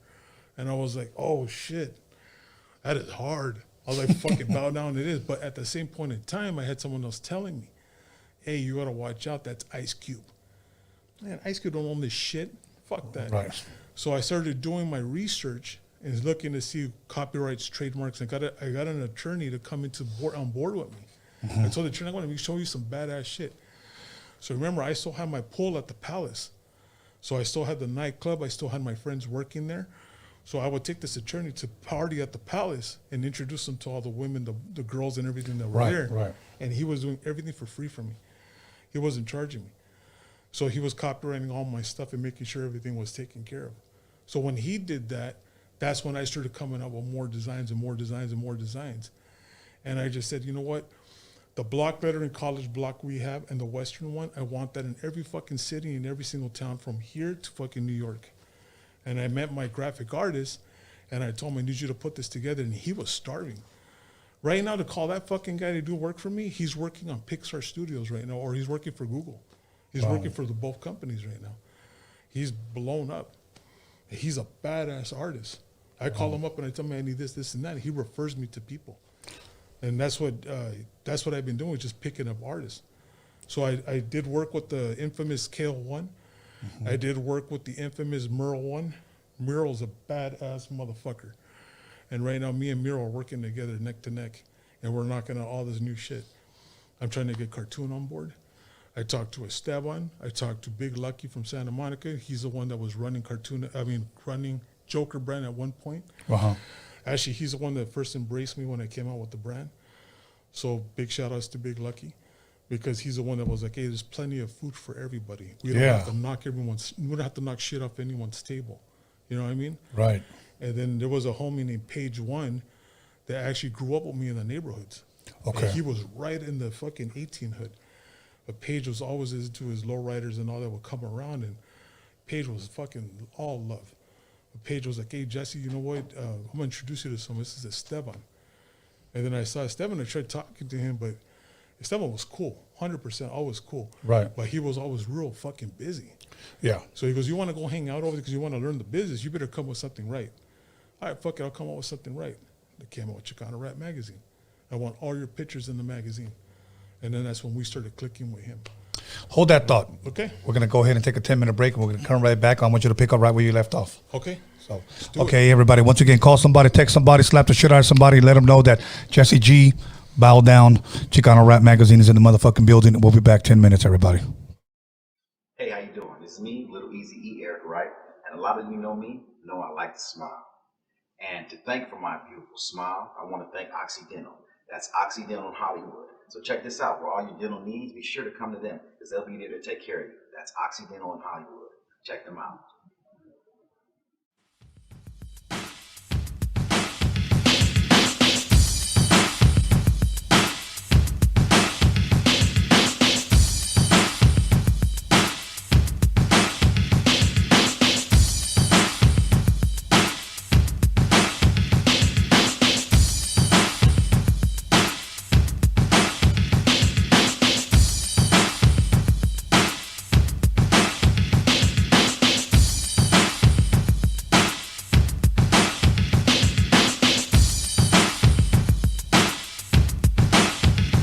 And I was like, oh, shit. That is hard. I was like, fucking bow down it is. But at the same point in time, I had someone else telling me, hey, you got to watch out. That's Ice Cube. Man, Ice Cube don't own this shit. Fuck that. Right. So I started doing my research and looking to see copyrights, trademarks. And I got an attorney to come on board with me. Mm-hmm. I told the attorney, I want to show you some badass shit. So remember, I still had my pool at the Palace. So I still had the nightclub. I still had my friends working there. So I would take this attorney to party at the Palace and introduce them to all the women, the girls and everything that were Right, there. right. And he was doing everything for free for me. He wasn't charging me. So he was copywriting all my stuff and making sure everything was taken care of. So when he did that, that's when I started coming up with more designs and more designs and more designs. And I just said, you know what? The block lettering college block we have and the Western one, I want that in every fucking city, in every single town from here to fucking New York. And I met my graphic artist, and I told him, I need you to put this together, and he was starving. Right now, to call that fucking guy to do work for me, he's working on Pixar Studios right now, or he's working for Google. He's working for both companies right now. He's blown up. He's a badass artist. I call him up, and I tell him, I need this, this, and that. He refers me to people. And that's what I've been doing, just picking up artists. So I did work with the infamous Kale One. I did work with the infamous Merle One. Merle's a badass motherfucker. And right now, me and Miro are working together neck to neck, and we're knocking out all this new shit. I'm trying to get Cartoon on board. I talked to Esteban. I talked to Big Lucky from Santa Monica. He's the one that was running running Joker brand at one point. Uh-huh. Actually, he's the one that first embraced me when I came out with the brand. So big shout outs to Big Lucky, because he's the one that was like, hey, there's plenty of food for everybody. We don't have to we don't have to knock shit off anyone's table. You know what I mean? Right. And then there was a homie named Page One that actually grew up with me in the neighborhoods. Okay. And he was right in the fucking 18 hood. But Page was always into his lowriders and all that would come around, and Page was fucking all love. But Page was like, hey, Jesse, you know what? I'm going to introduce you to someone. This is Esteban. And then I saw Esteban. I tried talking to him, but Esteban was cool, 100%, always cool. Right. But he was always real fucking busy. Yeah. So he goes, you want to go hang out over there because you want to learn the business? You better come with something right. All right, fuck it, I'll come out with something right. They came out with Chicano Rap magazine. I want all your pictures in the magazine. And then that's when we started clicking with him. Hold that thought. Okay. We're going to go ahead and take a 10-minute break, and we're going to come right back. I want you to pick up right where you left off. Okay. So, okay, everybody, once again, call somebody, text somebody, slap the shit out of somebody, let them know that Jesse G, Bowdown, Chicano Rap Magazine is in the motherfucking building. We'll be back 10 minutes, everybody. Hey, how you doing? This is me, Little Easy E, Eric Wright, and a lot of you know me, know I like to smile. And to thank for my beautiful smile, I want to thank Occidental. That's Occidental in Hollywood. So check this out. For all your dental needs, be sure to come to them, because they'll be there to take care of you. That's Occidental in Hollywood. Check them out.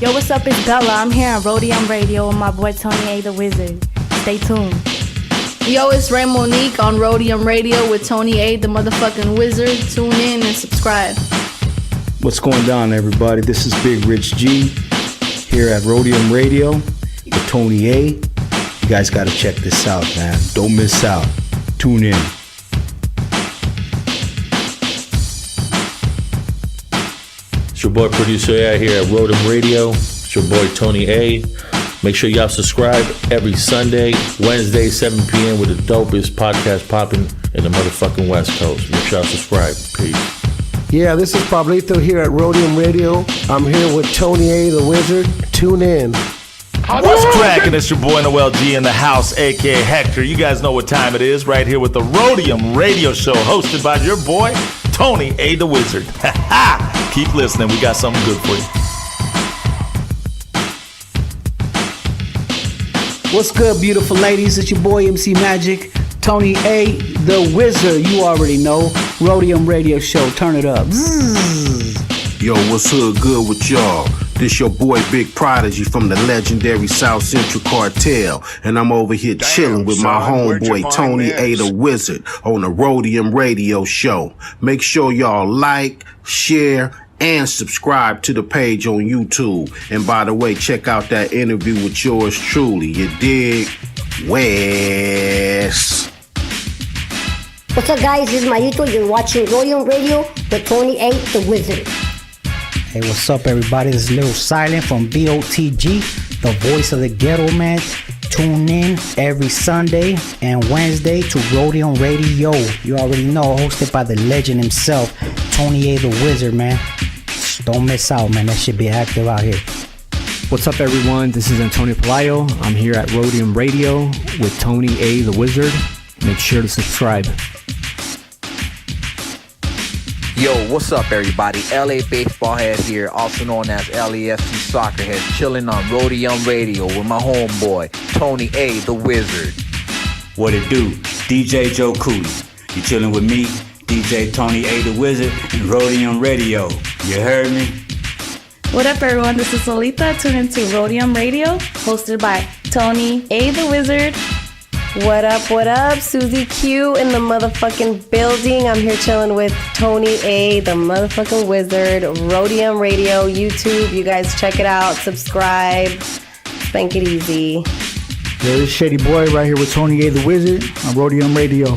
Yo, what's up? It's Bella. I'm here on Roadium Radio with my boy Tony A. the Wizard. Stay tuned. Yo, it's Ray Monique on Roadium Radio with Tony A. the motherfucking Wizard. Tune in and subscribe. What's going down, everybody? This is Big Rich G here at Roadium Radio with Tony A. You guys got to check this out, man. Don't miss out. Tune in. It's your boy Producer A here at Roadium Radio. It's your boy Tony A. Make sure y'all subscribe every Sunday, Wednesday, 7 p.m. with the dopest podcast popping in the motherfucking West Coast. Make sure y'all subscribe. Peace. Yeah, this is Pablito here at Roadium Radio. I'm here with Tony A. the Wizard. Tune in. What's cracking? It's your boy Noel G in the house, aka Hector. You guys know what time it is, right here with the Roadium Radio Show, hosted by your boy Tony A. the Wizard. Keep listening, we got something good for you. What's good, beautiful ladies? It's your boy MC Magic, Tony A. the Wizard. You already know. Roadium Radio Show. Turn it up. Yo, what's good with y'all? This your boy Big Prodigy from the legendary South Central Cartel, and I'm over here chilling with my homeboy Tony A. the Wizard on the Roadium Radio Show. Make sure y'all like, share, and subscribe to the page on YouTube. And by the way, check out that interview with yours truly. You dig? Wes. What's up, guys? This is Mayito. You're watching Roadium Radio with Tony A. the Wizard. Hey, what's up, everybody? This is Little Silent from BOTG, the voice of the ghetto, man. Tune in every Sunday and Wednesday to Roadium Radio. You already know, hosted by the legend himself, Tony A. the Wizard, man. Don't miss out, man. That should be active out here. What's up, everyone? This is Antonio Pelayo. I'm here at Roadium Radio with Tony A. the Wizard. Make sure to subscribe. Yo, what's up, everybody? LA Baseball Head here, also known as LAFC Soccer Head, chilling on Roadium Radio with my homeboy, Tony A. the Wizard. What it do? DJ Joe Cooley. You chilling with me, DJ Tony A. the Wizard, and Roadium Radio. You heard me? What up, everyone? This is Solita. Tune into Roadium Radio, hosted by Tony A. the Wizard. What up, what up? Susie Q in the motherfucking building. I'm here chilling with Tony A, the motherfucking wizard. Roadium Radio, YouTube. You guys check it out. Subscribe. Spank it easy. There is Shady Boy right here with Tony A, the wizard on Roadium Radio.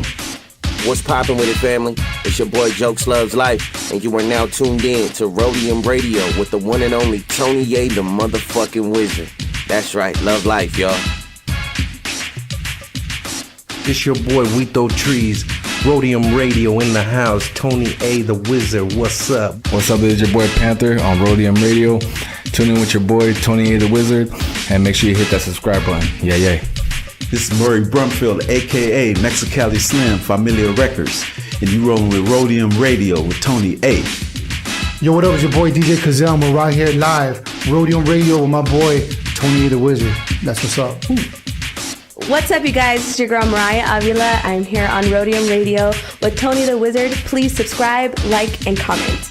What's poppin' with it, family? It's your boy Jokes Loves Life, and you are now tuned in to Roadium Radio with the one and only Tony A, the motherfucking wizard. That's right, love life, y'all. It's your boy Wito Trees, Roadium Radio in the house. Tony A, the wizard. What's up? What's up? It's your boy Panther on Roadium Radio. Tune in with your boy Tony A, the wizard, and make sure you hit that subscribe button. Yeah. This is Murray Brumfield, aka Mexicali Slim, Familia Records, and you rolling with Roadium Radio with Tony A. Yo, what up? It's your boy DJ Kazelma right here live. Roadium Radio with my boy Tony A, the wizard. That's what's up. Ooh. What's up, you guys? It's your girl Mariah Avila. I'm here on Roadium Radio with Tony the Wizard. Please subscribe, like, and comment.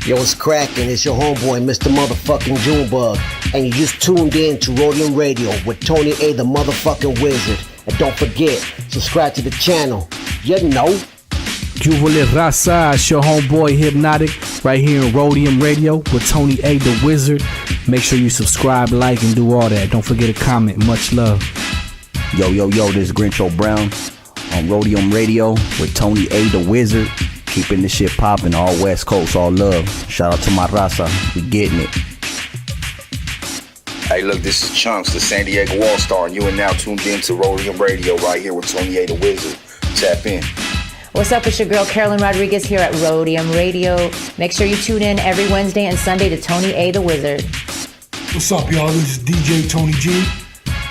Yo, it's cracking. It's your homeboy, Mr. Motherfucking Junebug. And you just tuned in to Roadium Radio with Tony A, the motherfucking wizard. And don't forget, subscribe to the channel. You know. Juvale Raza, it's your homeboy Hypnotic right here in Roadium Radio with Tony A, the wizard. Make sure you subscribe, like, and do all that. Don't forget to comment. Much love. Yo, this is Grincho Brown on Roadium Radio with Tony A, the wizard. Keeping this shit popping, all West Coast, all love. Shout out to my Raza, we getting it. Hey, look, this is Chunks, the San Diego All-Star, and you are now tuned in to Roadium Radio right here with Tony A, the wizard. Tap in. What's up? It's your girl Carolyn Rodriguez here at Roadium Radio. Make sure you tune in every Wednesday and Sunday to Tony A, the wizard. What's up, y'all? This is DJ Tony G.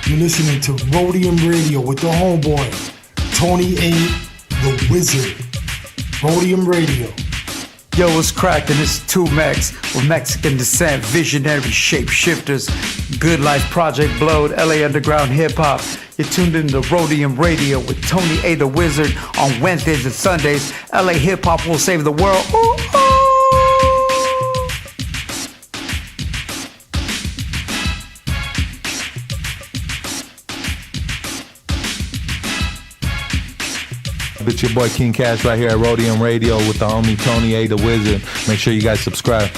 You're listening to Roadium Radio with the homeboy, Tony A, the wizard. Roadium Radio. Yo, what's cracking? It's 2Mex with Mexican descent, visionary shapeshifters, Good Life Project Blowed, LA Underground Hip Hop. You're tuned in to Roadium Radio with Tony A, the wizard on Wednesdays and Sundays. LA Hip Hop will save the world. Ooh, ooh. It's your boy King Cash right here at Roadium Radio with the homie Tony A, the wizard. Make sure you guys subscribe.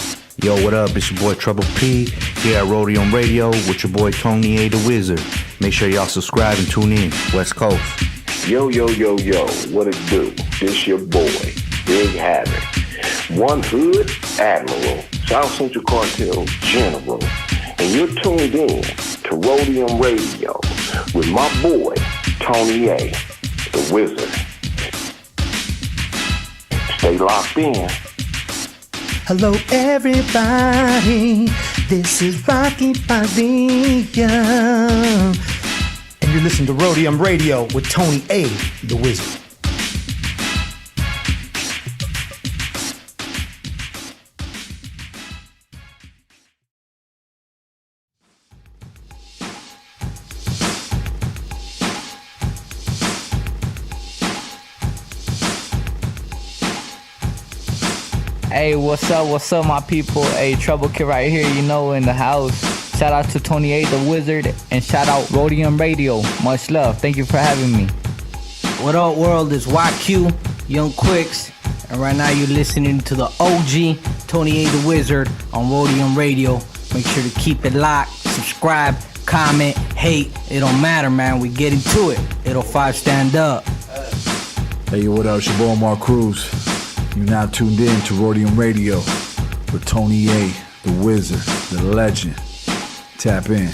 Yo, what up? It's your boy Trouble P here at Roadium Radio with your boy Tony A, the wizard. Make sure y'all subscribe and tune in. West Coast. Yo, what it do? This your boy, Big Havoc. One Hood Admiral, South Central Cartel General. And you're tuned in to Roadium Radio with my boy, Tony A, the wizard. Stay locked in. Hello everybody, this is Rocky Padilla. And you're listening to Roadium Radio with Tony A, the wizard. Hey, what's up, my people? Hey, Trouble Kid right here, you know, in the house. Shout out to Tony A, the wizard, and shout out Roadium Radio. Much love. Thank you for having me. What up, world? It's YQ, Young Quicks, and right now you're listening to the OG, Tony A, the wizard, on Roadium Radio. Make sure to keep it locked, subscribe, comment, hate. It don't matter, man. We get into it. It'll 5 stand up. Hey, what up? It's your boy Mark Cruz. You're now tuned in to Roadium Radio with Tony A, the wizard, the legend. Tap in.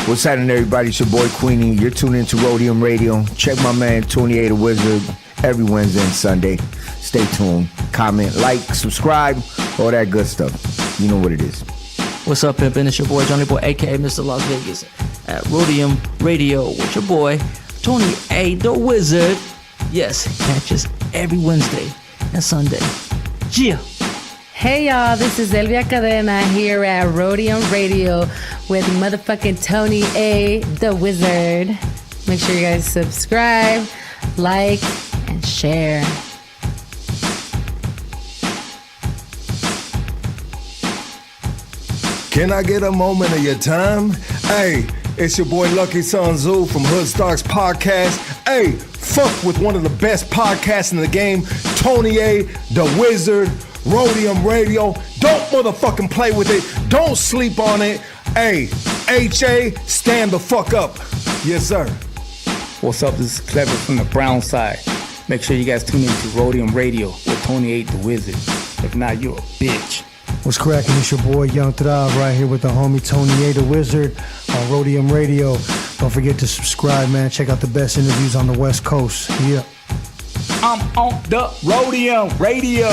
What's happening, everybody? It's your boy Queenie. You're tuned in to Roadium Radio. Check my man Tony A, the wizard, every Wednesday and Sunday. Stay tuned. Comment, like, subscribe, all that good stuff. You know what it is. What's up, pimpin'? It's your boy Johnny Boy, aka Mr. Las Vegas, at Roadium Radio with your boy Tony A, the wizard. Yes, catch us every Wednesday and Sunday. Yeah. Hey y'all, this is Elvia Cadena here at Roadium Radio with motherfucking Tony A, the wizard. Make sure you guys subscribe, like, and share. Can I get a moment of your time? Hey, it's your boy Lucky Sun Zoo from Hood Starks Podcast. Hey, fuck with one of the best podcasts in the game, Tony A, the Wizard, Roadium Radio. Don't motherfucking play with it. Don't sleep on it. Hey, H.A., stand the fuck up. Yes, sir. What's up? This is Clever from the brown side. Make sure you guys tune in to Roadium Radio with Tony A, the Wizard. If not, you're a bitch. What's cracking? It's your boy Young Thrive right here with the homie Tony A, the Wizard on Roadium Radio. Don't forget to subscribe, man. Check out the best interviews on the West Coast. Yeah. I'm on the Roadium Radio.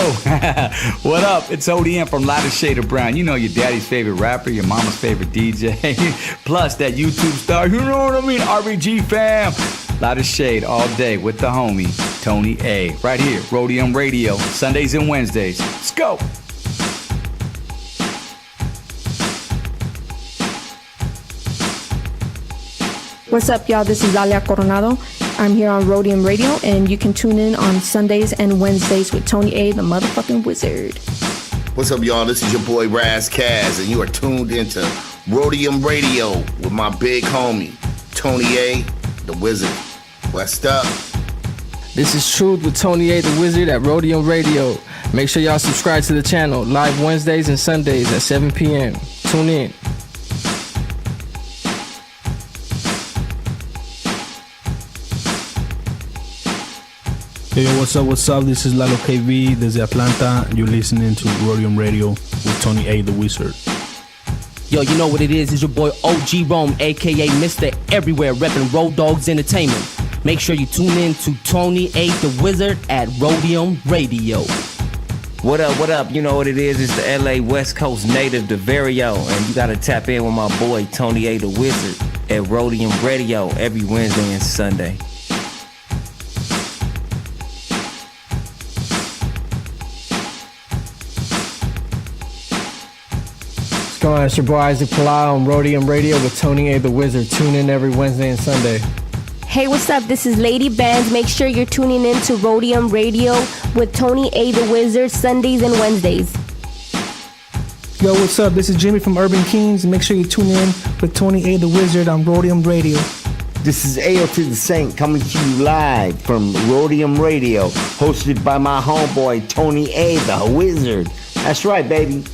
What up? It's ODM from Lighter Shade of Brown. You know your daddy's favorite rapper, your mama's favorite DJ, plus that YouTube star. You know what I mean? RBG fam. Lighter Shade all day with the homie Tony A. Right here, Roadium Radio, Sundays and Wednesdays. Let's go. What's up, y'all? This is Alia Coronado. I'm here on Roadium Radio, and you can tune in on Sundays and Wednesdays with Tony A, the motherfucking Wizard. What's up, y'all? This is your boy Raz Kaz, and you are tuned into Roadium Radio with my big homie, Tony A, the Wizard. What's up? This is Truth with Tony A, the Wizard at Roadium Radio. Make sure y'all subscribe to the channel, live Wednesdays and Sundays at 7 p.m. Tune in. Hey, what's up? This is Lalo KV desde Atlanta. You're listening to Roadium Radio with Tony A, the Wizard. Yo, you know what it is? It's your boy OG Rome, a.k.a. Mr. Everywhere, repping Road Dogs Entertainment. Make sure you tune in to Tony A, the Wizard at Roadium Radio. What up? You know what it is? It's the LA West Coast native, the Vario, and you gotta tap in with my boy Tony A, the Wizard at Roadium Radio every Wednesday and Sunday. Go on, it's your boy Isaac Palau on Roadium Radio with Tony A, the Wizard. Tune in every Wednesday and Sunday. Hey, what's up? This is Lady Bands. Make sure you're tuning in to Roadium Radio with Tony A, the Wizard, Sundays and Wednesdays. Yo, what's up? This is Jimmy from Urban Kings. Make sure you tune in with Tony A, the Wizard on Roadium Radio. This is AO to the Saint coming to you live from Roadium Radio, hosted by my homeboy Tony A, the Wizard. That's right, baby.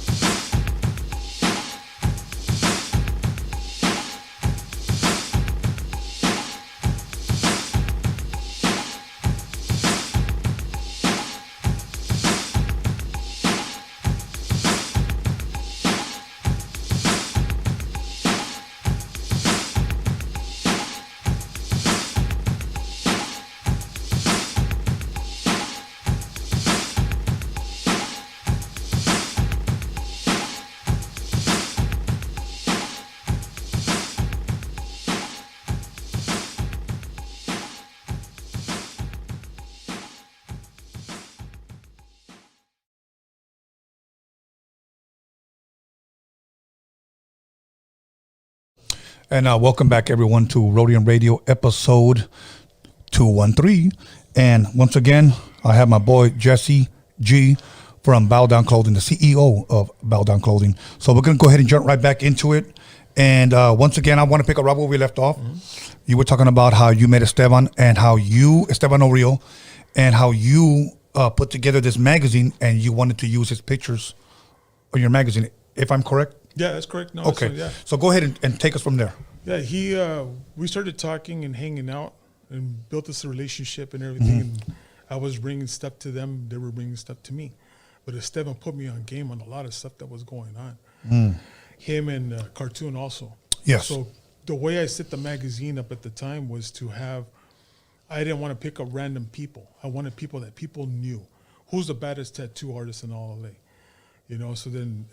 And welcome back, everyone, to Roadium Radio episode 213. And once again, I have my boy Jesse G from Bowdown Clothing, the CEO of Bowdown Clothing. So we're going to go ahead and jump right back into it. And once again, I want to pick up right where we left off. Mm-hmm. You were talking about how you met Esteban and how you, Esteban O'Reilly, and how you put together this magazine and you wanted to use his pictures on your magazine, if I'm correct? Yeah, that's correct. No, okay. Yeah. So go ahead and take us from there. Yeah, we started talking and hanging out and built this relationship and everything. Mm-hmm. And I was bringing stuff to them. They were bringing stuff to me. But Esteban put me on game on a lot of stuff that was going on. Mm. Him and Cartoon also. Yes. So the way I set the magazine up at the time was to have, I didn't want to pick up random people. I wanted people that people knew. Who's the baddest tattoo artist in all LA? You know, so then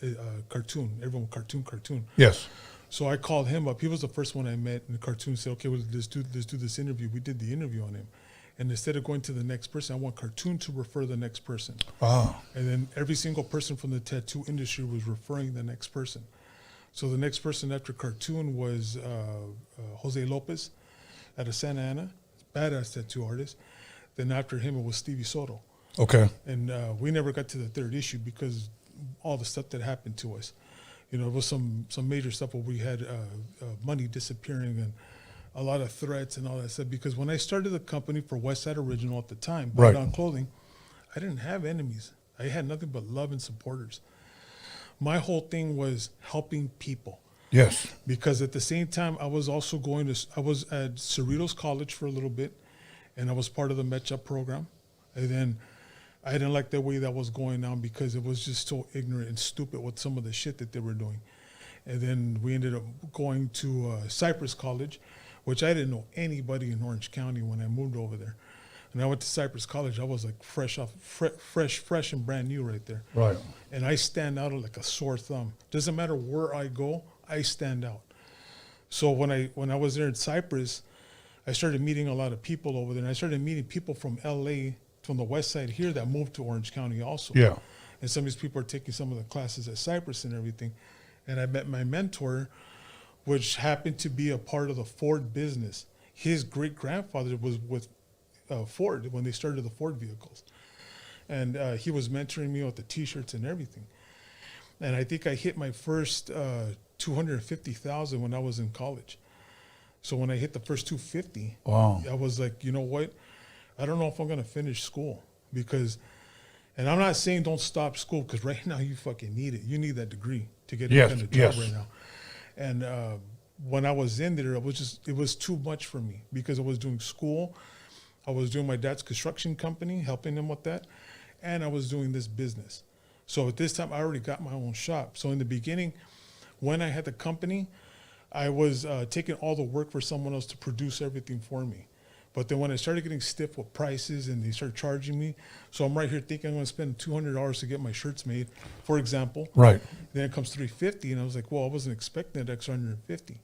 Cartoon, everyone, Cartoon. Yes. So I called him up. He was the first one I met, and Cartoon said, okay, well, let's do this interview. We did the interview on him. And instead of going to the next person, I want Cartoon to refer the next person. Oh. And then every single person from the tattoo industry was referring the next person. So the next person after Cartoon was Jose Lopez out of Santa Ana, badass tattoo artist. Then after him, it was Stevie Soto. Okay. And we never got to the third issue because all the stuff that happened to us. You know, it was some major stuff where we had money disappearing and a lot of threats and all that stuff. Because when I started the company for Westside Original at the time, Bowdown Clothing, I didn't have enemies. I had nothing but love and supporters. My whole thing was helping people. Yes. Because at the same time, I was also I was at Cerritos College for a little bit, and I was part of the Metcha program. And then I didn't like the way that was going on because it was just so ignorant and stupid with some of the shit that they were doing. And then we ended up going to Cypress College, which I didn't know anybody in Orange County when I moved over there. And I went to Cypress College. I was like fresh and brand new right there. Right. And I stand out like a sore thumb. Doesn't matter where I go, I stand out. So when I was there in Cypress, I started meeting a lot of people over there. And I started meeting people from LA, from the west side here, that moved to Orange County also. Yeah. And some of these people are taking some of the classes at Cypress and everything. And I met my mentor, which happened to be a part of the Ford business. His great-grandfather was with Ford when they started the Ford vehicles. And he was mentoring me with the T-shirts and everything. And I think I hit my first 250,000 when I was in college. So when I hit the first 250, wow. I was like, you know what? I don't know if I'm going to finish school because, and I'm not saying don't stop school because right now you fucking need it. You need that degree to get any kind of job right now. And when I was in there, it was too much for me because I was doing school. I was doing my dad's construction company, helping him with that. And I was doing this business. So at this time, I already got my own shop. So in the beginning, when I had the company, I was taking all the work for someone else to produce everything for me. But then when I started getting stiff with prices and they started charging me, so I'm right here thinking I'm going to spend $200 to get my shirts made, for example. Right. Then it comes $350, and I was like, well, I wasn't expecting that extra $150. Right.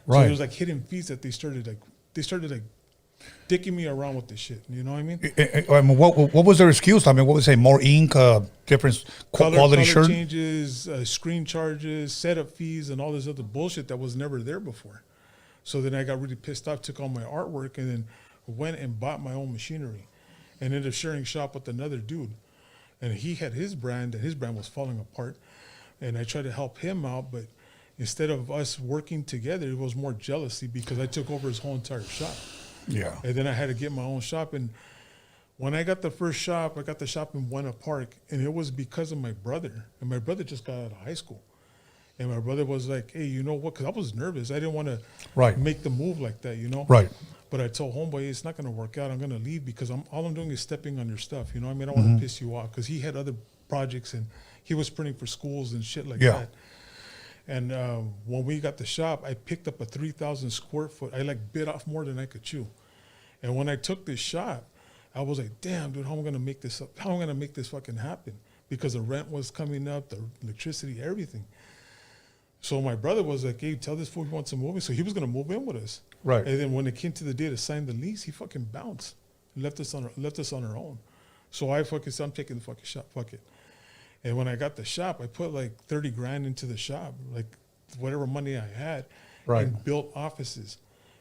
So there was like hidden fees that they started dicking me around with this shit. You know what I mean? I mean, what was their excuse? I mean, what was it? More ink, different quality color shirt? changes, screen charges, setup fees, and all this other bullshit that was never there before. So then I got really pissed off, took all my artwork, and then went and bought my own machinery and ended up sharing shop with another dude. And he had his brand, and his brand was falling apart. And I tried to help him out, but instead of us working together, it was more jealousy because I took over his whole entire shop. Yeah. And then I had to get my own shop. And when I got the first shop, I got the shop in Buena Park, and it was because of my brother. And my brother just got out of high school. And my brother was like, hey, you know what? Because I was nervous. I didn't want to make the move like that, you know? Right. But I told homeboy, it's not going to work out. I'm going to leave because all I'm doing is stepping on your stuff. You know what I mean? I don't want to piss you off because he had other projects and he was printing for schools and shit like that. And when we got the shop, I picked up a 3,000 square foot. I like bit off more than I could chew. And when I took this shop, I was like, damn, dude, how am I going to make this up? How am I going to make this fucking happen? Because the rent was coming up, the electricity, everything. So my brother was like, hey, tell this fool he wants to move in. So he was going to move in with us. Right. And then when it came to the day to sign the lease, he fucking bounced. Left us on our own. So I fucking said, I'm taking the fucking shop. Fuck it. And when I got the shop, I put like 30 grand into the shop, like whatever money I had, and built offices.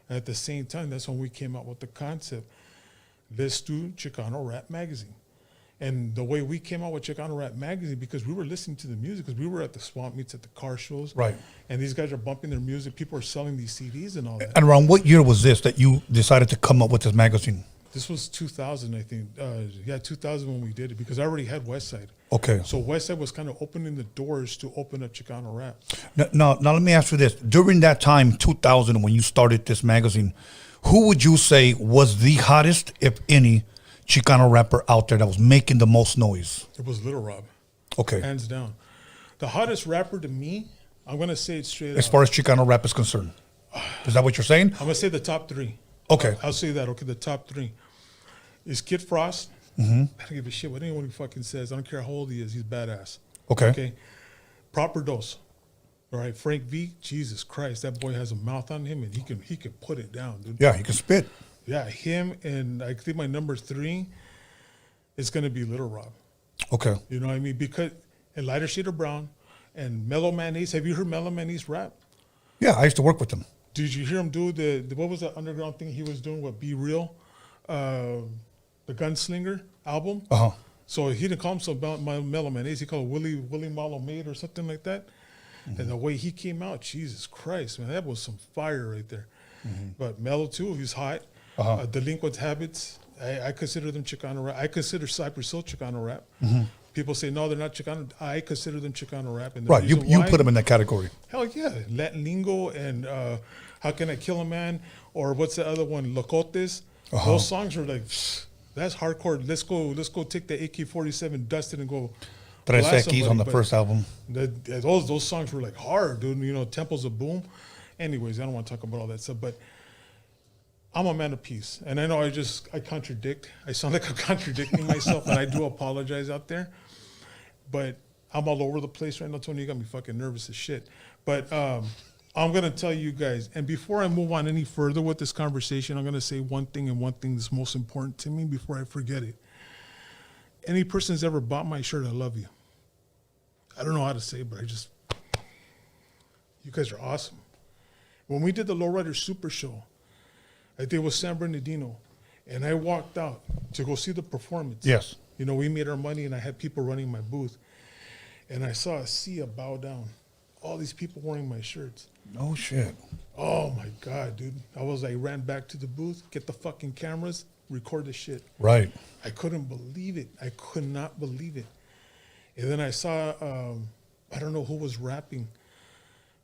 And at the same time, that's when we came out with the concept, let's do Chicano Rap Magazine. And the way we came out with Chicano Rap Magazine, because we were listening to the music, because we were at the swamp meets, at the car shows. Right. And these guys are bumping their music. People are selling these CDs and all that. And around what year was this that you decided to come up with this magazine? This was 2000, I think. 2000 when we did it, because I already had Westside. Okay. So Westside was kind of opening the doors to open up Chicano rap. Now let me ask you this. During that time, 2000, when you started this magazine, who would you say was the hottest, if any, Chicano rapper out there that was making the most noise? It was Little Rob. Okay. Hands down. The hottest rapper to me, I'm going to say it straight as far as Chicano rap is concerned. Is that what you're saying? I'm going to say the top three. Okay. I'll say that. Okay, the top three is Kid Frost. Mm-hmm. I don't give a shit what anyone he fucking says. I don't care how old he is. He's badass. Okay. Okay. Proper Dose. All right. Frank V. Jesus Christ, that boy has a mouth on him, and he can put it down, dude. Yeah, he can spit. Yeah, him, and I think my number three is going to be Little Rob. Okay. You know what I mean? Because, and Lighter Shade of Brown and Mellow Man Ace. Have you heard Mellow Man Ace rap? Yeah, I used to work with him. Did you hear him do the what was that underground thing he was doing with Be Real? The Gunslinger album? Uh-huh. So he didn't call himself Mellow Man Ace. He called it Willie Malo Made or something like that. And the way he came out, Jesus Christ, man, that was some fire right there. But Mellow too, he's hot. Delinquent Habits, I consider them Chicano rap. I consider Cypress Hill Chicano rap. People say, no, they're not Chicano. I consider them Chicano rap. And Right, you put them in that category. Hell yeah. Latin Lingo and How Can I Kill a Man? Or what's the other one? Locotes. Those songs are like, that's hardcore. Let's go take the AK-47, dust it, and go. Tres blast X on the somebody. first album. Those songs were like hard, dude. You know, Temples of Boom. Anyways, I don't want to talk about all that stuff, but I'm a man of peace. And I know I contradict. I sound like I'm contradicting myself, and I do apologize out there. But I'm all over the place right now, Tony. You got me fucking nervous as shit. But I'm going to tell you guys, and before I move on any further with this conversation, I'm going to say one thing that's most important to me before I forget it. Any person that's ever bought my shirt, I love you. I don't know how to say it, but you guys are awesome. When we did the Lowrider Super Show, I did with San Bernardino, and I walked out to go see the performance. Yes. You know, we made our money, and I had people running my booth. And I saw a sea of Bowdown. All these people wearing my shirts. No shit. Oh, my God, dude. I ran back to the booth, get the fucking cameras, record the shit. Right. I couldn't believe it. I could not believe it. And then I saw, I don't know who was rapping,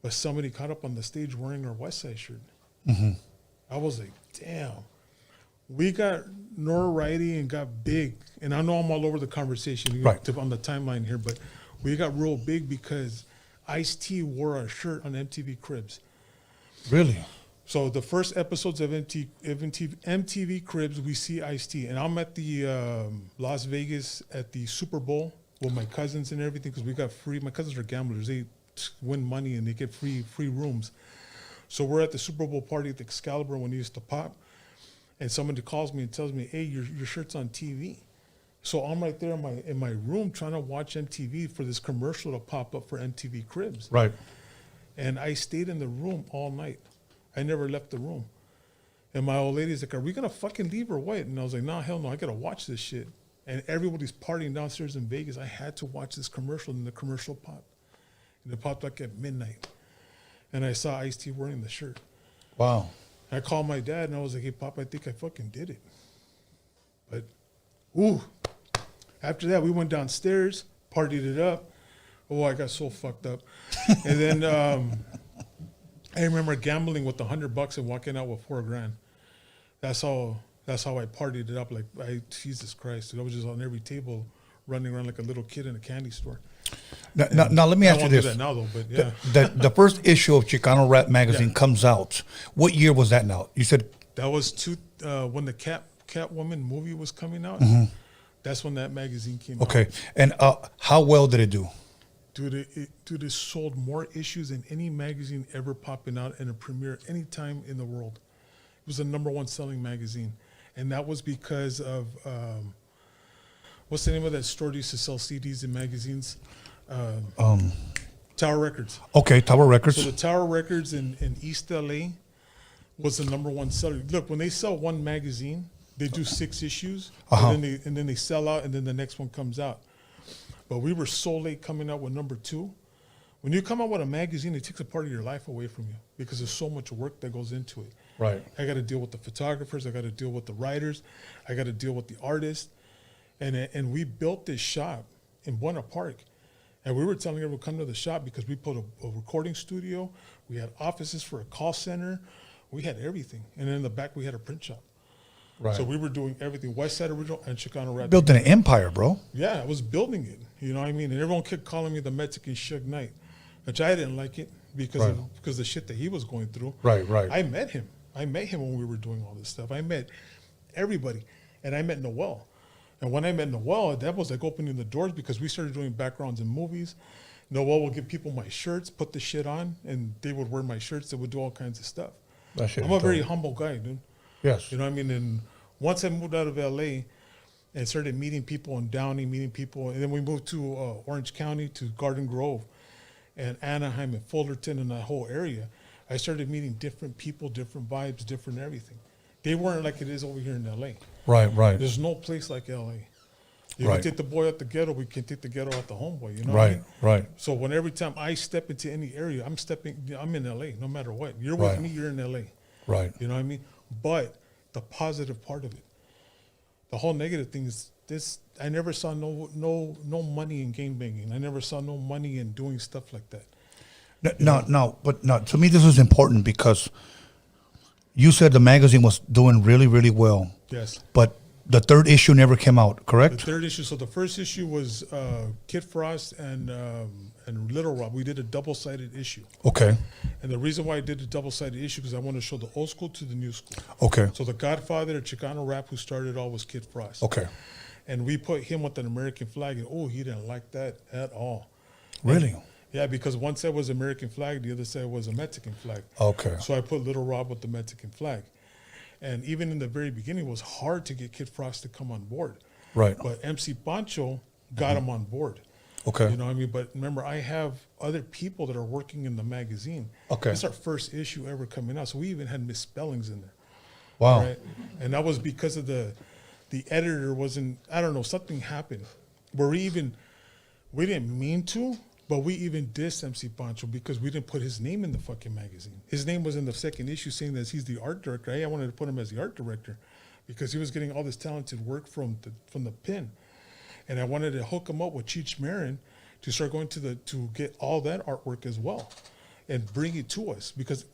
but somebody caught up on the stage wearing our West Side shirt. I was like, damn. We got notoriety and got big. And I know I'm all over the conversation on the timeline here, but we got real big because Ice-T wore our shirt on MTV Cribs. Really? So the first episodes of MTV Cribs, we see Ice-T. And I'm at the Las Vegas at the Super Bowl with my cousins and everything because we got free. My cousins are gamblers. They win money and they get free rooms. So we're at the Super Bowl party at the Excalibur when he used to pop. And somebody calls me and tells me, hey, your shirt's on TV. So I'm right there in my room trying to watch MTV for this commercial to pop up for MTV Cribs. Right. And I stayed in the room all night. I never left the room. And my old lady's like, are we going to fucking leave or what? And I was like, nah, hell no, I got to watch this shit. And everybody's partying downstairs in Vegas. I had to watch this commercial, and the commercial popped. And it popped like at midnight. And I saw Ice-T wearing the shirt. Wow. I called my dad, and I was like, hey, Pop, I think I fucking did it. But, ooh. After that, we went downstairs, partied it up. Oh, I got so fucked up. And then I remember gambling with $100 and walking out with $4,000. That's how I partied it up. Like, Jesus Christ, dude, I was just on every table running around like a little kid in a candy store. Now let me ask you this. I won't do that now, though, but yeah. The first issue of Chicano Rap magazine comes out. What year was that now? You said... That was when the Catwoman movie was coming out. That's when that magazine came out. Okay. And how well did it do? Dude, it sold more issues than any magazine ever popping out in a premiere any time in the world. It was the #1 selling magazine. And that was because of, what's the name of that store that used to sell CDs and magazines? Tower Records. Okay, Tower Records. So the Tower Records in East LA was the #1 seller. Look, when they sell one magazine, they do 6 issues, and then they sell out, and then the next one comes out. But we were so late coming out with #2. When you come out with a magazine, it takes a part of your life away from you because there's so much work that goes into it. Right. I got to deal with the photographers. I got to deal with the writers. I got to deal with the artists. And we built this shop in Buena Park. And we were telling everyone to come to the shop because we put a recording studio. We had offices for a call center. We had everything. And then in the back, we had a print shop. Right. So we were doing everything, West Side Original and Chicano Rap. Built an empire, bro. Yeah, I was building it. You know what I mean? And everyone kept calling me the Mexican Suge Knight, which I didn't like it because of the shit that he was going through. Right, right. I met him when we were doing all this stuff. I met everybody. And I met Noel. And when I met Noel, that was like opening the doors because we started doing backgrounds in movies. Noel would give people my shirts, put the shit on, and they would wear my shirts. They would do all kinds of stuff. I'm a very humble guy, dude. Yes. You know what I mean? And once I moved out of LA and started meeting people in Downey, and then we moved to Orange County, to Garden Grove, and Anaheim and Fullerton and that whole area, I started meeting different people, different vibes, different everything. They weren't like it is over here in LA. Right, right. There's no place like LA. You Right. can take the boy out the ghetto, we can take the ghetto out the homeboy. You know what I Right, mean? right. So when every time I step into any area, I'm in LA, no matter what. You're Right. with me, you're in LA. Right. You know what I mean? But the positive part of it, the whole negative thing is this: I never saw no money in game banging. I never saw no money in doing stuff like that. No. To me, this is important because you said the magazine was doing really, really well. Yes. But the third issue never came out, correct? The third issue. So the first issue was Kid Frost and Little Rob. We did a double-sided issue. Okay. And the reason why I did a double-sided issue because I want to show the old school to the new school. Okay. So the godfather of Chicano rap who started it all was Kid Frost. Okay. And we put him with an American flag, and he didn't like that at all. Really? And, yeah, because one side was American flag, the other side was a Mexican flag. Okay. So I put Little Rob with the Mexican flag. And even in the very beginning, it was hard to get Kid Frost to come on board. Right. But MC Pancho got him on board. Okay. You know what I mean? But remember, I have other people that are working in the magazine. Okay. It's our first issue ever coming out. So we even had misspellings in there. Wow. Right? And that was because of the editor wasn't, I don't know, something happened where we didn't mean to, but we even dissed MC Pancho because we didn't put his name in the fucking magazine. His name was in the second issue saying that he's the art director. I wanted to put him as the art director because he was getting all this talented work from the pen. And I wanted to hook him up with Cheech Marin to start going to get all that artwork as well and bring it to us because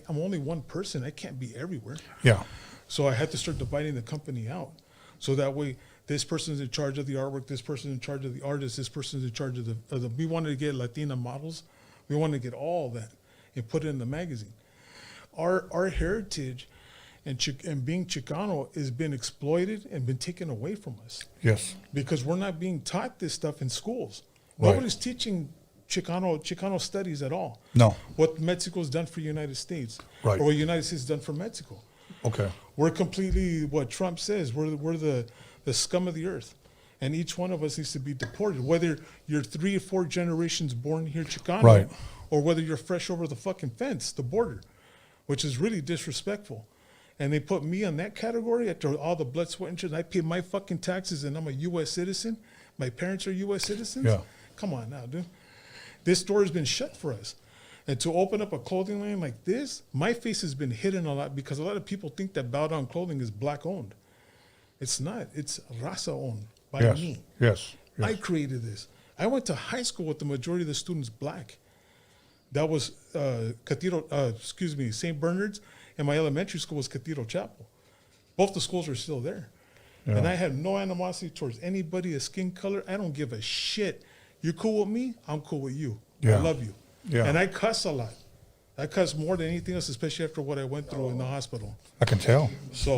I'm only one person. I can't be everywhere. Yeah. So I had to start dividing the company out. So that way, this person's in charge of the artwork, this person's in charge of the artist, this person's in charge of the we wanted to get Latina models. We wanted to get all that and put it in the magazine. Our heritage and being Chicano has been exploited and been taken away from us. Yes. Because we're not being taught this stuff in schools. Right. Nobody's teaching Chicano studies at all. No. What Mexico's done for the United States. Right. Or what the United States has done for Mexico. Okay. We're completely what Trump says. We're the scum of the earth. And each one of us needs to be deported, whether you're 3 or 4 generations born here Chicano, Right. or whether you're fresh over the fucking fence, the border, which is really disrespectful. And they put me on that category after all the blood, sweat, and tears. I pay my fucking taxes and I'm a U.S. citizen. My parents are U.S. citizens. Yeah. Come on now, dude. This door has been shut for us. And to open up a clothing line like this, my face has been hidden a lot because a lot of people think that Bowdown clothing is black owned. It's not. It's Raza owned by Yes. me. Yes. Yes. I created this. I went to high school with the majority of the students black. That was St. Bernard's, and my elementary school was Cathedral Chapel. Both the schools are still there. Yeah. And I had no animosity towards anybody, a skin color. I don't give a shit. You're cool with me, I'm cool with you. Yeah. I love you. Yeah. And I cuss a lot. I cuss more than anything else, especially after what I went through in the hospital. I can tell. So,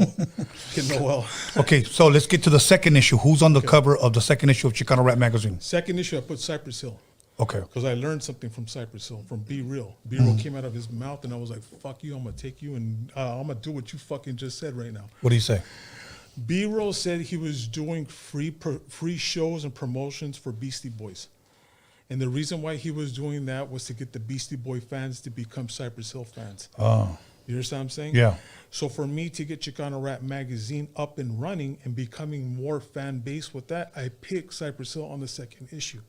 get Noel. Okay, so let's get to the second issue. Who's on the cover of the second issue of Chicano Rap Magazine? Second issue, I put Cypress Hill. Okay. Because I learned something from Cypress Hill, from Be Real. Be Real came out of his mouth, and I was like, fuck you, I'm going to take you, and I'm going to do what you fucking just said right now. What do you say? B Roll said he was doing free shows and promotions for Beastie Boys. And the reason why he was doing that was to get the Beastie Boy fans to become Cypress Hill fans. Oh. You understand what I'm saying? Yeah. So for me to get Chicano Rap Magazine up and running and becoming more fan base with that, I picked Cypress Hill on the second issue.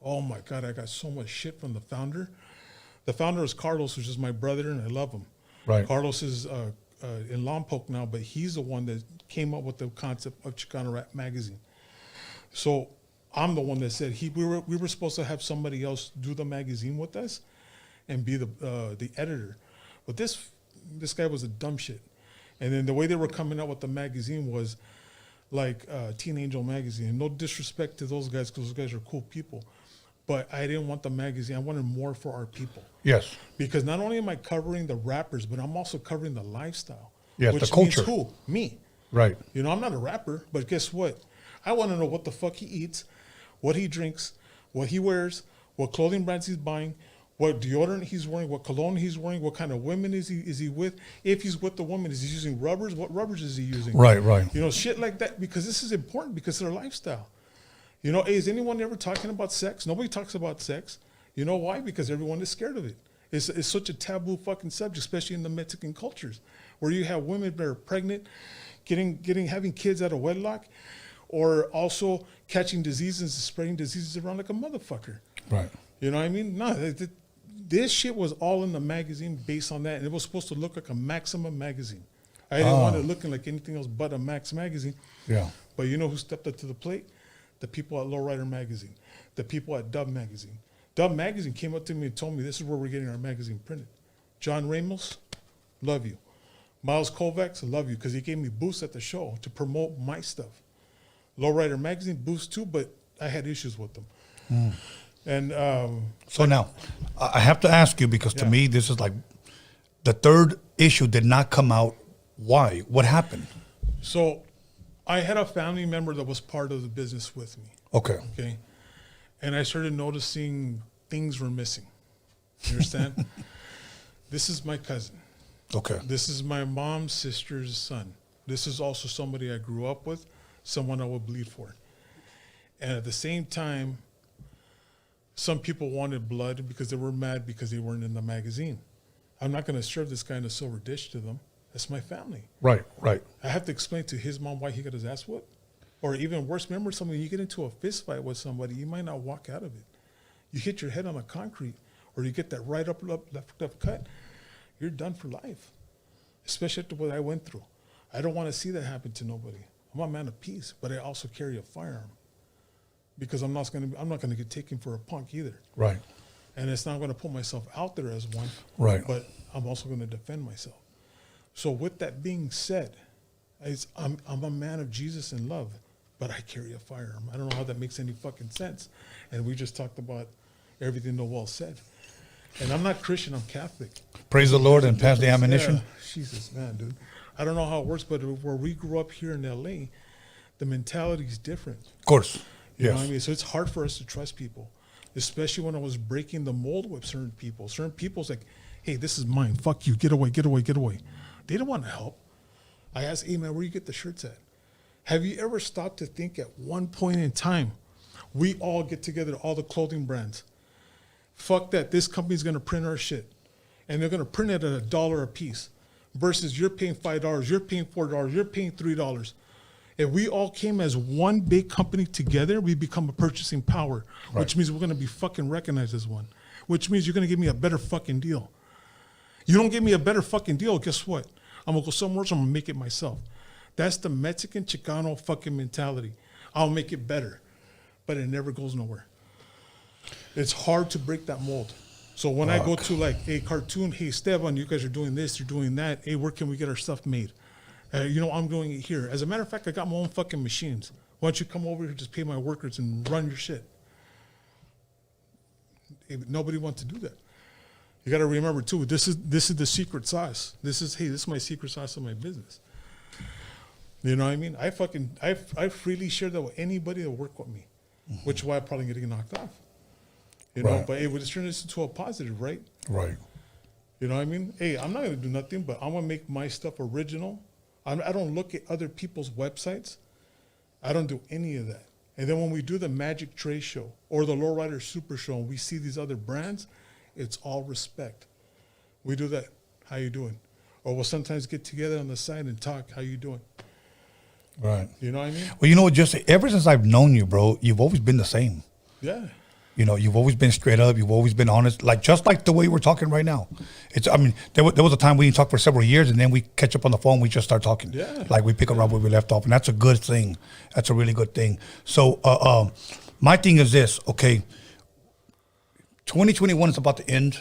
Oh my God, I got so much shit from the founder. The founder is Carlos, which is my brother, and I love him. Right. Carlos is in Lompoc now, but he's the one that came up with the concept of Chicano Rap Magazine. So I'm the one that said we were supposed to have somebody else do the magazine with us and be the editor. But this guy was a dumb shit. And then the way they were coming out with the magazine was like Teen Angel Magazine. No disrespect to those guys because those guys are cool people. But I didn't want the magazine. I wanted more for our people. Yes. Because not only am I covering the rappers, but I'm also covering the lifestyle. Yes, which the culture. means who? Me. Right. You know, I'm not a rapper, but guess what? I want to know what the fuck he eats, what he drinks, what he wears, what clothing brands he's buying, what deodorant he's wearing, what cologne he's wearing, what kind of women is he with? If he's with the woman, is he using rubbers? What rubbers is he using? Right, right. You know, shit like that, because this is important because of their lifestyle. You know, is anyone ever talking about sex? Nobody talks about sex. You know why? Because everyone is scared of it. It's such a taboo fucking subject, especially in the Mexican cultures, where you have women that are pregnant, having kids out of wedlock, or also catching diseases and spreading diseases around like a motherfucker. Right. You know what I mean? No, this shit was all in the magazine based on that, and it was supposed to look like a Maxima magazine. I didn't want it looking like anything else but a Max magazine. Yeah. But you know who stepped up to the plate? The people at Lowrider magazine, the people at Dub magazine. Dub magazine came up to me and told me, this is where we're getting our magazine printed. John Ramos, love you. Miles Kovacs, love you, because he gave me boosts at the show to promote my stuff. Lowrider magazine boosts too, but I had issues with them. And so now, I have to ask you, because to me, this is like the third issue did not come out. Why? What happened? So I had a family member that was part of the business with me. Okay. Okay. And I started noticing things were missing. You understand? This is my cousin. Okay. This is my mom's sister's son. This is also somebody I grew up with, someone I would bleed for. And at the same time, some people wanted blood because they were mad because they weren't in the magazine. I'm not going to serve this guy in a silver dish to them. That's my family. Right, right. I have to explain to his mom why he got his ass whooped. Or even worse, remember something, you get into a fist fight with somebody, you might not walk out of it. You hit your head on the concrete, or you get that right up, left cut, you're done for life. Especially after what I went through. I don't want to see that happen to nobody. I'm a man of peace, but I also carry a firearm. Because I'm not going to get taken for a punk either. Right. And it's not going to put myself out there as one. Right. But I'm also going to defend myself. So with that being said, I'm a man of Jesus and love, but I carry a firearm. I don't know how that makes any fucking sense. And we just talked about everything Noel said. And I'm not Christian, I'm Catholic. Praise the Lord and pass the ammunition. Yeah, Jesus, man, dude. I don't know how it works, but where we grew up here in L.A., the mentality is different. Of course. You know Yes. what I mean? So it's hard for us to trust people, especially when I was breaking the mold with certain people. Certain people's like, hey, this is mine. Fuck you. Get away, get away, get away. They don't want to help. I asked, hey, man, where you get the shirts at? Have you ever stopped to think at one point in time, we all get together, all the clothing brands. Fuck that. This company's going to print our shit. And they're going to print it at $1 a piece versus you're paying $5, you're paying $4, you're paying $3. If we all came as one big company together, we become a purchasing power, which means we're going to be fucking recognized as one, which means you're going to give me a better fucking deal. You don't give me a better fucking deal, guess what? I'm going to go somewhere else, I'm going to make it myself. That's the Mexican Chicano fucking mentality. I'll make it better, but it never goes nowhere. It's hard to break that mold. So when I go to like a cartoon, hey, Esteban, you guys are doing this, you're doing that. Hey, where can we get our stuff made? You know, I'm doing it here. As a matter of fact, I got my own fucking machines. Why don't you come over here, just pay my workers and run your shit? Hey, nobody wants to do that. You got to remember too, this is the secret sauce. This is my secret sauce of my business. You know what I mean? I freely share that with anybody that work with me, which is why I'm probably getting knocked off. You know, but it would turn this into a positive, right? Right. You know what I mean? Hey, I'm not going to do nothing, but I'm going to make my stuff original. I don't look at other people's websites. I don't do any of that. And then when we do the Magic Trade Show or the Lowrider Super Show and we see these other brands, it's all respect. We do that. How you doing? Or we'll sometimes get together on the side and talk. How you doing? Right. You know what I mean? Well, you know, just ever since I've known you, bro, you've always been the same. Yeah. You know, you've always been straight up. You've always been honest, like just like the way we're talking right now. I mean, there was a time we didn't talk for several years, and then we catch up on the phone. We just start talking. Yeah. Like we pick up right where we left off, and that's a good thing. That's a really good thing. So, my thing is this. Okay, 2021 is about to end.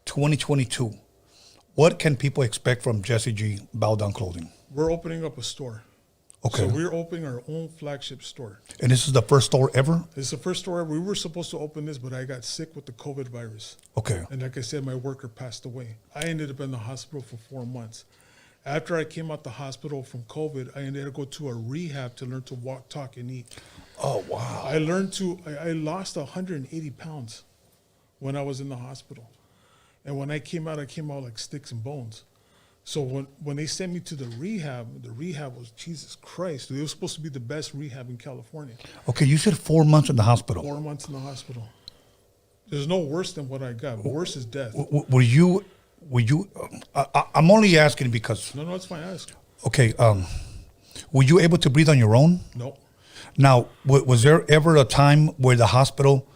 2022. What can people expect from Jesse G Bowdown Clothing? We're opening up a store. Okay. So we're opening our own flagship store. And this is the first store ever? This is the first store ever. We were supposed to open this, but I got sick with the COVID virus. Okay. And like I said, my worker passed away. I ended up in the hospital for 4 months. After I came out the hospital from COVID, I ended up going to a rehab to learn to walk, talk, and eat. Oh, wow. I lost 180 pounds when I was in the hospital. And when I came out like sticks and bones. So when they sent me to the rehab was, Jesus Christ, it was supposed to be the best rehab in California. Okay, you said 4 months in the hospital. 4 months in the hospital. There's no worse than what I got. Worse is death. Were you? I'm only asking because. No, it's fine. Ask. Okay, were you able to breathe on your own? No. Now, was there ever a time where the hospital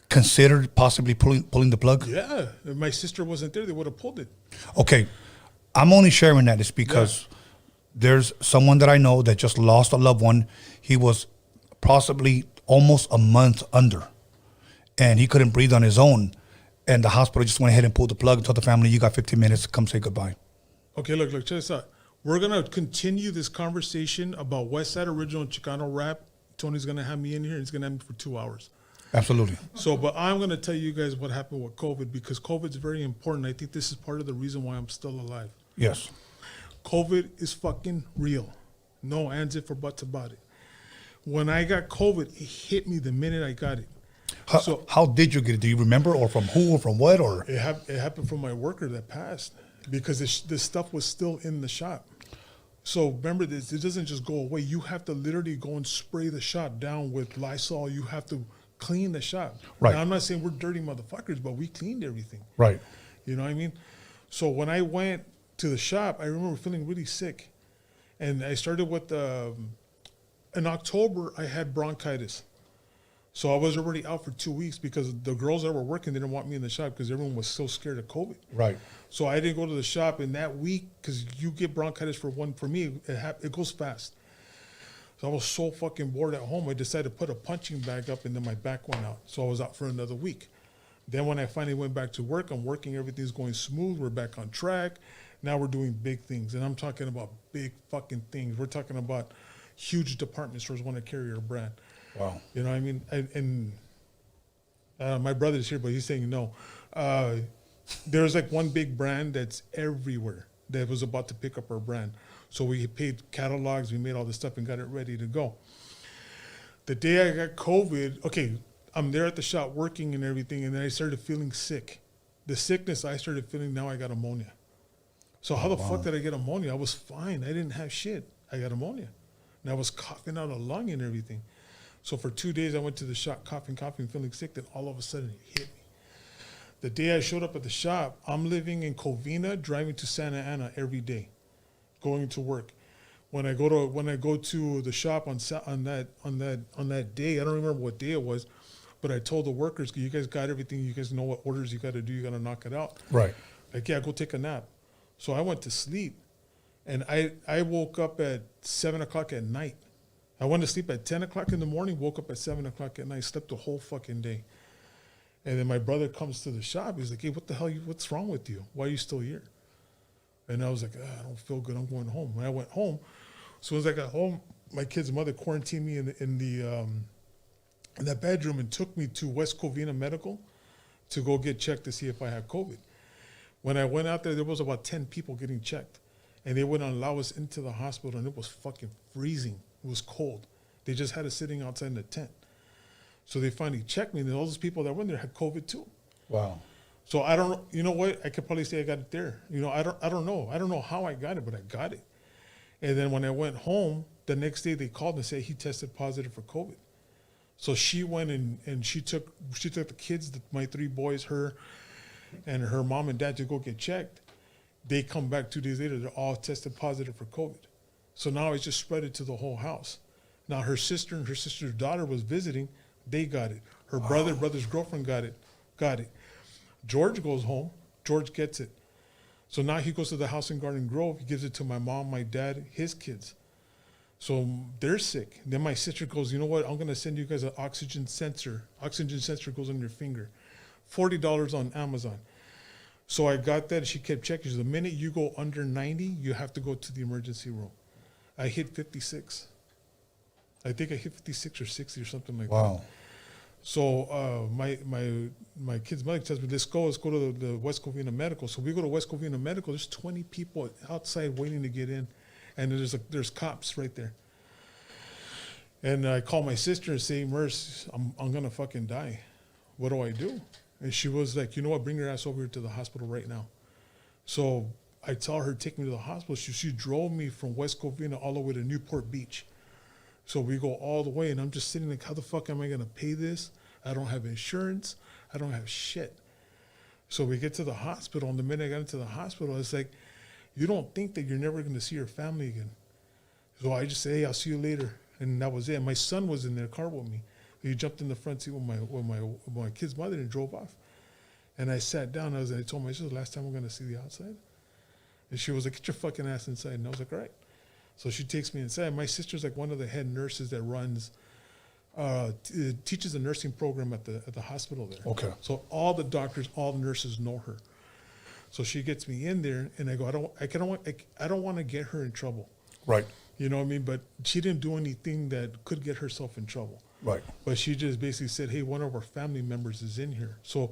considered possibly pulling the plug? Yeah, if my sister wasn't there, they would have pulled it. Okay, I'm only sharing that is because there's someone that I know that just lost a loved one. He was possibly almost a month under, and he couldn't breathe on his own. And the hospital just went ahead and pulled the plug and told the family, you got 15 minutes to come say goodbye. Okay, look, check this out. We're going to continue this conversation about West Side Original and Chicano rap. Tony's going to have me in here, and he's going to have me for 2 hours. Absolutely. So, but I'm going to tell you guys what happened with COVID, because COVID's very important. I think this is part of the reason why I'm still alive. Yes. COVID is fucking real. No ands if or buts about it. When I got COVID, it hit me the minute I got it. How did you get it? Do you remember, or from who, or from what, or? It happened from my worker that passed, because this stuff was still in the shop. So remember this, it doesn't just go away. You have to literally go and spray the shop down with Lysol. You have to clean the shop. Right. Now, I'm not saying we're dirty motherfuckers, but we cleaned everything. Right. You know what I mean? So when I went to the shop, I remember feeling really sick. And I started with, in October, I had bronchitis. So I was already out for 2 weeks because the girls that were working didn't want me in the shop because everyone was so scared of COVID. Right. So I didn't go to the shop in that week because you get bronchitis for me, it goes fast. So I was so fucking bored at home, I decided to put a punching bag up and then my back went out. So I was out for another week. Then when I finally went back to work, I'm working, everything's going smooth, we're back on track. Now we're doing big things, and I'm talking about big fucking things. We're talking about huge department stores want to carry our brand. Wow. You know what I mean? And my brother's here, but he's saying no. There's like one big brand that's everywhere that was about to pick up our brand. So we paid catalogs, we made all this stuff and got it ready to go. The day I got COVID, okay, I'm there at the shop working and everything, and then I started feeling sick. The sickness I started feeling, now I got ammonia. So how the fuck did I get ammonia? I was fine. I didn't have shit. I got ammonia. And I was coughing out a lung and everything. So for 2 days, I went to the shop coughing, feeling sick. Then all of a sudden, it hit me. The day I showed up at the shop, I'm living in Covina, driving to Santa Ana every day, going to work. When I go to the shop on that day, I don't remember what day it was, but I told the workers, you guys got everything. You guys know what orders you got to do. You got to knock it out. Right. Like, yeah, go take a nap. So I went to sleep, and I woke up at 7 o'clock at night. I went to sleep at 10 o'clock in the morning, woke up at 7 o'clock at night, slept the whole fucking day. And then my brother comes to the shop. He's like, hey, what the hell, what's wrong with you? Why are you still here? And I was like, I don't feel good. I'm going home. When I went home, as soon as I got home, my kid's mother quarantined me in that bedroom and took me to West Covina Medical to go get checked to see if I had COVID. When I went out there was about 10 people getting checked. And they wouldn't allow us into the hospital, and it was fucking freezing. It was cold. They just had us sitting outside in the tent. So they finally checked me, and all those people that went there had COVID too. Wow. So I don't know. You know what? I could probably say I got it there. You know, I don't know. I don't know how I got it, but I got it. And then when I went home, the next day they called and said he tested positive for COVID. So she went and she took the kids, my 3 boys, her, and her mom and dad to go get checked. They come back 2 days later, they're all tested positive for COVID. So now it's just spread it to the whole house. Now her sister and her sister's daughter was visiting, they got it. Her brother's girlfriend got it. George goes home, George gets it. So now he goes to the house in Garden Grove, he gives it to my mom, my dad, his kids. So they're sick. Then my sister goes, you know what, I'm gonna send you guys an oxygen sensor. Oxygen sensor goes on your finger. $40 on Amazon. So I got that, and she kept checking. She said, the minute you go under 90, you have to go to the emergency room. I hit 56. I think I hit 56 or 60 or something like that. Wow. So my kid's mother tells me, let's go to the West Covina Medical. So we go to West Covina Medical. There's 20 people outside waiting to get in, and there's cops right there. And I call my sister and say, Merce, I'm gonna fucking die. What do I do? And she was like, you know what, bring your ass over here to the hospital right now. So I tell her, take me to the hospital. She drove me from West Covina all the way to Newport Beach. So we go all the way, and I'm just sitting like, how the fuck am I gonna pay this? I don't have insurance. I don't have shit. So we get to the hospital, and the minute I got into the hospital, it's like, you don't think that you're never gonna see your family again. So I just say, hey, I'll see you later. And that was it. And my son was in their car with me. He jumped in the front seat with my kid's mother and drove off. And I sat down. I told my sister, last time we're going to see the outside. And she was like, get your fucking ass inside. And I was like, all right. So she takes me inside. My sister's like one of the head nurses that runs, teaches a nursing program at the hospital there. Okay. So all the doctors, all the nurses know her. So she gets me in there, and I go, I don't want to get her in trouble. Right. You know what I mean? But she didn't do anything that could get herself in trouble. Right. But she just basically said, hey, one of our family members is in here. So,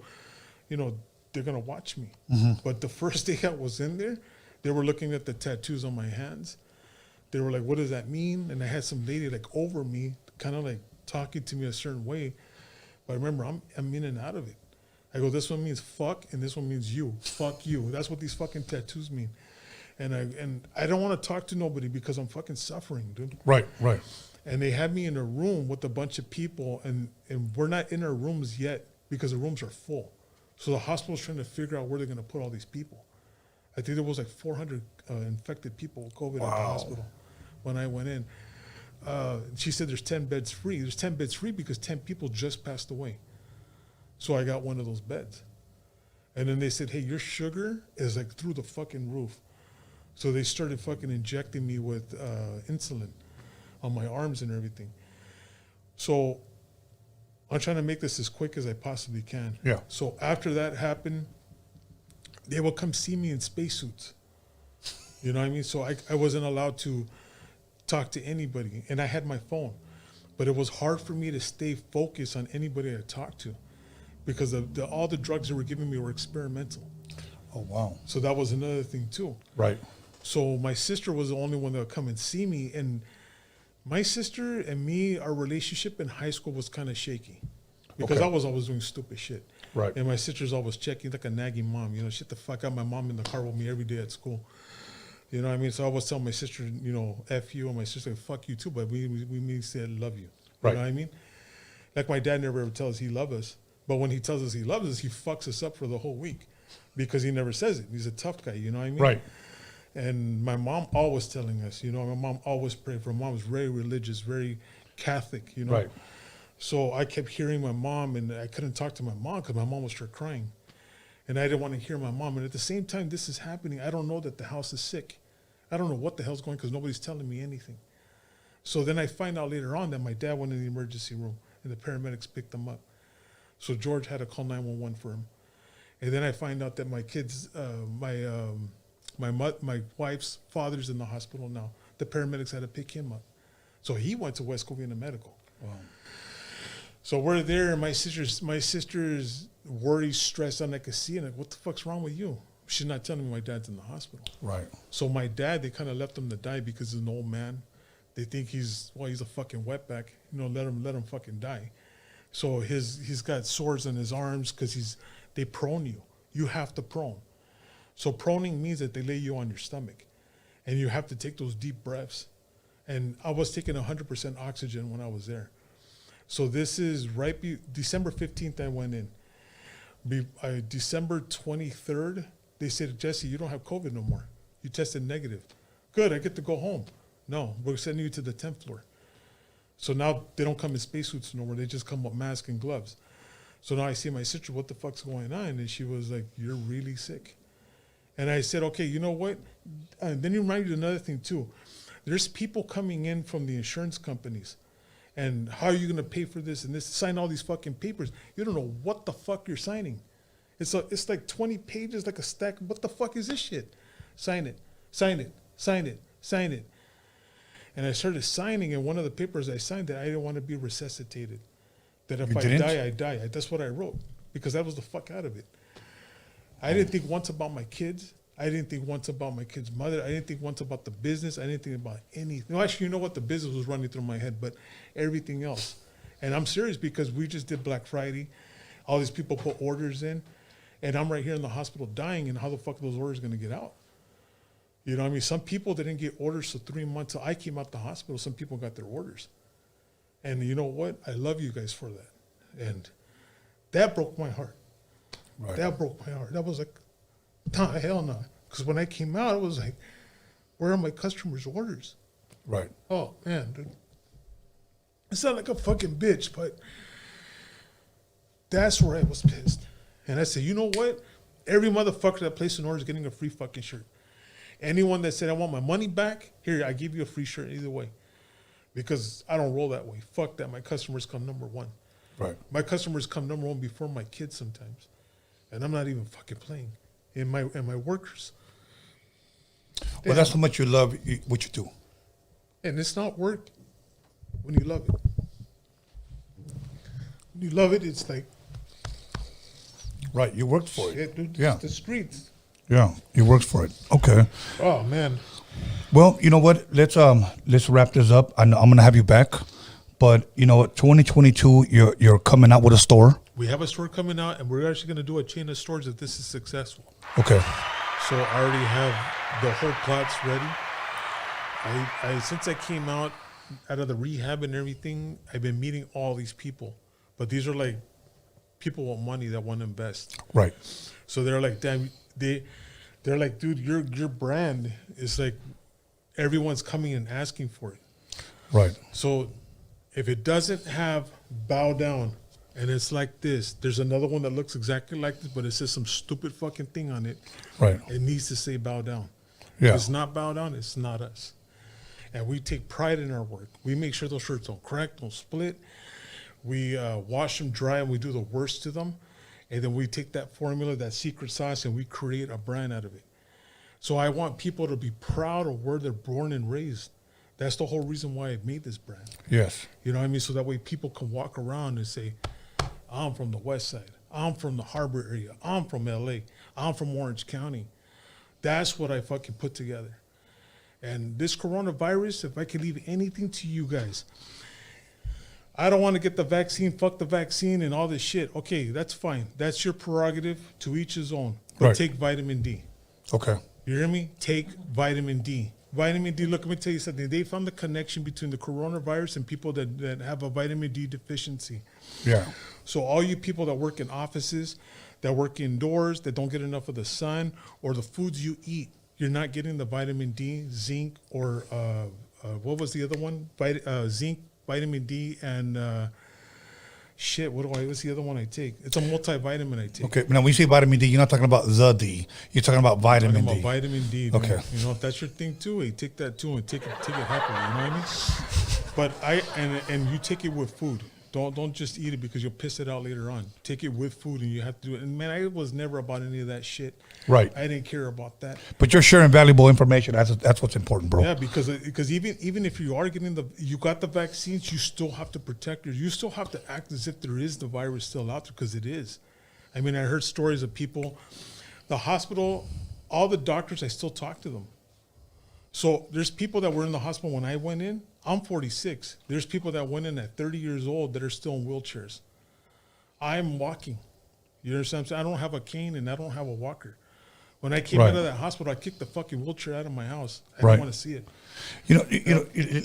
you know, they're going to watch me. Mhm. But the first day I was in there, they were looking at the tattoos on my hands. They were like, what does that mean? And I had some lady like over me, kind of like talking to me a certain way. But remember, I'm in and out of it. I go, this one means fuck, and this one means you. Fuck you. That's what these fucking tattoos mean. And I don't want to talk to nobody because I'm fucking suffering, dude. Right, right. And they had me in a room with a bunch of people, and we're not in our rooms yet because the rooms are full. So the hospital's trying to figure out where they're going to put all these people. I think there was like 400 infected people with COVID at the hospital when I went in. She said there's 10 beds free. There's 10 beds free because 10 people just passed away. So I got one of those beds. And then they said, hey, your sugar is like through the fucking roof. So they started fucking injecting me with insulin on my arms and everything. So I'm trying to make this as quick as I possibly can. Yeah. So after that happened, they will come see me in spacesuits. You know what I mean? So I wasn't allowed to talk to anybody, and I had my phone. But it was hard for me to stay focused on anybody I talked to because all the drugs they were giving me were experimental. Oh, wow. So that was another thing too. Right. So my sister was the only one that would come and see me, and my sister and me, our relationship in high school was kind of shaky because Okay. I was always doing stupid shit. Right. And my sister's always checking like a nagging mom, you know, shit the fuck out. My mom in the car with me every day at school. You know what I mean? So I always tell my sister, you know, F you, and my sister, fuck you too, but we mean to say love you. Right. You know what I mean? Like my dad never ever tells us he loves us, but when he tells us he loves us, he fucks us up for the whole week because he never says it. He's a tough guy, you know what I mean? Right. And my mom always telling us, you know, my mom always prayed for. My mom was very religious, very Catholic, you know. Right. So I kept hearing my mom, and I couldn't talk to my mom because my mom would start crying. And I didn't want to hear my mom. And at the same time this is happening, I don't know that the house is sick. I don't know what the hell's going because nobody's telling me anything. So then I find out later on that my dad went in the emergency room and the paramedics picked him up. So George had to call 911 for him. And then I find out that my kids, my wife's father's in the hospital now. The paramedics had to pick him up. So he went to West Covina Medical. Wow. So we're there, and my sister's worried, stressed, and I could see, and like, what the fuck's wrong with you? She's not telling me my dad's in the hospital. Right. So my dad, they kind of left him to die because he's an old man. They think he's a fucking wetback. You know, let him fucking die. So he's got sores on his arms because they prone you. You have to prone. So proning means that they lay you on your stomach, and you have to take those deep breaths. And I was taking 100% oxygen when I was there. So this is December 15th I went in. December 23rd, they said, Jesse, you don't have COVID no more. You tested negative. Good, I get to go home. No, we're sending you to the 10th floor. So now they don't come in spacesuits no more. They just come with masks and gloves. So now I see my sister, what the fuck's going on? And she was like, you're really sick. And I said, okay, you know what? Then you reminded me of another thing too. There's people coming in from the insurance companies. And how are you going to pay for this and this? Sign all these fucking papers. You don't know what the fuck you're signing. It's like 20 pages, like a stack. What the fuck is this shit? Sign it, sign it, sign it, sign it. And I started signing, and one of the papers I signed that I didn't want to be resuscitated. That if I die, I die. That's what I wrote because that was the fuck out of it. I didn't think once about my kids. I didn't think once about my kid's mother. I didn't think once about the business. I didn't think about anything. No, actually, you know what? The business was running through my head, but everything else. And I'm serious because we just did Black Friday. All these people put orders in, and I'm right here in the hospital dying, and how the fuck are those orders going to get out? You know what I mean? Some people didn't get orders for 3 months. So I came out the hospital. Some people got their orders. And you know what? I love you guys for that. And that broke my heart. Right. That broke my heart. That was like, hell no. Because when I came out, it was like, where are my customers' orders? Right. Oh, man, dude. I sound like a fucking bitch, but that's where I was pissed. And I said, you know what? Every motherfucker that placed an order is getting a free fucking shirt. Anyone that said, I want my money back, here, I give you a free shirt either way. Because I don't roll that way. Fuck that. My customers come number one. Right. My customers come number one before my kids sometimes. And I'm not even fucking playing. And my workers. Well, that's how much you love what you do. And it's not work when you love it. When you love it, it's like... Right, you worked for it. Shit, dude, Yeah. it's the streets. Yeah, you worked for it. Okay. Oh, man. Well, you know what? Let's wrap this up. I'm gonna have you back, but you know what? 2022, you're coming out with a store. We have a store coming out, and we're actually going to do a chain of stores if this is successful. Okay. So I already have the whole plots ready. I since I came out of the rehab and everything, I've been meeting all these people, but these are like people with money that want to invest. Right. So they're like, damn, they're like, dude, your brand is like, everyone's coming and asking for it. Right. So if it doesn't have Bowdown and it's like this, there's another one that looks exactly like this, but it says some stupid fucking thing on it. Right. It needs to say Bowdown. Yeah. If it's not Bowdown, it's not us. And we take pride in our work. We make sure those shirts don't crack, don't split. We wash them dry and we do the worst to them. And then we take that formula, that secret sauce, and we create a brand out of it. So I want people to be proud of where they're born and raised. That's the whole reason why I made this brand. Yes. You know what I mean? So that way people can walk around and say, I'm from the West Side. I'm from the Harbor area. I'm from LA. I'm from Orange County. That's what I fucking put together. And this coronavirus, if I could leave anything to you guys, I don't want to get the vaccine, fuck the vaccine and all this shit. Okay, that's fine. That's your prerogative, to each his own. But Right. take vitamin D. Okay. You hear me? Take vitamin D. Vitamin D, look, let me tell you something. They found the connection between the coronavirus and people that have a vitamin D deficiency. Yeah. So all you people that work in offices, that work indoors, that don't get enough of the sun, or the foods you eat, you're not getting the vitamin D, zinc, or what was the other one? Zinc, vitamin D, and what's the other one I take? It's a multivitamin I take. Okay. Now, when you say vitamin D, you're not talking about the D. You're talking about vitamin D. Vitamin D. Okay. Man. You know, if that's your thing too, hey, take that too and take it happily. You know what I mean? But and you take it with food. Don't just eat it because you'll piss it out later on. Take it with food and you have to do it. And man, I was never about any of that shit. Right. I didn't care about that. But you're sharing valuable information. That's what's important, bro. Yeah, because even if you are you got the vaccines, you still have to protect yourself. You still have to act as if there is the virus still out there, because it is. I mean, I heard stories of people, the hospital, all the doctors, I still talk to them. So there's people that were in the hospital when I went in. I'm 46. There's people that went in at 30 years old that are still in wheelchairs. I'm walking. You understand what I'm saying? I don't have a cane and I don't have a walker. When I came out of that hospital, I kicked the fucking wheelchair out of my house. I didn't want to see it. You know,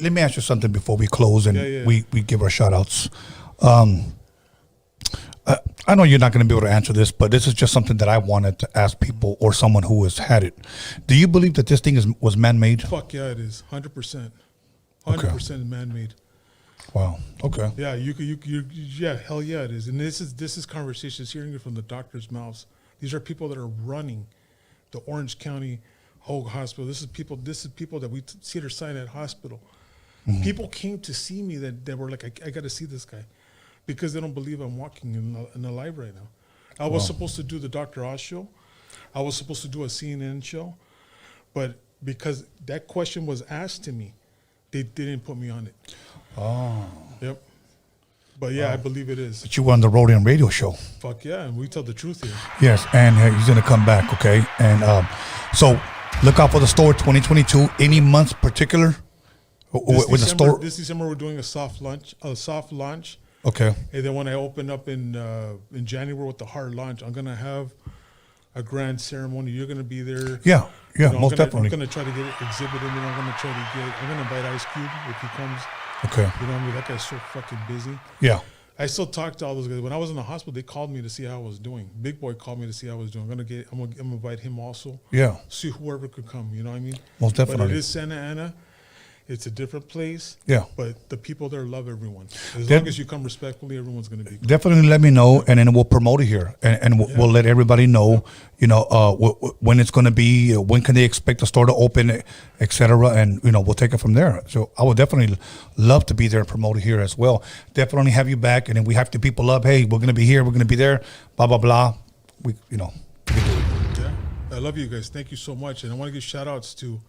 let me ask you something before we close and we give our shout outs. I know you're not going to be able to answer this, but this is just something that I wanted to ask people or someone who has had it. Do you believe that this thing was man-made? Fuck yeah, it is. 100%. 100% man-made. Wow. Okay. Yeah, yeah, hell yeah, it is. And this is conversations, hearing it from the doctors' mouths. These are people that are running the Orange County Hoag Hospital. This is people that we see their sign at hospital. Mm-hmm. People came to see me that were like, I got to see this guy, because they don't believe I'm walking and alive right now. I was supposed to do the Dr. Oz show. I was supposed to do a CNN show. But because that question was asked to me, they didn't put me on it. Oh. Yep. But yeah, I believe it is. But you were on the Roadium radio show. Fuck yeah, and we tell the truth here. Yes, and he's going to come back, okay? And so look out for the store 2022. Any months particular with the store? This December we're doing a soft launch. Okay. And then when I open up in January with the hard launch, I'm going to have a grand ceremony. You're going to be there. Yeah, most definitely. I'm going to try to get it exhibited, and I'm going to invite Ice Cube if he comes. Okay. You know what I mean? That guy's so fucking busy. Yeah. I still talk to all those guys. When I was in the hospital, they called me to see how I was doing. Big Boy called me to see how I was doing. I'm gonna invite him also. Yeah. See whoever could come. You know what I mean? Most definitely. But it is Santa Ana. It's a different place. Yeah. But the people there love everyone. As long as you come respectfully, everyone's going to be cool. Definitely let me know, and then we'll promote it here, and we'll let everybody know, when it's going to be, when can they expect the store to open, etc. And we'll take it from there. So I would definitely love to be there and promote it here as well. Definitely have you back, and then we have to people up. Hey, we're going to be here. We're going to be there. Blah blah blah. We can do it. Yeah, I love you guys. Thank you so much, and I want to give shout outs to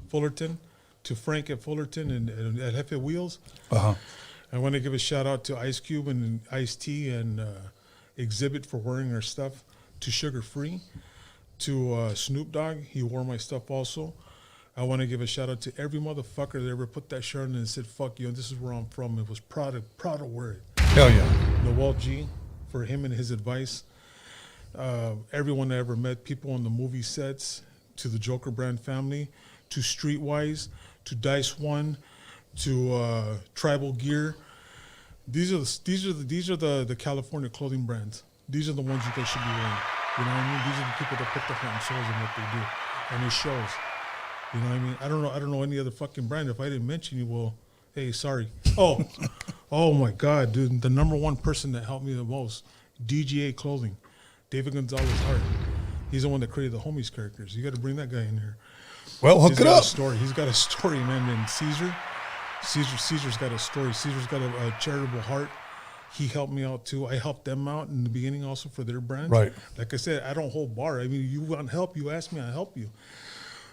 Fullerton. To Frank at Fullerton and at Jefe Wheels. Uh-huh. I want to give a shout out to Ice Cube and Ice T and Exhibit for wearing our stuff. To Sugar Free. To Snoop Dogg, he wore my stuff also. I want to give a shout out to every motherfucker that ever put that shirt on and said, fuck you, and this is where I'm from. It was proud to wear it. Hell yeah. Noel G, for him and his advice. Everyone I ever met, people on the movie sets, to the Joker Brand family, to Streetwise, to Dice One, to Tribal Gear. These are the California clothing brands. These are the ones you guys should be wearing. You know what I mean? These are the people that put their heart and souls in what they do, and it shows. You know what I mean? I don't know any other fucking brand. If I didn't mention you, well, hey, sorry. Oh my God, dude! The number one person that helped me the most, DGA Clothing, David Gonzalez Hart. He's the one that created the Homies characters. You got to bring that guy in here. Well, hook it up. He's got a story, man. And Caesar's got a story. Caesar's got a charitable heart. He helped me out too. I helped them out in the beginning also for their brand. Right. Like I said, I don't hold bar. I mean, you want help, you ask me, I help you.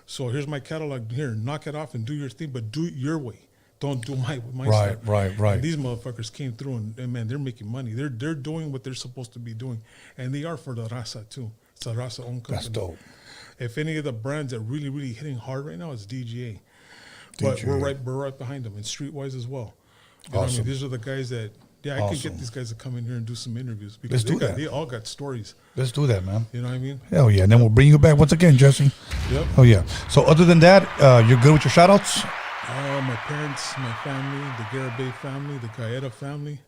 So here's my catalog here. Knock it off and do your thing, but do it your way. Don't do my stuff. Right. And these motherfuckers came through and man, they're making money. They're doing what they're supposed to be doing, and they are for the Raza too. It's a Raza owned company. That's dope. If any of the brands that really hitting hard right now, it's DGA. But we're right behind them, and Streetwise as well. You know what I mean? These are the guys that I can get these guys to come in here and do some interviews because they all got stories. Let's do that, man. You know what I mean? Hell yeah. And then we'll bring you back once again, Jesse. Yep. Oh yeah. So other than that, you're good with your shout outs? My parents, my family, the Garibay family, the Gaeta family.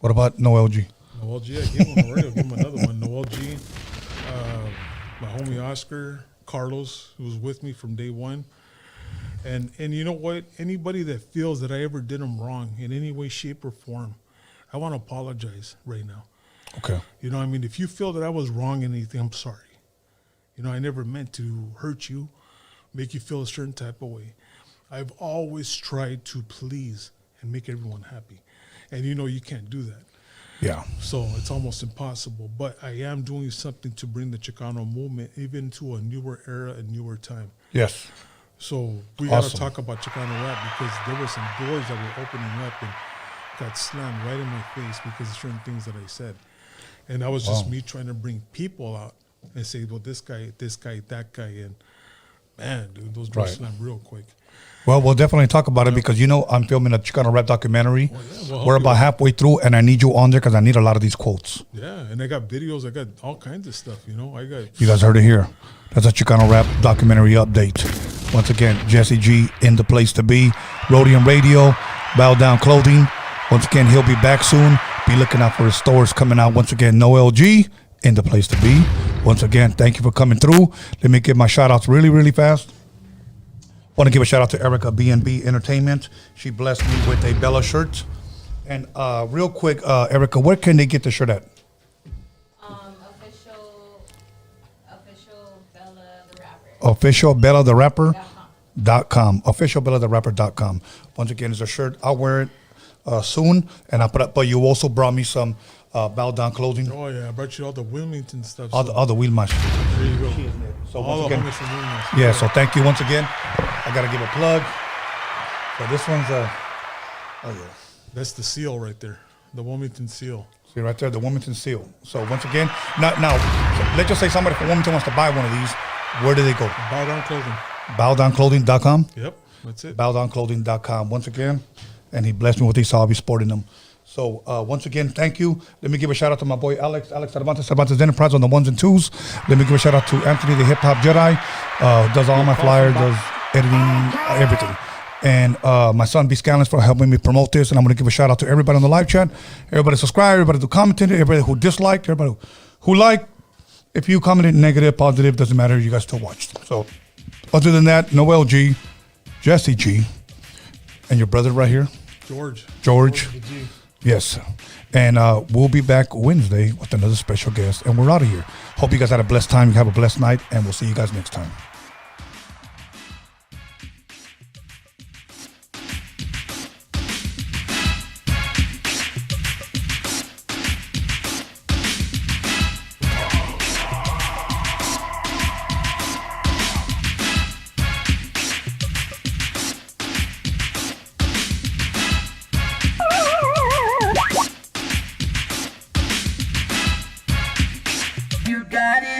What about Noel G? Noel G, I gave him already. I'll give him another one. Noel G, my homie Oscar, Carlos, who was with me from day one. And you know what? Anybody that feels that I ever did them wrong in any way, shape, or form, I want to apologize right now. Okay. You know what I mean? If you feel that I was wrong in anything, I'm sorry. You know, I never meant to hurt you, make you feel a certain type of way. I've always tried to please and make everyone happy. And you know you can't do that. Yeah. So it's almost impossible. But I am doing something to bring the Chicano movement even to a newer era, a newer time. Yes. So we got to talk about Chicano rap because there were some doors that were opening up and got slammed right in my face because of certain things that I said. And that was just me trying to bring people out and say, well, this guy, that guy. And man, dude, those doors slammed real quick. Well, we'll definitely talk about it because, you know, I'm filming a Chicano rap documentary. We're about halfway through, and I need you on there because I need a lot of these quotes. Yeah, and I got videos. I got all kinds of stuff, you know. You guys heard it here. That's a Chicano rap documentary update. Once again, Jesse G in the place to be. Roadium Radio, Bowdown Clothing. Once again, he'll be back soon. Be looking out for his stores coming out. Once again, Noel G in the place to be. Once again, thank you for coming through. Let me give my shout-outs really, really fast. Want to give a shout out to Erica B&B Entertainment. She blessed me with a Bella shirt. And real quick, Erica, where can they get the shirt at? Official Bella the Rapper. OfficialBellaTheRapper.com. OfficialBellaTheRapper.com. Once again, it's a shirt. I'll wear it soon. And but you also brought me some Bowdown clothing. Oh yeah, I brought you all the Wilmington stuff. All the Wilmington. There you go. So all once the again, homies from Wilmington. yeah. So thank you once again. I gotta give a plug. So this one's that's the seal right there, the Wilmington seal. See right there, the Wilmington seal. So once again, now so let's just say somebody from Wilmington wants to buy one of these. Where do they go? Bowdown Clothing. BowdownClothing.com. Yep, that's it. BowdownClothing.com. Once again, and he blessed me with these, so I'll be sporting them. So once again, thank you. Let me give a shout out to my boy Alex Cervantes Enterprise on the ones and twos. Let me give a shout out to Anthony, the Hip Hop Jedi, does all my flyers, does editing, everything. And my son B Scallons for helping me promote this. And I'm going to give a shout out to everybody on the live chat, everybody subscribed, everybody who commented, everybody who disliked, everybody who liked. If you commented negative, positive, doesn't matter. You guys still watched. So other than that, Noel G, Jesse G, And your brother right here? George. Yes. And we'll be back Wednesday with another special guest. And we're out of here. Hope you guys had a blessed time. You have a blessed night. And we'll see you guys next time. You got it.